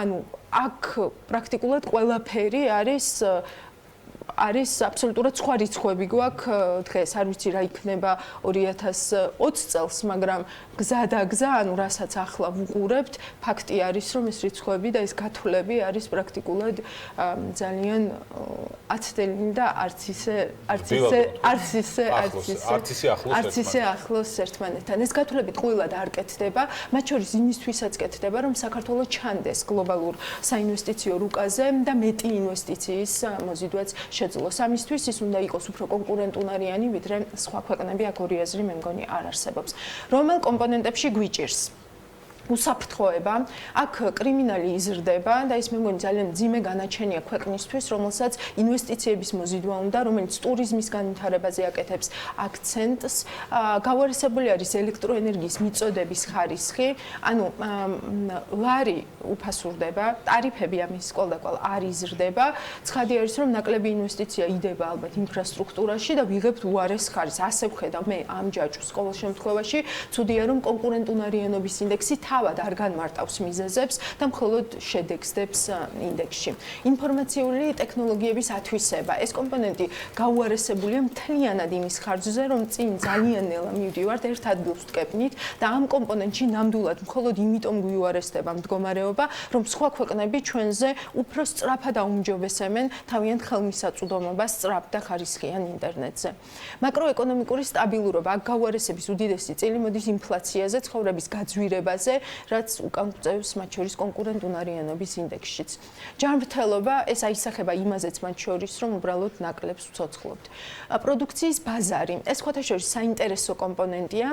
ანუ აქ პრაქტიკულად ყველაფერი არის აბსოლუტურად სხვა რიცხვები გვაქვს დღეს, არ ვიცი რა იქნება 2020 წელს, მაგრამ გზადაგზა, ანუ რასაც ახლა ვუყურებთ, ფაქტი არის, რომ ეს რიცხვები და ეს გათვლები არის პრაქტიკულად ძალიან აცდენილი და არც ისე ახლოს ერთმანეთთან. ეს გათვლები ტყუილად არ კეთდება, მათ შორის იმისთვისაც კეთდება, რომ საქართველოს ჩანდეს გლობალურ საინვესტიციო რუკაზე და მეტი ინვესტიციის მოზიდვაც შეძლოს. ამისთვის ის უნდა იყოს უფრო კონკურენტუნარიანი, ვიდრე სხვა ქვეყნები, აქ ორი აზრი მე მგონი არ არსებობს. რომელ კომპონენტებში გვიჭირს უსაფრთხოება, აქ კრიმინალი იზრდება და ის მე მგონი ძალიან მძიმე განაჩენია ქვეყნისთვის, რომელსაც ინვესტიციების მოზიდვა უნდა, რომელიც ტურიზმის განვითარებაზე აკეთებს აქცენტს. გავარესებული არის ელექტროენერგიის მიწოდების ხარისხი, ანუ ლარი უფასურდება, ტარიფები ამის კოლდაკვალ არ იზრდება. ცხადი არის, რომ ნაკლები ინვესტიცია იდება ალბათ ინფრასტრუქტურაში და ვიღებთ უარეს ხარისხს. ასე ვხედავ მე ამ ჯაჭვს ყოველ შემთხვევაში. ცუდია, რომ კონკურენტუნარიანობის ინდექსი თავად არ განმარტავს მიზეზებს და მხოლოდ შედეგს ინდექსში. ინფორმაციული ტექნოლოგიების ათვისება. ეს კომპონენტი გაუარესებულია მთლიანად იმის ხარჯზე, რომ წინ ძალიან ნელა მივდივართ ერთ ადგილს ვტკეპნით და ამ კომპონენტში ნამდვილად მხოლოდ იმიტომ გვიუარესდება მდგომარეობა, რომ სხვა ქვეყნები ჩვენზე უფრო სწრაფად აუმჯობესებენ თავიანთ ხელმისაწვდომობას სწრაფ და ხარისხიან ინტერნეტზე. მაკროეკონომიკური სტაბილურობა, აქ გაუარესების უდიდესი წილი მოდის ინფლაციაზე, ცხოვრების გაძვირებაზე, რაც უკან გვწევს მათ შორის კონკურენტუნარიანობის ინდექსშიც. ჯანმრთელობა, ეს აისახება იმაზეც მათ შორის, რომ უბრალოდ ნაკლებს ვცოცხლობთ. პროდუქციის ბაზარი, ეს სხვათა შორის საინტერესო კომპონენტია.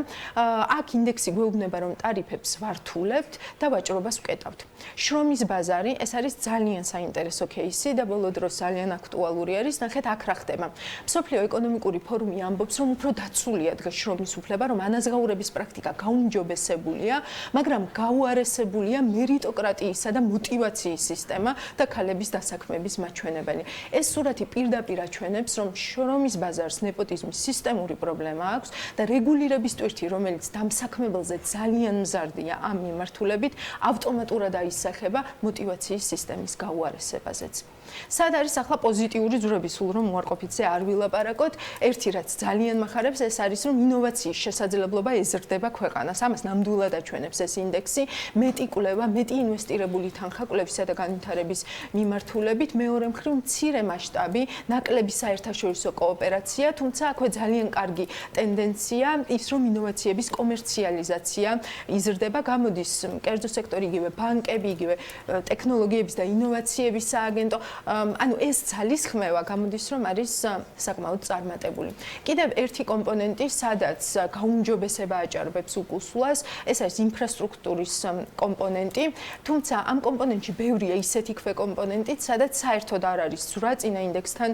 აქ ინდექსი გვეუბნება, რომ ტარიფებს ვართულებთ და ვაჭრობას ვკეტავთ. შრომის ბაზარი, ეს არის ძალიან საინტერესო кейსი და ბოლო დროს ძალიან აქტუალური არის. ნახეთ, აქ რა ხდება. მსოფლიო ეკონომიკური ფორუმი ამბობს, რომ უფრო დაცულია დღეს შრომის უფლება, რომ ანაზღაურების პრაქტიკა გაუმჯობესებულია, მაგრამ გაუარესებულია მერიტოკრატიისა და мотиваციის სისტემა და ქალების დასაქმების მაჩვენებელი. ეს სურათი პირდაპირ აჩვენებს, რომ შრომის ბაზარს ნეპოტიზმის სისტემური პრობლემა აქვს და რეგულირების ტვირთი, რომელიც დამსაქმებელზე ძალიან მზარდია ამ მიმართულებით, ავტომატურად აისახება мотиваციის სისტემის გაუარესებაზეც. სად არის ახლა პოზიტიური ძვრები, სულ რომ უარყოფითზე არ ვილაპარაკოთ. ერთი რაც ძალიან მახარებს, ეს არის, რომ ინოვაციის შესაძლებლობა ეზრდება ქვეყანას. ამას ნამდვილად აჩვენებს ეს ინდექსი. მეტი კვლევა, მეტი ინვესტირებული თანხა კვლევისა და განვითარების მიმართულებით, მეორე მხრივ მცირე მასშტაბი, ნაკლები საერთაშორისო კოოპერაცია, თუმცა აქვე ძალიან კარგი ტენდენცია ის, რომ ინოვაციების კომერციალიზაცია იზრდება, გამოდის კერძო სექტორი, იგივე ბანკები, იგივე ტექნოლოგიების და ინოვაციების სააგენტო. ანუ ეს ძალისხმევა გამოდის, რომ არის საკმაოდ წარმატებული. კიდევ ერთი კომპონენტი, სადაც გაუმჯობესება აჭარბებს უკუსვლას, ეს არის ინფრასტრუქტურის კომპონენტი, თუმცა ამ კომპონენტში ბევრია ისეთი ქვეკომპონენტიც, სადაც საერთოდ არ არის ზრდა წინა ინდექსთან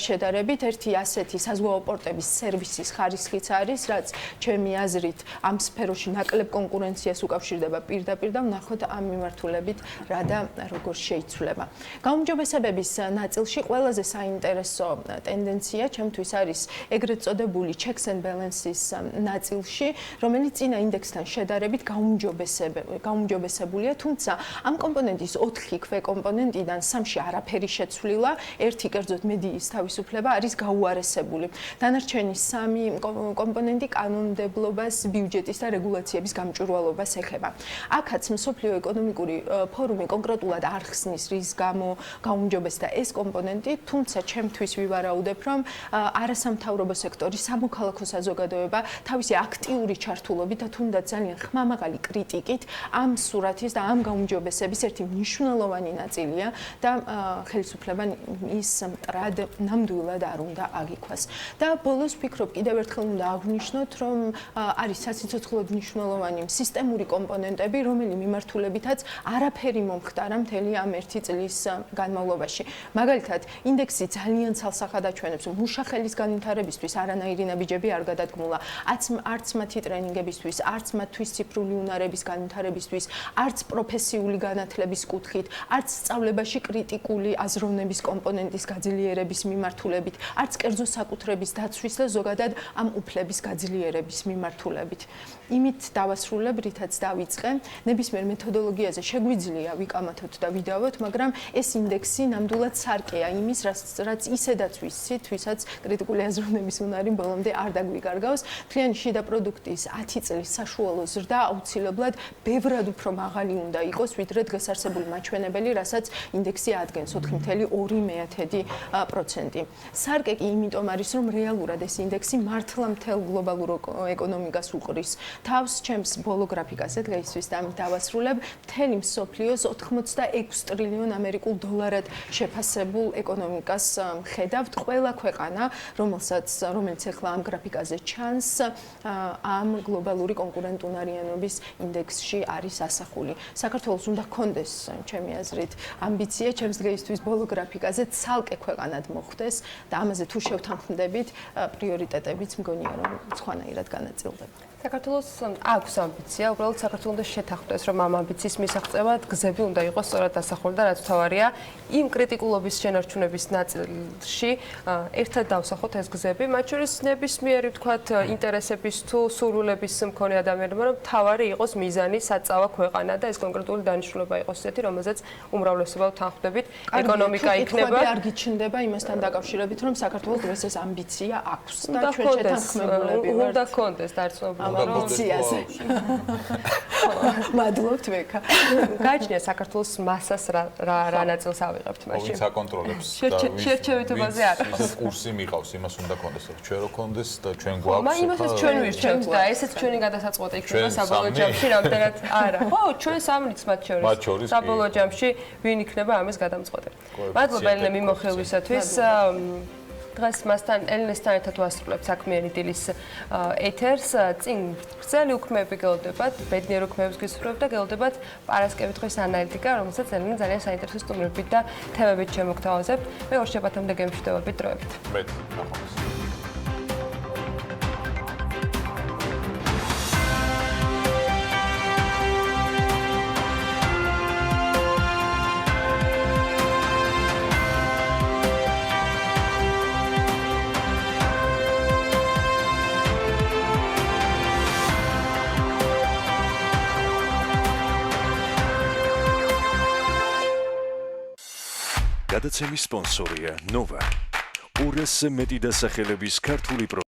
შედარებით. ერთი ასეთი საზღვაო პორტების სერვისის ხარისხიც არის, რაც ჩემი აზრით ამ სფეროში ნაკლებ კონკურენციას უკავშირდება პირდაპირ და ვნახოთ ამ მიმართულებით რა და როგორ შეიცვლება. გაუმჯობესებების ნაწილში ყველაზე საინტერესო ტენდენცია ჩემთვის არის ეგრეთ წოდებული checks and balances ნაწილში, რომელიც წინა ინდექსთან შედარებით გაუმჯობესებულია, თუმცა ამ კომპონენტის 4 ქვეკომპონენტიდან 3-ში არაფერი შეცვლილა, ერთი კერძოდ მედიის თავისუფლება არის გაუარესებული. დანარჩენი 3 კომპონენტი კანონმდებლობას, ბიუჯეტის და რეგულაციების გამჭვირვალობას ეხება. აქაც მსოფლიო ეკონომიკური ფორუმი კონკრეტულად არ ხსნის რის გამო გაუმჯობესდა ეს კომპონენტი, თუმცა ჩემთვის ვივარაუდებ, რომ არასამთავრობო სექტორი, სამოქალაქო საზოგადოება თავისი აქტიური ჩართულობით და თუნდაც ძალიან ხმამაღალი კრიტიკით ამ სურათის და ამ გაუმჯობესების ერთი მნიშვნელოვანი ნაწილია და ხელისუფლებამ ის მტრად ნამდვილად არ უნდა აგიქვას. და ბოლოს ვფიქრობ, კიდევ ერთხელ უნდა აღვნიშნოთ, რომ არის სასიცოცხლოდ მნიშვნელოვანი სისტემური კომპონენტები, რომელი მიმართულებითაც არაფერი მომხდარა მთელი ამ ერთი წლის განმავლობაში. მაგალითად, ინდექსი ძალიან ცალსახად აჩვენებს, რომ მუშახელის განვითარებისთვის არანაირი ნაბიჯები არ გადადგმულა, არც მათი ტრენინგებისთვის, არც მათთვის ციფრული უნარების განვითარებისთვის, არც პროფესიული განათლების კუთხით, არც სწავლებაში კრიტიკული აზროვნების კომპონენტის გაძლიერების მიმართულებით, არც კერძო საკუთრების დაცვის და ზოგადად ამ უფლების გაძლიერების მიმართულებით. იმით დავასრულებ, რითაც დავიწყე, ნებისმიერ მეთოდოლოგიაზე შეგვიძლია ვიკამათოთ და ვიდავოთ, მაგრამ ეს ინდექსი ნამდვილად სარკეა იმის, რაც ისედაც ვიცით, ვისაც კრიტიკული აზროვნების უნარი ბოლომდე არ დაგვიკარგავს. მთლიანი შიდა პროდუქტის 10 წლის საშუალო ზრდა აუცილებლად ბევრად უფრო მაღალი უნდა იყოს, ვიდრე დღეს არსებული მაჩვენებელი, რასაც ინდექსი ადგენს 4,2%. სარკე კი იმიტომ არის, რომ რეალურად ეს ინდექსი მართლა მთელ გლობალურ ეკონომიკას უყრის თავს. ჩემს ბოლო გრაფიკაზე დღეისთვის დავასრულებ, მთელი მსოფლიოს 86 ტრილიონ ამერიკულ დოლარად შეფასებულ ეკონომიკას ხედავთ. ყველა ქვეყანა, რომელიც ახლა ამ გრაფიკაზე ჩანს, ამ გლობალური კონკურენტუნარიანობის ინდექსში არის ასახული. საქართველოს უნდა ჰქონდეს, ჩემი აზრით, ამბიცია, ჩემს დღეისთვის ბოლო გრაფიკაზე ცალკე ქვეყანად მოხვდეს და ამაზე თუ შევთანხმდებით, პრიორიტეტებიც მგონია, რომ სხვანაირად განაწილდება. საქართველოს აქვს ამბიცია, უბრალოდ საქართველოს უნდა შეთანხმდეს, რომ ამ ამბიციის მისაღწევად გზები უნდა იყოს სწორად დასახული და რაც თავარია, იმ კრიტიკულობის შენარჩუნების ნაწილში ერთად დავსახოთ ეს გზები, მათ შორის ნებისმიერი, ვთქვათ, ინტერესების თუ სურვილების მქონე ადამიანებმა, რომ თავარი იყოს მიზანი მიზანი საწავა ქვეყანა და ეს კონკრეტული დანიშნულება იყოს ესეთი, რომელზეც უმრავლესობა თანხმდებით, ეკონომიკა იქნება. არ გიჩნდება იმასთან დაკავშირებით, რომ საქართველოს დღეს ეს ამბიცია აქვს და ჩვენ შეთანხმებულები ვართ. უნდა კონდეს დარწმუნებული ამბიციაზე. მადლობთ ვეკა. გაჩნია საქართველოს მასას რა ნაწილს ავიღებთ მაშინ. ვინც აკონტროლებს შერჩევითობაზე არ აქვს. კურსი მიყავს, იმას უნდა კონდეს, რომ ჩვენ რო კონდეს და ჩვენ გვაქვს. იმასაც ჩვენ ვირჩევთ და ესეც ჩვენი გადასაწყვეტი იქნება საბოლოო ჯამში, რამდენად არა. ხო, ჩვენ სამნიც მათ შორის. საბოლოო ჯამში ვინ იქნება ამის გადამწყვეტი. მადლობა ელენე მიმოხილვისათვის. დღეს მასთან ელენესთან ერთად ვასრულებთ საქმიანი დილის ეთერს. წინ გრძელი უქმეები გელოდებათ, ბედნიერ უქმეებს გისურვებთ და გელოდებათ პარასკევითღის ანალიტიკა, რომელსაც ელენე ძალიან საინტერესო სტუმრებით და თემებით შემოგთავაზებთ. მე ორ შეფათამდე გემშვიდობებით დროებით. მე ნახვამდის. გადაცემის სპონსორია ნოვა. 200-ზე მეტი დასახელების ქართული